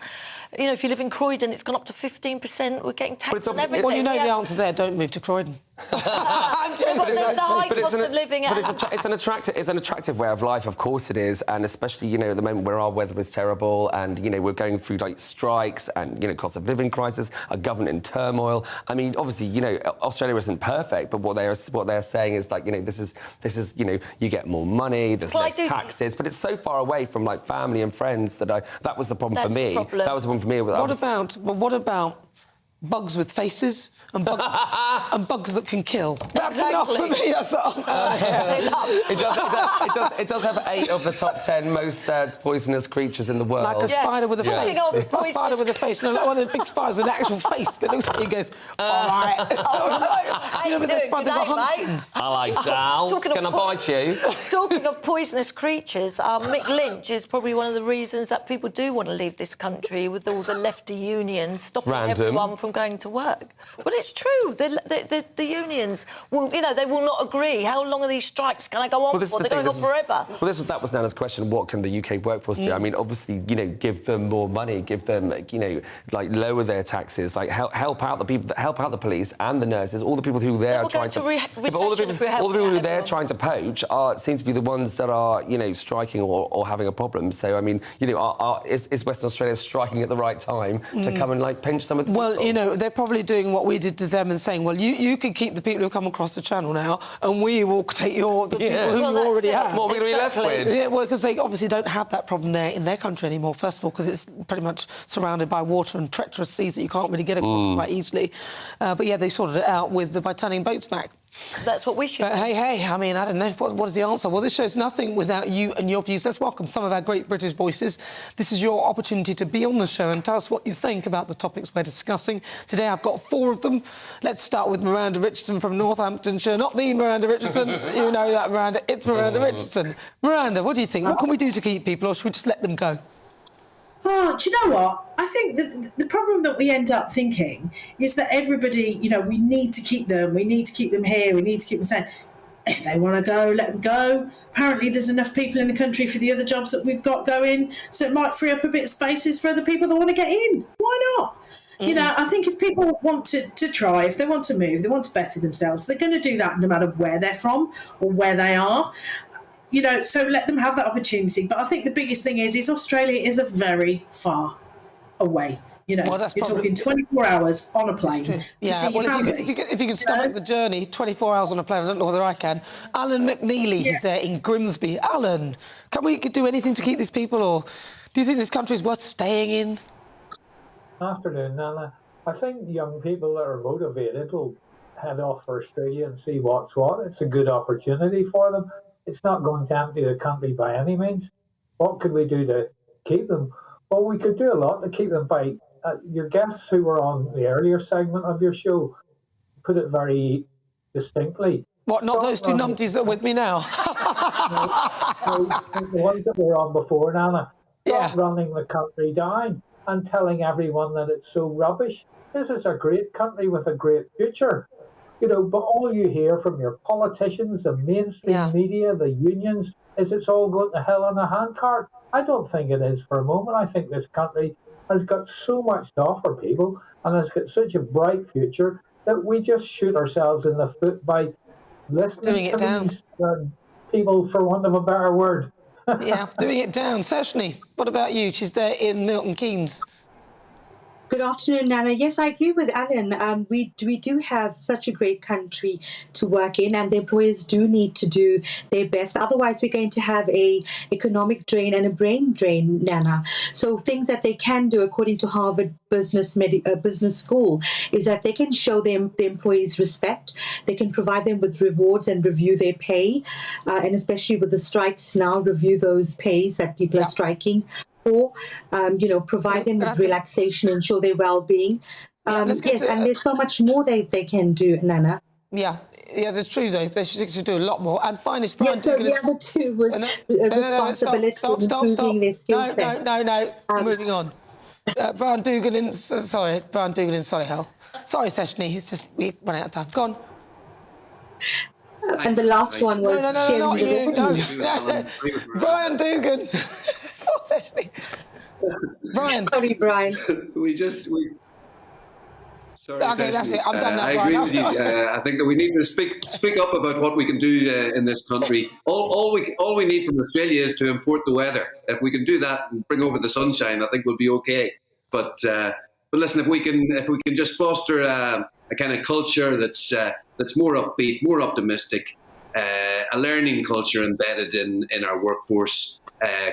You know, if you live in Croydon, it's gone up to 15%. We're getting taxed on everything. Well, you know the answer there. Don't move to Croydon. I'm joking. But there's the high cost of living. It's an attractive way of life, of course it is, and especially, you know, at the moment where our weather is terrible, and you know we're going through strikes and, you know, cost of living crisis, a government in turmoil. I mean, obviously, you know, Australia isn't perfect, but what they're saying is you know, this is you know, you get more money, there's less taxes, but it's so far away from family and friends that was the problem for me. That was the problem for me. What about bugs with faces and bugs that can kill? That's enough for me. That's It does have 8 of the top 10 most poisonous creatures in the world. Like a spider with a face. A spider with a face. One of those big spiders with an actual face that looks like he goes, all right. You know, with the spider with huntsman's. Hello, Dal. Can I bite you? Talking of poisonous creatures, Mick Lynch is probably one of the reasons that people do want to leave this country, with all the lefty unions stopping everyone from going to work. But it's true. The unions will, you know, they will not agree. How long are these strikes going to go on for? They're going on forever. Well, that was Nana's question. What can the UK workforce do? I mean, obviously, you know, give them more money, give them, you know, lower their taxes, help out the people, help out the police and the nurses, all the people who they're trying to. All the people who they're trying to poach seem to be the ones that are, you know, striking or having a problem. So I mean, you know, is Western Australia striking at the right time to come and pinch some of the people? Well, you know, they're probably doing what we did to them and saying, well, you can keep the people who come across the channel now, and we will take the people who you already have. What are we going to be left with? Yeah, well, because they obviously don't have that problem there in their country anymore, first of all, because it's pretty much surrounded by water and treacherous seas that you can't really get across quite easily. But yeah, they sorted it out by turning boats back. That's what we should do. Hey, I mean, I don't know. What is the answer? Well, this show's nothing without you and your views. Let's welcome some of our great British voices. This is your opportunity to be on the show and tell us what you think about the topics we're discussing. Today, I've got 4 of them. Let's start with Miranda Richardson from Northamptonshire. Not the Miranda Richardson. You know that, Miranda. It's Miranda Richardson. Miranda, what do you think? What can we do to keep people, or should we just let them go? Oh, do you know what? I think that the problem that we end up thinking is that everybody, you know, we need to keep them here, we need to keep them safe. If they want to go, let them go. Apparently there's enough people in the country for the other jobs that we've got going, so it might free up a bit of spaces for other people that want to get in. Why not? You know, I think if people want to try, if they want to move, they want to better themselves, they're going to do that no matter where they're from or where they are. You know, so let them have that opportunity. But I think the biggest thing is Australia is a very far away. You know, you're talking 24 hours on a plane. Yeah, well, if you can stomach the journey, 24 hours on a plane, I don't know whether I can. Alan McNeely is there in Grimsby. Alan, can we do anything to keep these people, or do you think this country is worth staying in? Afternoon, Nana. I think young people that are motivated will head off for Australia and see what's what. It's a good opportunity for them. It's not going to empty the country by any means. What could we do to keep them? Well, we could do a lot to keep them by... your guests who were on the earlier segment of your show put it very distinctly. What, not those two numpties that are with me now? The ones that were on before, Nana. Stop running the country down and telling everyone that it's so rubbish. This is a great country with a great future. You know, but all you hear from your politicians, the mainstream media, the unions, is it's all going to hell in a handcart. I don't think it is for a moment. I think this country has got so much to offer people and has got such a bright future that we just shoot ourselves in the foot by listening to these people, for want of a better word. Doing it down. Seshni, what about you? She's there in Milton Keynes. Good afternoon, Nana. Yes, I agree with Alan. We do have such a great country to work in, and the employers do need to do their best. Otherwise, we're going to have a economic drain and a brain drain, Nana. So things that they can do, according to Harvard Business School, is that they can show the employees respect. They can provide them with rewards and review their pay, and especially with the strikes now, review those pays that people are striking. Or, provide them with relaxation, ensure their well-being. Yes, and there's so much more they can do, Nana. Yeah, that's true, though. They should do a lot more. And finally, Brian Dugan... the other two was responsibility of improving their skill sets. No, moving on. Brian Dugan in Solihull. Sorry, Seshni, we run out of time. Go on. And the last one was... No, not you. No, Brian Dugan. Brian. Sorry, Brian. Sorry, okay, that's it. I'm done now, I Brian. agree with you. I think that we need to speak up about what we can do in this country. All we need from Australia is to import the weather. If we can do that and bring over the sunshine, I think we'll be okay. But listen, if we can just foster a kind of culture that's more upbeat, more optimistic, a learning culture embedded in our workforce.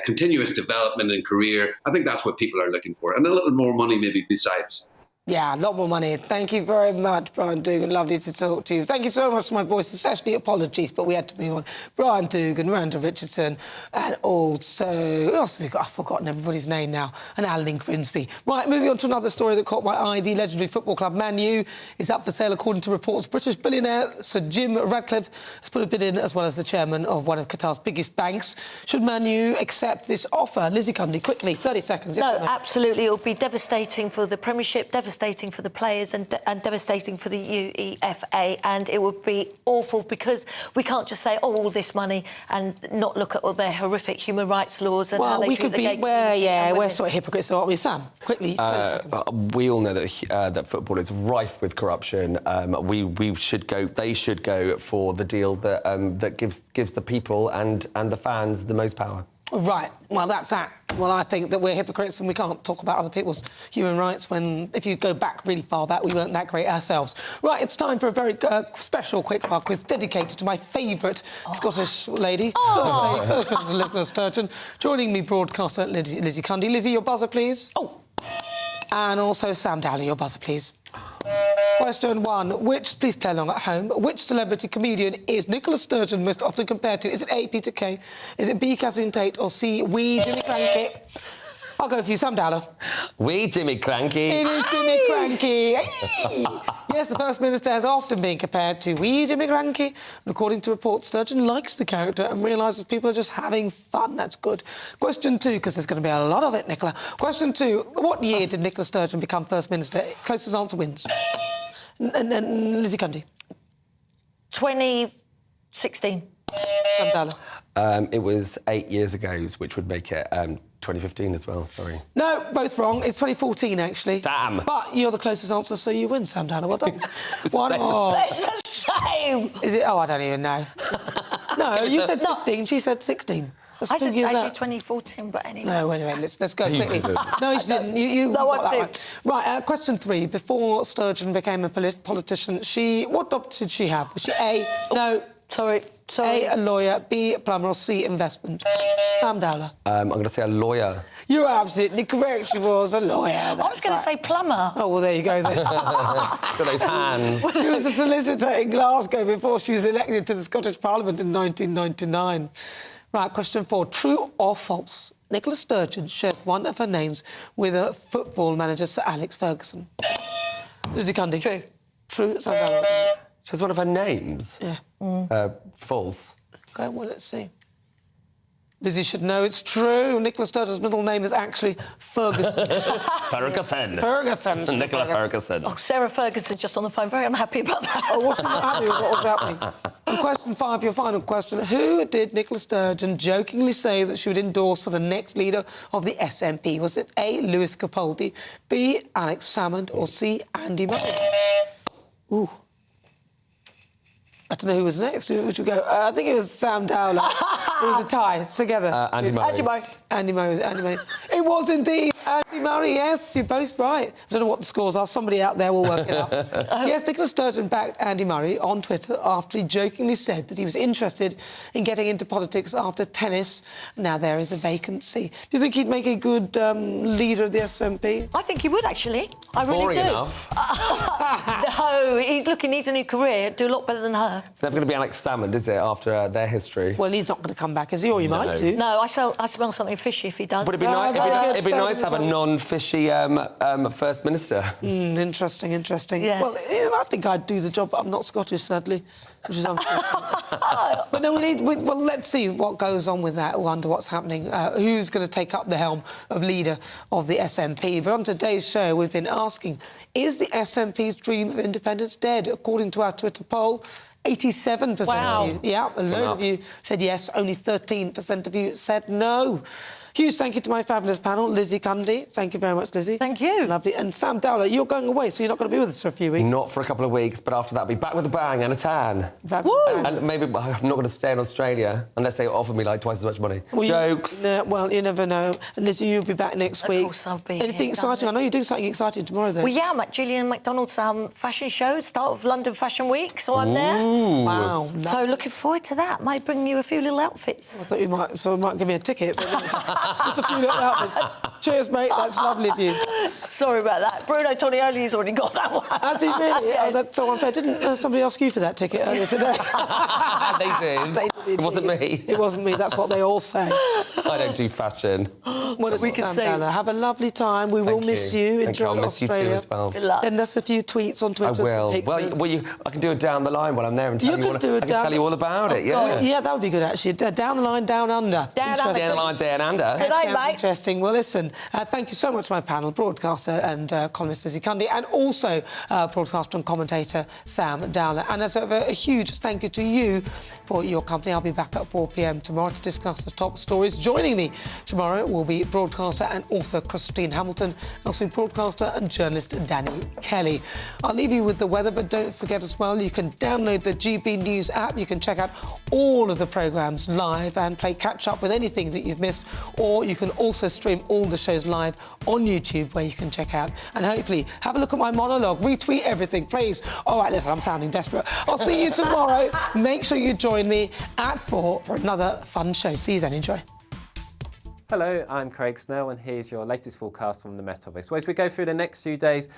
Continuous development and career. I think that's what people are looking for. And a little more money maybe besides. Yeah, a lot more money. Thank you very much, Brian Dugan. Lovely to talk to you. Thank you so much for my voice. Especially apologies, but we had to move on. Brian Dugan, Miranda Richardson, and also... Who else have we got? I've forgotten everybody's name now. And Alan in Grimsby. Right, moving on to another story that caught my eye. The legendary football club Man U is up for sale, according to reports. British billionaire Sir Jim Ratcliffe has put a bid in, as well as the chairman of one of Qatar's biggest banks. Should Man U accept this offer? Lizzie Cundy, quickly, 30 seconds. No, absolutely. It will be devastating for the Premiership, devastating for the players and devastating for the UEFA, and it would be awful because we can't just say, all this money and not look at all their horrific human rights laws and how they treat the gay community. We're sort of hypocrites, aren't we, Sam? Quickly, 30 seconds. We all know that football is rife with corruption. They should go for the deal that gives the people and the fans the most power. Right, well, that's that. Well, I think that we're hypocrites and we can't talk about other people's human rights when, if you go back really far back, we weren't that great ourselves. Right, it's time for a very special quickfire quiz dedicated to my favourite Scottish lady, First Minister Nicola Sturgeon. Joining me, broadcaster Lizzie Cundy. Lizzie, your buzzer, please. And also Sam Dowling, your buzzer, please. Question 1. Please play along at home. Which celebrity comedian is Nicola Sturgeon most often compared to? Is it A, Peter Kay? Is it B, Catherine Tate? Or C, Jimmy Cranky? I'll go for you, Sam Dowler. Jimmy Cranky. It is Jimmy Cranky. Yes, the First Minister has often been compared to Jimmy Cranky. And according to reports, Sturgeon likes the character and realises people are just having fun. That's good. Question 2, because there's going to be a lot of it, Nicola. Question 2. What year did Nicola Sturgeon become First Minister? Closest answer wins. And then Lizzie Cundy. 2016. Sam Dowler. It was 8 years ago, which would make it 2015 as well, sorry. No, both wrong. It's 2014, actually. Damn. But you're the closest answer, so you win, Sam Dowler. Well done. It's the same. Is it? Oh, I don't even know. No, you said 15, she said 16. I said actually 2014, but anyway. No, anyway, let's go quickly. No, she didn't. You no, got I that right, question 3. Before Sturgeon became a politician, what job did she have? Was she A, no... Sorry. A, a lawyer, B, a plumber, or C, investment? Sam Dowler. I'm going to say a lawyer. You're absolutely correct. She was a lawyer. I was going to say plumber. Oh, well, there you go then. Got those hands. She was a solicitor in Glasgow before she was elected to the Scottish Parliament in 1999. Right, question 4. True or false? Nicola Sturgeon shares one of her names with a football manager, Sir Alex Ferguson. Lizzie Cundy. True. True, Sam Dowler. She has one of her names? Yeah. False. OK, well, let's see. Lizzie should know it's true. Nicola Sturgeon's middle name is actually Ferguson. Ferguson. Ferguson. Nicola Ferguson. Oh, Sarah Ferguson just on the phone. Very unhappy about that. Oh, wasn't happy with what was happening. And question 5, your final question. Who did Nicola Sturgeon jokingly say that she would endorse for the next leader of the SNP? Was it A, Lewis Capaldi, B, Alex Salmond, or C, Andy Murray? Ooh. I don't know who was next. Who would you go? I think it was Sam Dowler. It was a tie. Together. Andy Murray. Andy Murray. Andy Murray. Andy Murray. It was indeed Andy Murray, yes. You're both right. I don't know what the scores are. Somebody out there will work it out. Yes, Nicola Sturgeon backed Andy Murray on Twitter after he jokingly said that he was interested in getting into politics after tennis. Now there is a vacancy. Do you think he'd make a good leader of the SNP? I think he would, actually. I really Boring do. enough. No, needs a new career. Do a lot better than her. It's never going to be Alex Salmond, is it, after their history? Well, he's not going to come back, is he? Or he might do. No, I smell something fishy if he does. Would it be nice? It'd be nice to have a non-fishy First Minister. Interesting. Yes. Well, yeah, I think I'd do the job, but I'm not Scottish, sadly, which is unfortunate. But no, let's see what goes on with that. I wonder what's happening. Who's going to take up the helm of leader of the SNP? But on today's show, we've been asking, is the SNP's dream of independence dead? According to our Twitter poll, 87% of you, a load of you said yes, only 13% of you said no. Huge thank you to my fabulous panel, Lizzie Cundy. Thank you very much, Lizzie. Thank you. Lovely. And Sam Dowler, you're going away, so you're not going to be with us for a few weeks. Not for a couple of weeks, but after that, I'll be back with a bang and a tan. Woo! And maybe I'm not going to stay in Australia unless they offer me, like, twice as much money. Well, Jokes. Well, you never know. And Lizzie, you'll be back next week. Of course I'll be Anything here, exciting? I know you're doing something exciting tomorrow, though. Well, yeah, I'm at Julian McDonald's fashion show, start of London Fashion Week, so I'm there. Wow. So looking forward to that. Might bring you a few little outfits. I thought you might give me a ticket, but just a few little outfits. Cheers, mate. That's lovely of you. Sorry about that. Bruno Tonioli's already got that one. Has he really? Yes. Oh, that's so unfair. Didn't somebody ask you for that ticket earlier today? They did. It wasn't me. It wasn't me. That's what they all say. I don't do fashion. Well, we can say. Have a lovely time. We will miss you. Enjoy I'll miss Australia. you too as well. Good luck. Send us a few tweets on Twitter. I will. Well, I can do it down the line while I'm there and tell you. I can tell you all about it. Yeah. Yeah, that would be good actually. Down the line, down under. Down under. Down the line, down under. Good night, mate. Interesting. Well, listen. Thank you so much to my panel, broadcaster and columnist Lizzie Cundy, and also broadcaster and commentator Sam Dowler. And as ever, a huge thank you to you for your company. I'll be back at 4 p.m. tomorrow to discuss the top stories. Joining me tomorrow will be broadcaster and author Christine Hamilton, also broadcaster and journalist Danny Kelly. I'll leave you with the weather, but don't forget as well, you can download the GB News app. You can check out all of the programmes live and play catch-up with anything that you've missed, or you can also stream all the shows live on YouTube, where you can check out and hopefully have a look at my monologue, retweet everything, please. All right, listen, I'm sounding desperate. I'll see you tomorrow. Make sure you join me at 4 for another fun show. See you then. Enjoy. Hello, I'm Craig Snell, and here's your latest forecast from the Met Office. Well, as we go through the next few days,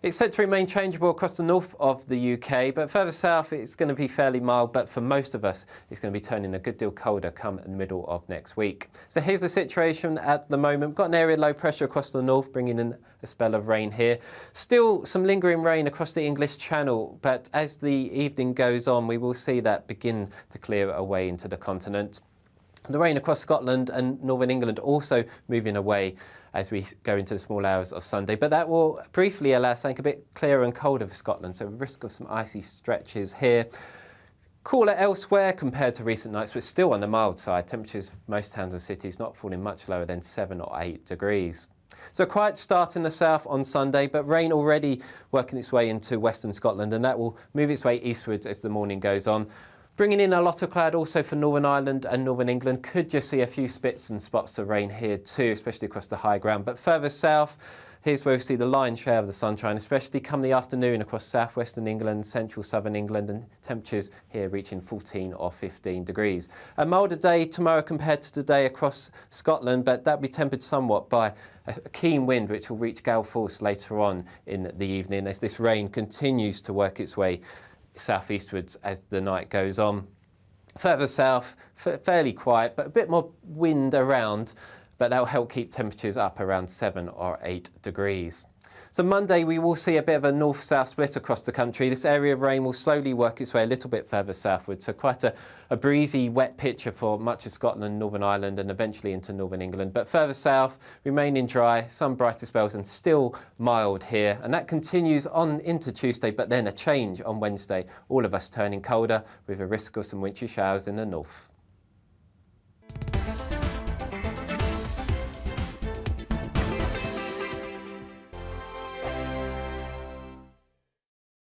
It's set to remain changeable across the north of the UK, but further south it's going to be fairly mild, but for most of us it's going to be turning a good deal colder come the middle of next week. So here's the situation at the moment. We've got an area of low pressure across the north, bringing in a spell of rain here. Still some lingering rain across the English Channel, but as the evening goes on we will see that begin to clear away into the continent. The rain across Scotland and northern England also moving away as we go into the small hours of Sunday, but that will briefly allow something a bit clearer and colder for Scotland, so risk of some icy stretches here. Cooler elsewhere compared to recent nights, but still on the mild side. Temperatures for most towns and cities not falling much lower than 7 or 8 degrees. So a quiet start in the south on Sunday, but rain already working its way into western Scotland, and that will move its way eastwards as the morning goes on. Bringing in a lot of cloud also for Northern Ireland and Northern England. Could just see a few spits and spots of rain here too, especially across the high ground. But further south, here's where we see the lion's share of the sunshine, especially come the afternoon across southwestern England, central southern England, and temperatures here reaching 14 or 15 degrees. A milder day tomorrow compared to today across Scotland, but that'll be tempered somewhat by a keen wind which will reach gale force later on in the evening as this rain continues to work its way southeastwards as the night goes on. Further south, fairly quiet, but a bit more wind around, but that will help keep temperatures up around 7 or 8 degrees. So Monday we will see a bit of a north-south split across the country. This area of rain will slowly work its way a little bit further southward, so quite a breezy, wet picture for much of Scotland, Northern Ireland and eventually into Northern England. But further south, remaining dry, some brighter spells and still mild here. And that continues on into Tuesday, but then a change on Wednesday. All of us turning colder with a risk of some wintry showers in the north.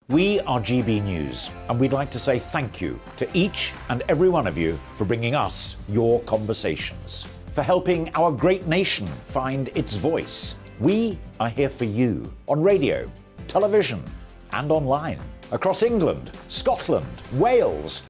We are GB News, and we'd like to say thank you to each and every one of you for bringing us your conversations, for helping our great nation find its voice. We are here for you on radio, television, and online, across England, Scotland, Wales,